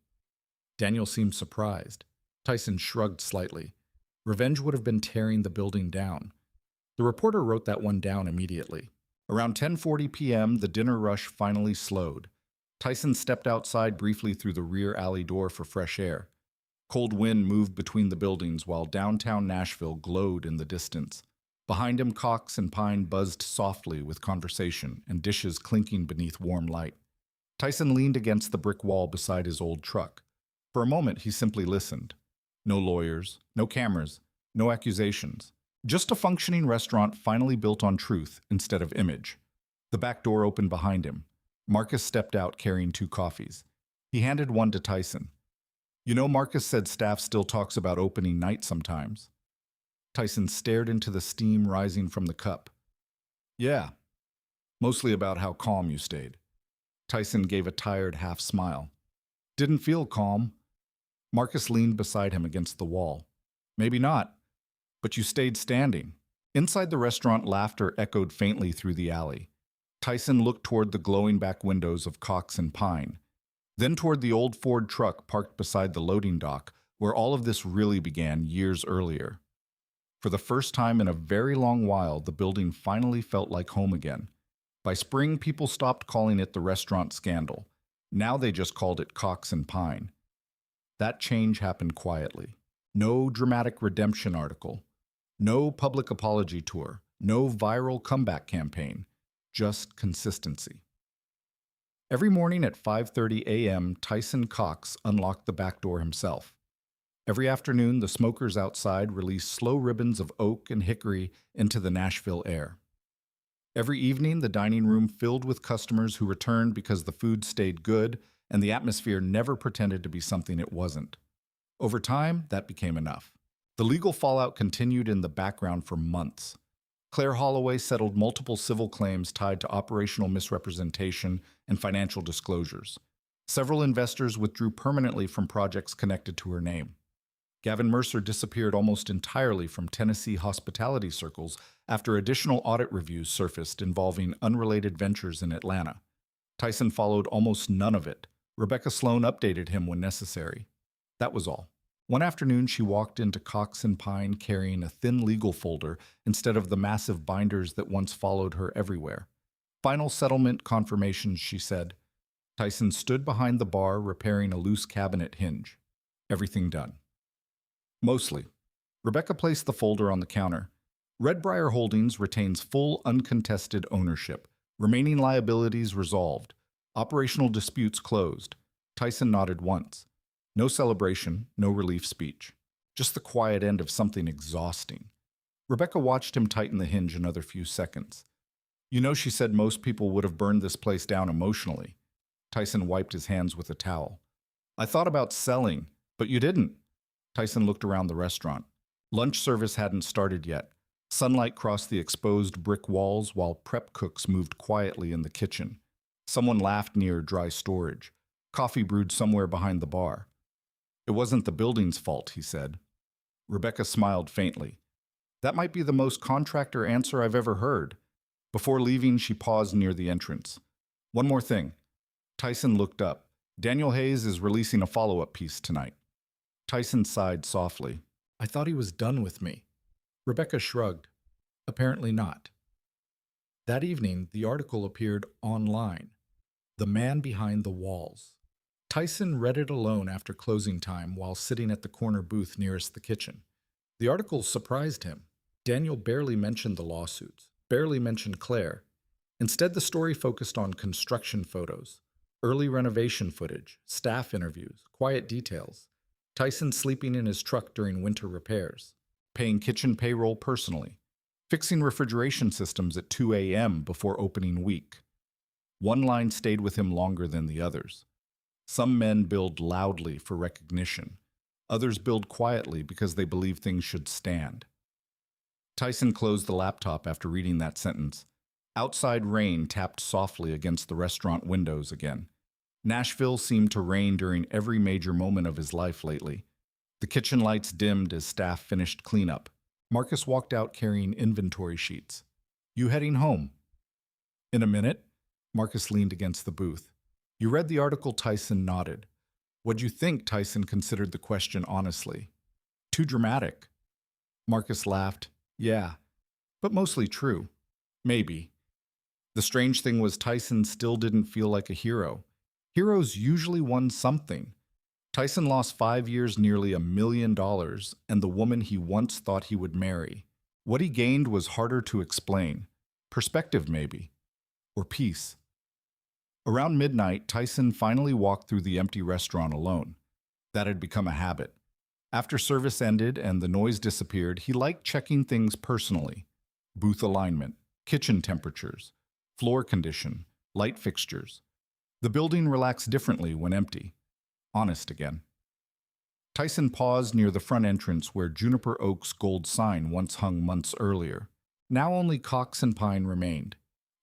Daniel seemed surprised. Tyson shrugged slightly. Revenge would have been tearing the building down. The reporter wrote that one down immediately. Around 10:40 p.m., the dinner rush finally slowed. Tyson stepped outside briefly through the rear alley door for fresh air. Cold wind moved between the buildings while downtown Nashville glowed in the distance. Behind him, Cox and Pine buzzed softly with conversation and dishes clinking beneath warm light. Tyson leaned against the brick wall beside his old truck. For a moment, he simply listened. No lawyers, no cameras, no accusations. Just a functioning restaurant finally built on truth instead of image. The back door opened behind him. Marcus stepped out carrying 2 coffees. He handed one to Tyson. You know, Marcus said staff still talks about opening night sometimes. Tyson stared into the steam rising from the cup. Yeah, mostly about how calm you stayed. Tyson gave a tired half smile. Didn't feel calm. Marcus leaned beside him against the wall. Maybe not, but you stayed standing. Inside the restaurant, laughter echoed faintly through the alley. Tyson looked toward the glowing back windows of Cox and Pine, then toward the old Ford truck parked beside the loading dock, where all of this really began years earlier. For the first time in a very long while, the building finally felt like home again. By spring, people stopped calling it the restaurant scandal. Now they just called it Cox and Pine. That change happened quietly. No dramatic redemption article. No public apology tour. No viral comeback campaign. Just consistency. Every morning at 5:30 a.m., Tyson Cox unlocked the back door himself. Every afternoon, the smokers outside released slow ribbons of oak and hickory into the Nashville air. Every evening, the dining room filled with customers who returned because the food stayed good and the atmosphere never pretended to be something it wasn't. Over time, that became enough. The legal fallout continued in the background for months. Claire Holloway settled multiple civil claims tied to operational misrepresentation and financial disclosures. Several investors withdrew permanently from projects connected to her name. Gavin Mercer disappeared almost entirely from Tennessee hospitality circles after additional audit reviews surfaced involving unrelated ventures in Atlanta. Tyson followed almost none of it. Rebecca Sloan updated him when necessary. That was all. One afternoon, she walked into Cox and Pine carrying a thin legal folder instead of the massive binders that once followed her everywhere. Final settlement confirmations, she said. Tyson stood behind the bar repairing a loose cabinet hinge. Everything done. Mostly. Rebecca placed the folder on the counter. Redbriar Holdings retains full uncontested ownership. Remaining liabilities resolved. Operational disputes closed. Tyson nodded once. No celebration, no relief speech. Just the quiet end of something exhausting. Rebecca watched him tighten the hinge another few seconds. You know, she said most people would have burned this place down emotionally. Tyson wiped his hands with a towel. I thought about selling, but you didn't. Tyson looked around the restaurant. Lunch service hadn't started yet. Sunlight crossed the exposed brick walls while prep cooks moved quietly in the kitchen. Someone laughed near dry storage. Coffee brewed somewhere behind the bar. It wasn't the building's fault, he said. Rebecca smiled faintly. That might be the most contractor answer I've ever heard. Before leaving, she paused near the entrance. One more thing. Tyson looked up. Daniel Hayes is releasing a follow-up piece tonight. Tyson sighed softly. I thought he was done with me. Rebecca shrugged. Apparently not. That evening, the article appeared online. The Man Behind the Walls. Tyson read it alone after closing time while sitting at the corner booth nearest the kitchen. The article surprised him. Daniel barely mentioned the lawsuits, barely mentioned Claire. Instead, the story focused on construction photos, early renovation footage, staff interviews, quiet details. Tyson sleeping in his truck during winter repairs, paying kitchen payroll personally, fixing refrigeration systems at 2 a.m. before opening week. One line stayed with him longer than the others. Some men build loudly for recognition. Others build quietly because they believe things should stand. Tyson closed the laptop after reading that sentence. Outside rain tapped softly against the restaurant windows again. Nashville seemed to rain during every major moment of his life lately. The kitchen lights dimmed as staff finished cleanup. Marcus walked out carrying inventory sheets. You heading home? In a minute. Marcus leaned against the booth. You read the article? Tyson nodded. What'd you think? Tyson considered the question honestly. Too dramatic. Marcus laughed. Yeah, but mostly true. Maybe. The strange thing was Tyson still didn't feel like a hero. Heroes usually won something. Tyson lost 5 years, nearly $1 million, and the woman he once thought he would marry. What he gained was harder to explain. Perspective, maybe. Or peace. Around midnight, Tyson finally walked through the empty restaurant alone. That had become a habit. After service ended and the noise disappeared, he liked checking things personally: booth alignment, kitchen temperatures, floor condition, light fixtures. The building relaxed differently when empty. Honest again. Tyson paused near the front entrance where Juniper Oak's gold sign once hung months earlier. Now only Cox and Pine remained.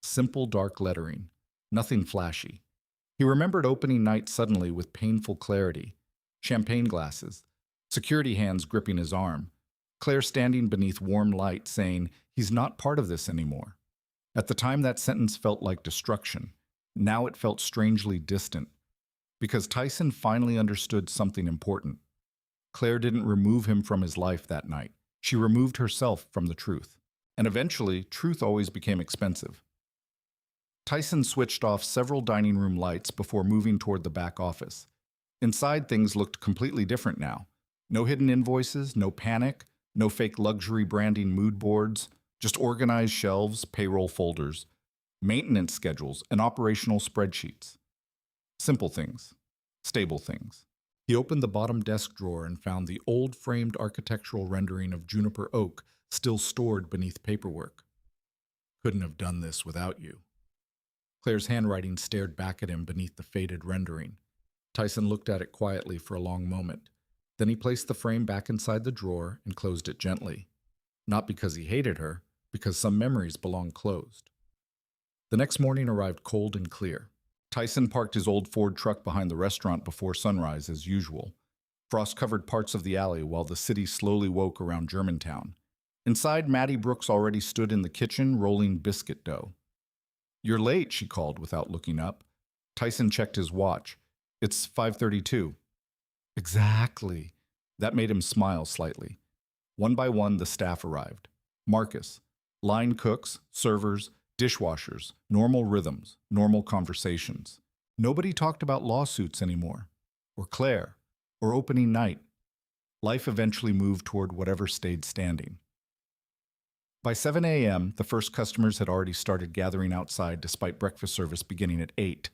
Simple dark lettering. Nothing flashy. He remembered opening night suddenly with painful clarity. Champagne glasses. Security hands gripping his arm. Claire standing beneath warm light saying, "He's not part of this anymore." At the time that sentence felt like destruction. Now it felt strangely distant. Because Tyson finally understood something important. Claire didn't remove him from his life that night. She removed herself from the truth. And eventually, truth always became expensive. Tyson switched off several dining room lights before moving toward the back office. Inside, things looked completely different now. No hidden invoices, no panic, no fake luxury branding mood boards, just organized shelves, payroll folders, maintenance schedules, and operational spreadsheets. Simple things. Stable things. He opened the bottom desk drawer and found the old framed architectural rendering of Juniper Oak still stored beneath paperwork. "Couldn't have done this without you." Claire's handwriting stared back at him beneath the faded rendering. Tyson looked at it quietly for a long moment. Then he placed the frame back inside the drawer and closed it gently. Not because he hated her, because some memories belong closed. The next morning arrived cold and clear. Tyson parked his old Ford truck behind the restaurant before sunrise as usual. Frost covered parts of the alley while the city slowly woke around Germantown. Inside, Maddie Brooks already stood in the kitchen rolling biscuit dough. "You're late," she called without looking up. Tyson checked his watch. "It's 5:32. "Exactly." That made him smile slightly. One by one, the staff arrived. Marcus. Line cooks, servers, dishwashers, normal rhythms, normal conversations. Nobody talked about lawsuits anymore. Or Claire. Or opening night. Life eventually moved toward whatever stayed standing. By 7 a.m., the first customers had already started gathering outside despite breakfast service beginning at 8.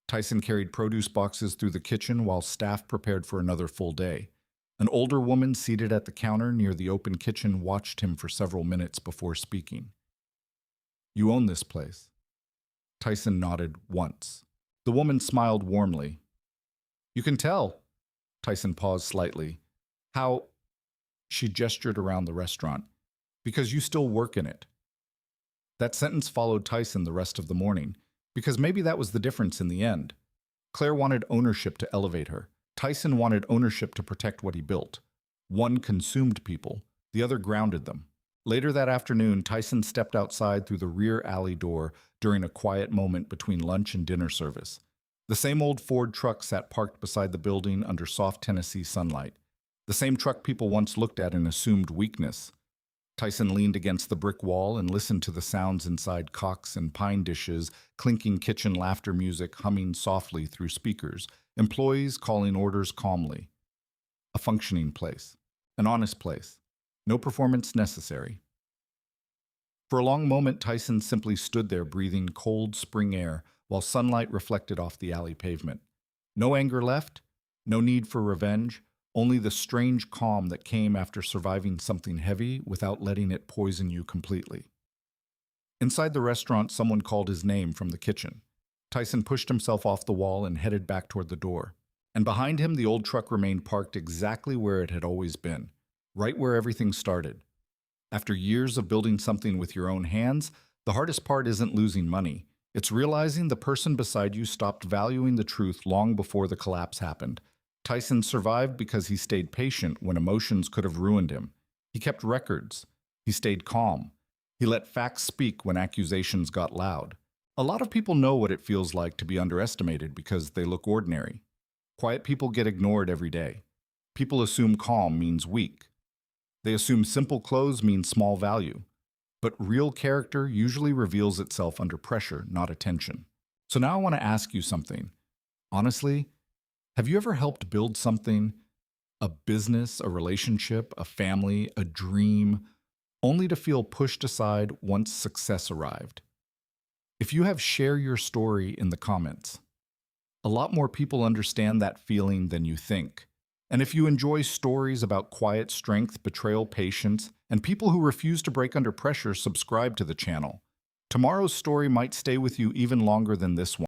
Tyson carried produce boxes through the kitchen while staff prepared for another full day. An older woman seated at the counter near the open kitchen watched him for several minutes before speaking. "You own this place." Tyson nodded once. The woman smiled warmly. "You can tell." Tyson paused slightly. "How?" She gestured around the restaurant. "Because you still work in it." That sentence followed Tyson the rest of the morning, because maybe that was the difference in the end. Claire wanted ownership to elevate her. Tyson wanted ownership to protect what he built. One consumed people, the other grounded them. Later that afternoon, Tyson stepped outside through the rear alley door during a quiet moment between lunch and dinner service. The same old Ford truck sat parked beside the building under soft Tennessee sunlight. The same truck people once looked at and assumed weakness. Tyson leaned against the brick wall and listened to the sounds inside Cox and Pine dishes, clinking kitchen laughter music humming softly through speakers, employees calling orders calmly. A functioning place. An honest place. No performance necessary. For a long moment, Tyson simply stood there breathing cold spring air while sunlight reflected off the alley pavement. No anger left, no need for revenge, only the strange calm that came after surviving something heavy without letting it poison you completely. Inside the restaurant, someone called his name from the kitchen. Tyson pushed himself off the wall and headed back toward the door. And behind him, the old truck remained parked exactly where it had always been, right where everything started. After years of building something with your own hands, the hardest part isn't losing money. It's realizing the person beside you stopped valuing the truth long before the collapse happened. Tyson survived because he stayed patient when emotions could have ruined him. He kept records. He stayed calm. He let facts speak when accusations got loud. A lot of people know what it feels like to be underestimated because they look ordinary. Quiet people get ignored every day. People assume calm means weak. They assume simple clothes mean small value. But real character usually reveals itself under pressure, not attention. So now I want to ask you something. Honestly, have you ever helped build something, a business, a relationship, a family, a dream, only to feel pushed aside once success arrived? If you have, share your story in the comments. A lot more people understand that feeling than you think. And if you enjoy stories about quiet strength, betrayal, patience, and people who refuse to break under pressure, subscribe to the channel. Tomorrow's story might stay with you even longer than this one.